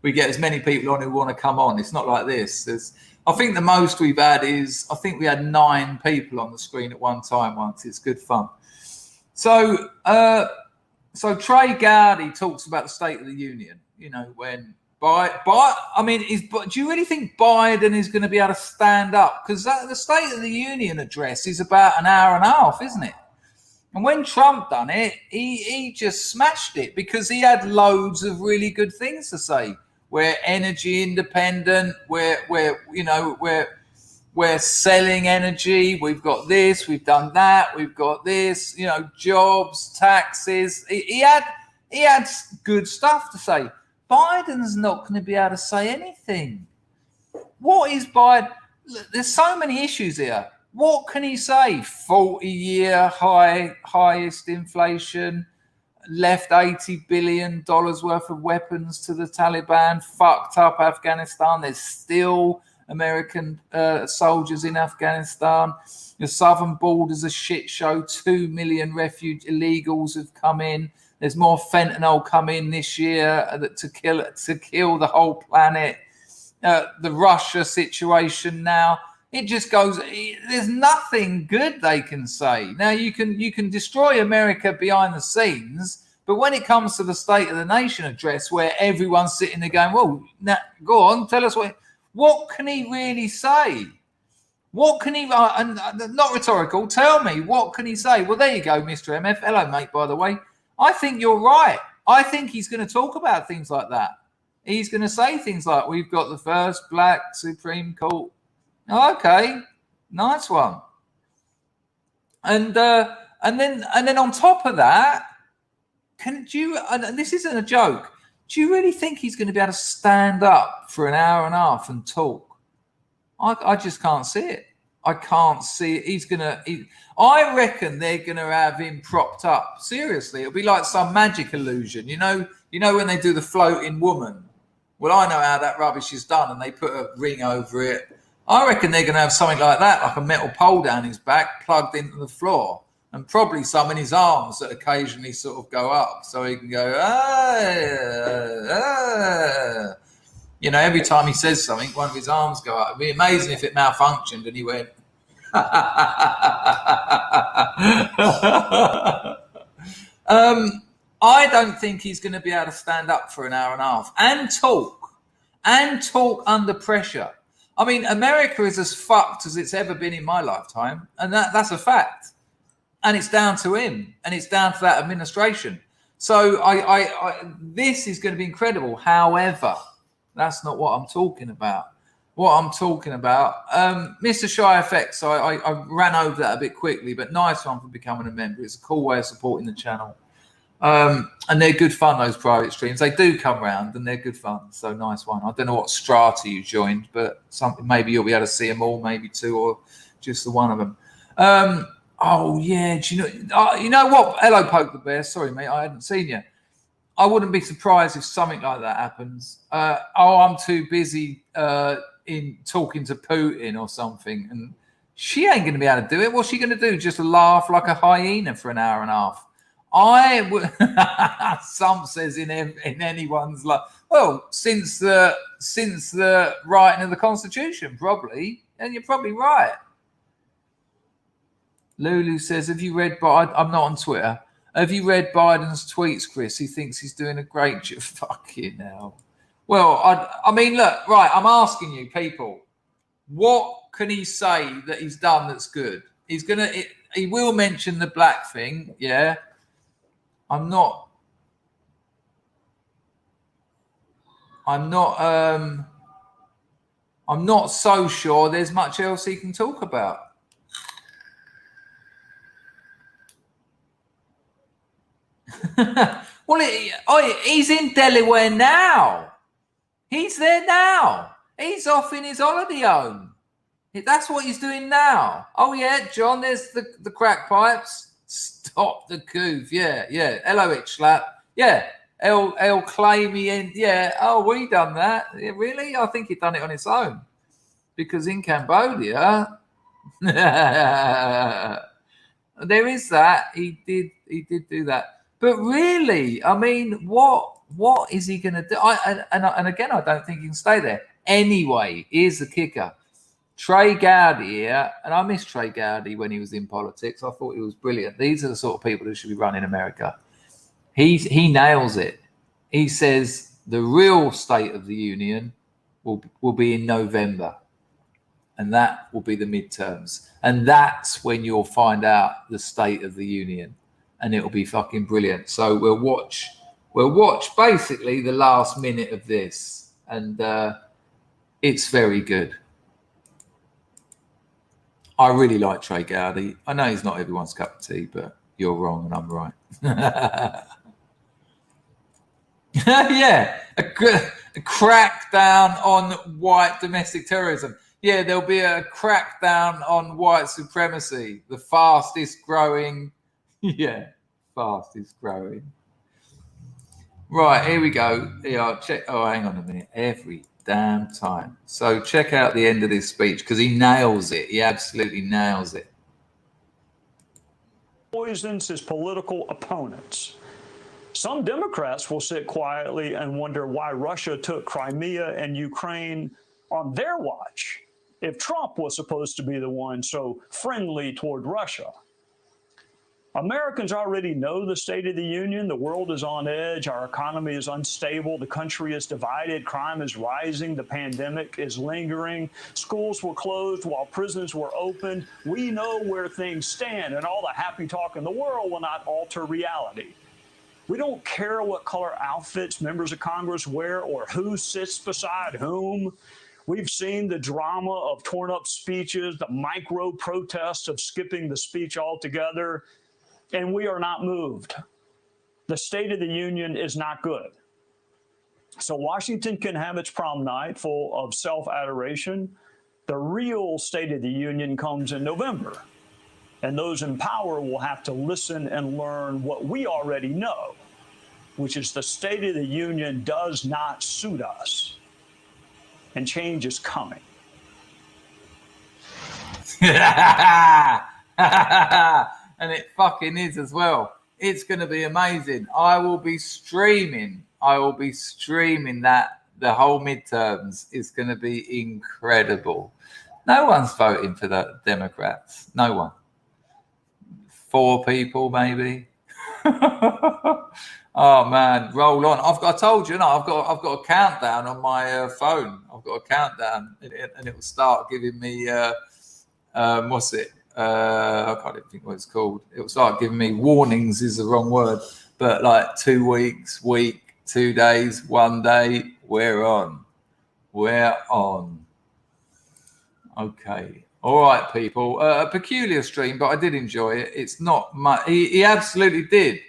We get as many people on who want to come on. It's not like this. I think the most we've had is I think we had 9 people on the screen at one time once. It's good fun. So Trey Gowdy talks about the State of the Union. You know when. Do you really think Biden is going to be able to stand up? Because the State of the Union address is about an hour and a half, isn't it? And when Trump done it, he just smashed it because he had loads of really good things to say. We're energy independent. We're we're selling energy. We've got this. We've done that. We've got this. You know, jobs, taxes. He had good stuff to say. Biden's not going to be able to say anything. What is Biden? There's so many issues here. What can he say? 40-year highest inflation, left $80 billion worth of weapons to the Taliban, fucked up Afghanistan. There's still American soldiers in Afghanistan. The southern border's a shit show. 2 million illegals have come in. There's more fentanyl coming this year to kill the whole planet. The Russia situation now, it just goes. There's nothing good they can say. Now you can destroy America behind the scenes, but when it comes to the State of the Nation address, where everyone's sitting there going, "Well, now go on, tell us what can he really say? What can he? And not rhetorical. Tell me, what can he say?" Well, there you go, Mr. MF. Hello, mate. By the way. I think you're right. I think he's going to talk about things like that. He's going to say things like, "We've got the first black Supreme Court." Oh, okay, nice one. And then on top of that, and this isn't a joke. Do you really think he's going to be able to stand up for an hour and a half and talk? I just can't see it. I can't see it. I reckon they're going to have him propped up. Seriously, it'll be like some magic illusion. You know when they do the floating woman? Well, I know how that rubbish is done, and they put a ring over it. I reckon they're going to have something like that, like a metal pole down his back plugged into the floor, and probably some in his arms that occasionally sort of go up so he can go, You know, every time he says something, one of his arms go up. It'd be amazing if it malfunctioned and he went, I don't think he's going to be able to stand up for an hour and a half and talk under pressure. I mean, America is as fucked as it's ever been in my lifetime, and that's a fact. And it's down to him, and it's down to that administration. So this is going to be incredible. However, that's not what I'm talking about. What I'm talking about, Mr. Shy FX, I ran over that a bit quickly, but nice one for becoming a member. It's a cool way of supporting the channel. And they're good fun, those private streams. They do come round and they're good fun. So nice one. I don't know what strata you joined, but something maybe you'll be able to see them all, maybe two or just the one of them. Oh yeah, do you know what? Hello, Poke the Bear. Sorry, mate, I hadn't seen you. I wouldn't be surprised if something like that happens. I'm too busy in talking to Putin or something, and she ain't going to be able to do it. What's she going to do? Just laugh like a hyena for an hour and a half? I would. Some says in anyone's life. Well, since the writing of the Constitution, probably, and you're probably right. Lulu says, "Have you read Biden?" I'm not on Twitter. Have you read Biden's tweets, Chris? He thinks he's doing a great job. Fucking hell. Well, I mean, look, right. I'm asking you, people, what can he say that he's done that's good? He will mention the black thing, yeah. I'm not so sure there's much else he can talk about. Well, he's in Delaware now. He's there now. He's off in his holiday home. That's what he's doing now. Oh yeah, John, there's the crack pipes. Stop the goof. Yeah. Hello, Itchlap. Yeah. El claiming in. Yeah. Oh, we done that. Yeah, really? I think he done it on his own. Because in Cambodia, there is that. He did do that. But really, I mean, what is he going to do? And again, I don't think he can stay there. Anyway, here's the kicker. Trey Gowdy here, and I miss Trey Gowdy when he was in politics. I thought he was brilliant. These are the sort of people who should be running America. He nails it. He says the real State of the Union will be in November, and that will be the midterms, and that's when you'll find out the State of the Union, and it'll be fucking brilliant. So we'll watch basically the last minute of this, and it's very good. I really like Trey Gowdy. I know he's not everyone's cup of tea, but you're wrong and I'm right. Yeah, a crackdown on white domestic terrorism. Yeah, there'll be a crackdown on white supremacy. The fastest growing. Yeah, fastest growing. Right, here we go. Yeah, check. Oh, hang on a minute. Every damn time. So check out the end of this speech because he nails it. He absolutely nails it. Poisons his political opponents. Some Democrats will sit quietly and wonder why Russia took Crimea and Ukraine on their watch if Trump was supposed to be the one so friendly toward Russia. Americans already know the State of the Union. The world is on edge. Our economy is unstable. The country is divided. Crime is rising. The pandemic is lingering. Schools were closed while prisons were opened. We know where things stand, and all the happy talk in the world will not alter reality. We don't care what color outfits members of Congress wear or who sits beside whom. We've seen the drama of torn up speeches, the micro protests of skipping the speech altogether, and we are not moved. The State of the Union is not good. So Washington can have its prom night full of self-adoration. The real State of the Union comes in November. And those in power will have to listen and learn what we already know, which is the State of the Union does not suit us, and change is coming. And it fucking is as well. It's going to be amazing. I will be streaming that the whole midterms is going to be incredible. No one's voting for the Democrats. No one. 4 people, maybe. Oh man, roll on! I told you, I've got a countdown on my phone. I've got a countdown, and it will start giving me what's it? I can't even think what it's called. It will start giving me warnings. Is the wrong word, but like 2 weeks, week, 2 days, 1 day. We're on. Okay. All right, people. A peculiar stream, but I did enjoy it. It's not much. He absolutely did.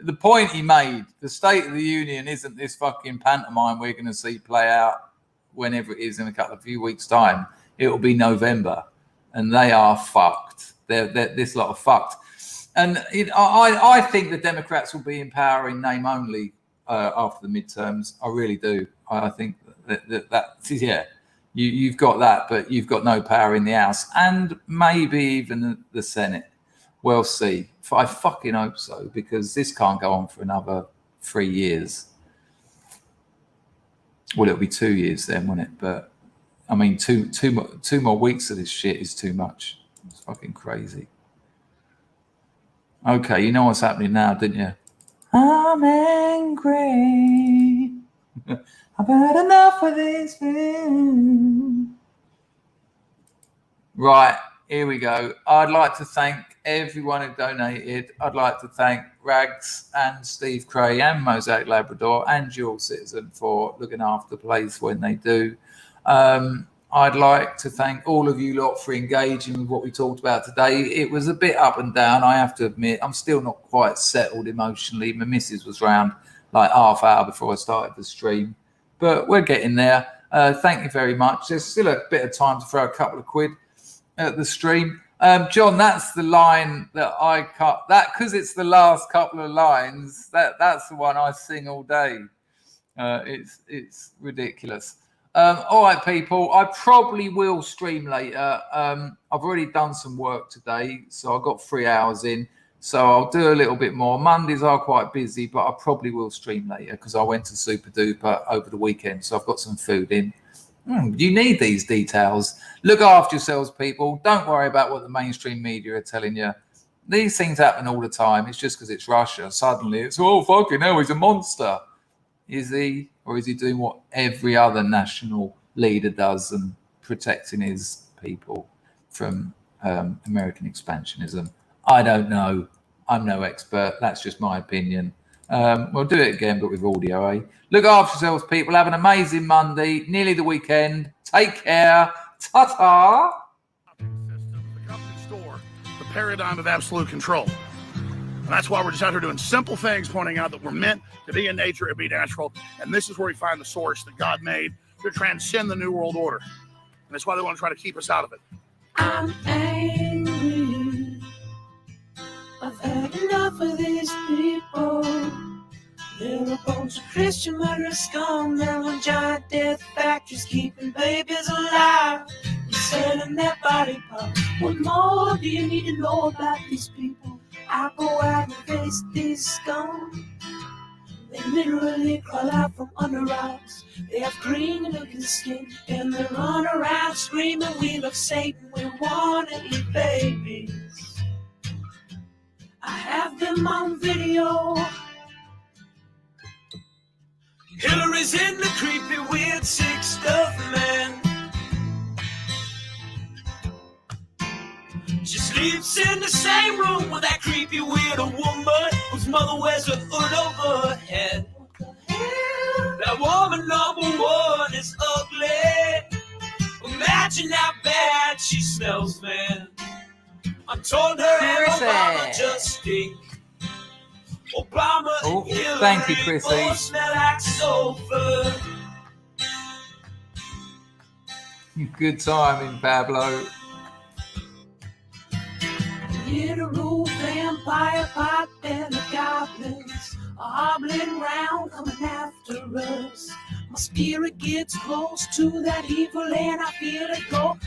The point he made, the State of the Union isn't this fucking pantomime we're going to see play out whenever it is in a few weeks' time. It will be November, and they are fucked. They're this lot of fucked. And I think the Democrats will be in power in name only after the midterms. I really do. I think that yeah. You've got that, but you've got no power in the House and maybe even the Senate. We'll see. I fucking hope so, because this can't go on for another 3 years. Well, it'll be 2 years then, won't it? But I mean, two more weeks of this shit is too much. It's fucking crazy. Okay, you know what's happening now, didn't you? I'm angry. I've had enough of this film. Right, here we go. I'd like to thank everyone who donated. I'd like to thank Rags and Steve Cray and Mosaic Labrador and Dual Citizen for looking after the place when they do. I'd like to thank all of you lot for engaging with what we talked about today. It was a bit up and down, I have to admit. I'm still not quite settled emotionally. My missus was round like half hour before I started the stream. But we're getting there. Thank you very much. There's still a bit of time to throw a couple of quid at the stream. John, that's the line that I cut. That because it's the last couple of lines. That's the one I sing all day. It's ridiculous. All right, people. I probably will stream later. I've already done some work today, so I got 3 hours in. So I'll do a little bit more. Mondays are quite busy, but I probably will stream later because I went to Super Duper over the weekend. So I've got some food in. You need these details. Look after yourselves, people. Don't worry about what the mainstream media are telling you. These things happen all the time. It's just because it's Russia. Suddenly it's, oh, fucking hell, he's a monster. Is he? Or is he doing what every other national leader does and protecting his people from American expansionism? I don't know. I'm no expert. That's just my opinion. We'll do it again, but with audio, eh? Look after yourselves, people. Have an amazing Monday. Nearly the weekend. Take care. Ta-ta. restore the paradigm of absolute control. And that's why we're just out here doing simple things, pointing out that we're meant to be in nature and be natural. And this is where we find the source that God made to transcend the New World Order. And that's why they want to try to keep us out of it. I'm angry. I've had enough of these people. They're a bunch of Christian murder scum. They're on giant death factories keeping babies alive and selling their body parts. What more do you need to know about these people? I go out and face these scum. They literally crawl out from under rocks. They have green looking skin and they run around screaming, we love Satan, we want to eat babies. I have them on video. Hillary's in the creepy, weird, sick stuff, man. She sleeps in the same room with that creepy, weird woman whose mother wears a hood over her head. That woman number one is ugly. Imagine how bad she smells, man. I told her Obama just stink. Obama and Hillary thank you, Chrissy. both smell like sulfur. Good timing, Pablo. Literal vampire pot belly goblins are hobbling round coming after us. My spirit gets close to that evil and I feel it go.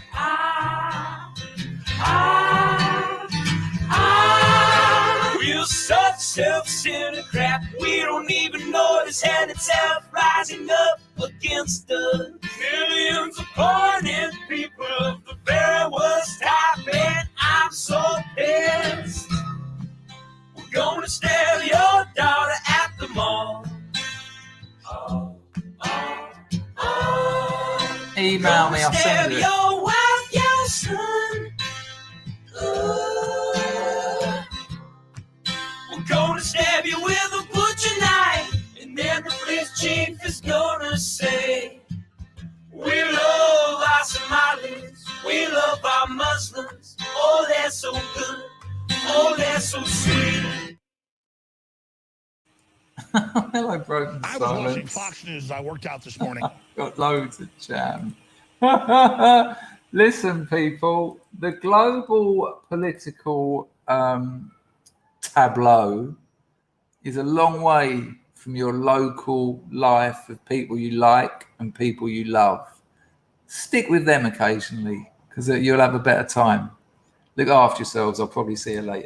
We're such self-centered crap. We don't even notice hell itself rising up against us. Millions of pointed people of the very worst type, and I'm so pissed. We're gonna stab your daughter at the mall. Email me, I'll send you it. Your wife, your son. We're gonna stab you with a butcher knife, and then the police chief is gonna say, we love our Somalis, we love our Muslims. Oh, they're so good. Oh, they're so sweet. Hello, Broken I was Silence. watching Fox News as I worked out this morning. Got loads of jam. Listen, people, the global political tableau is a long way from your local life of people you like and people you love. Stick with them occasionally because you'll have a better time. Look after yourselves. I'll probably see you later.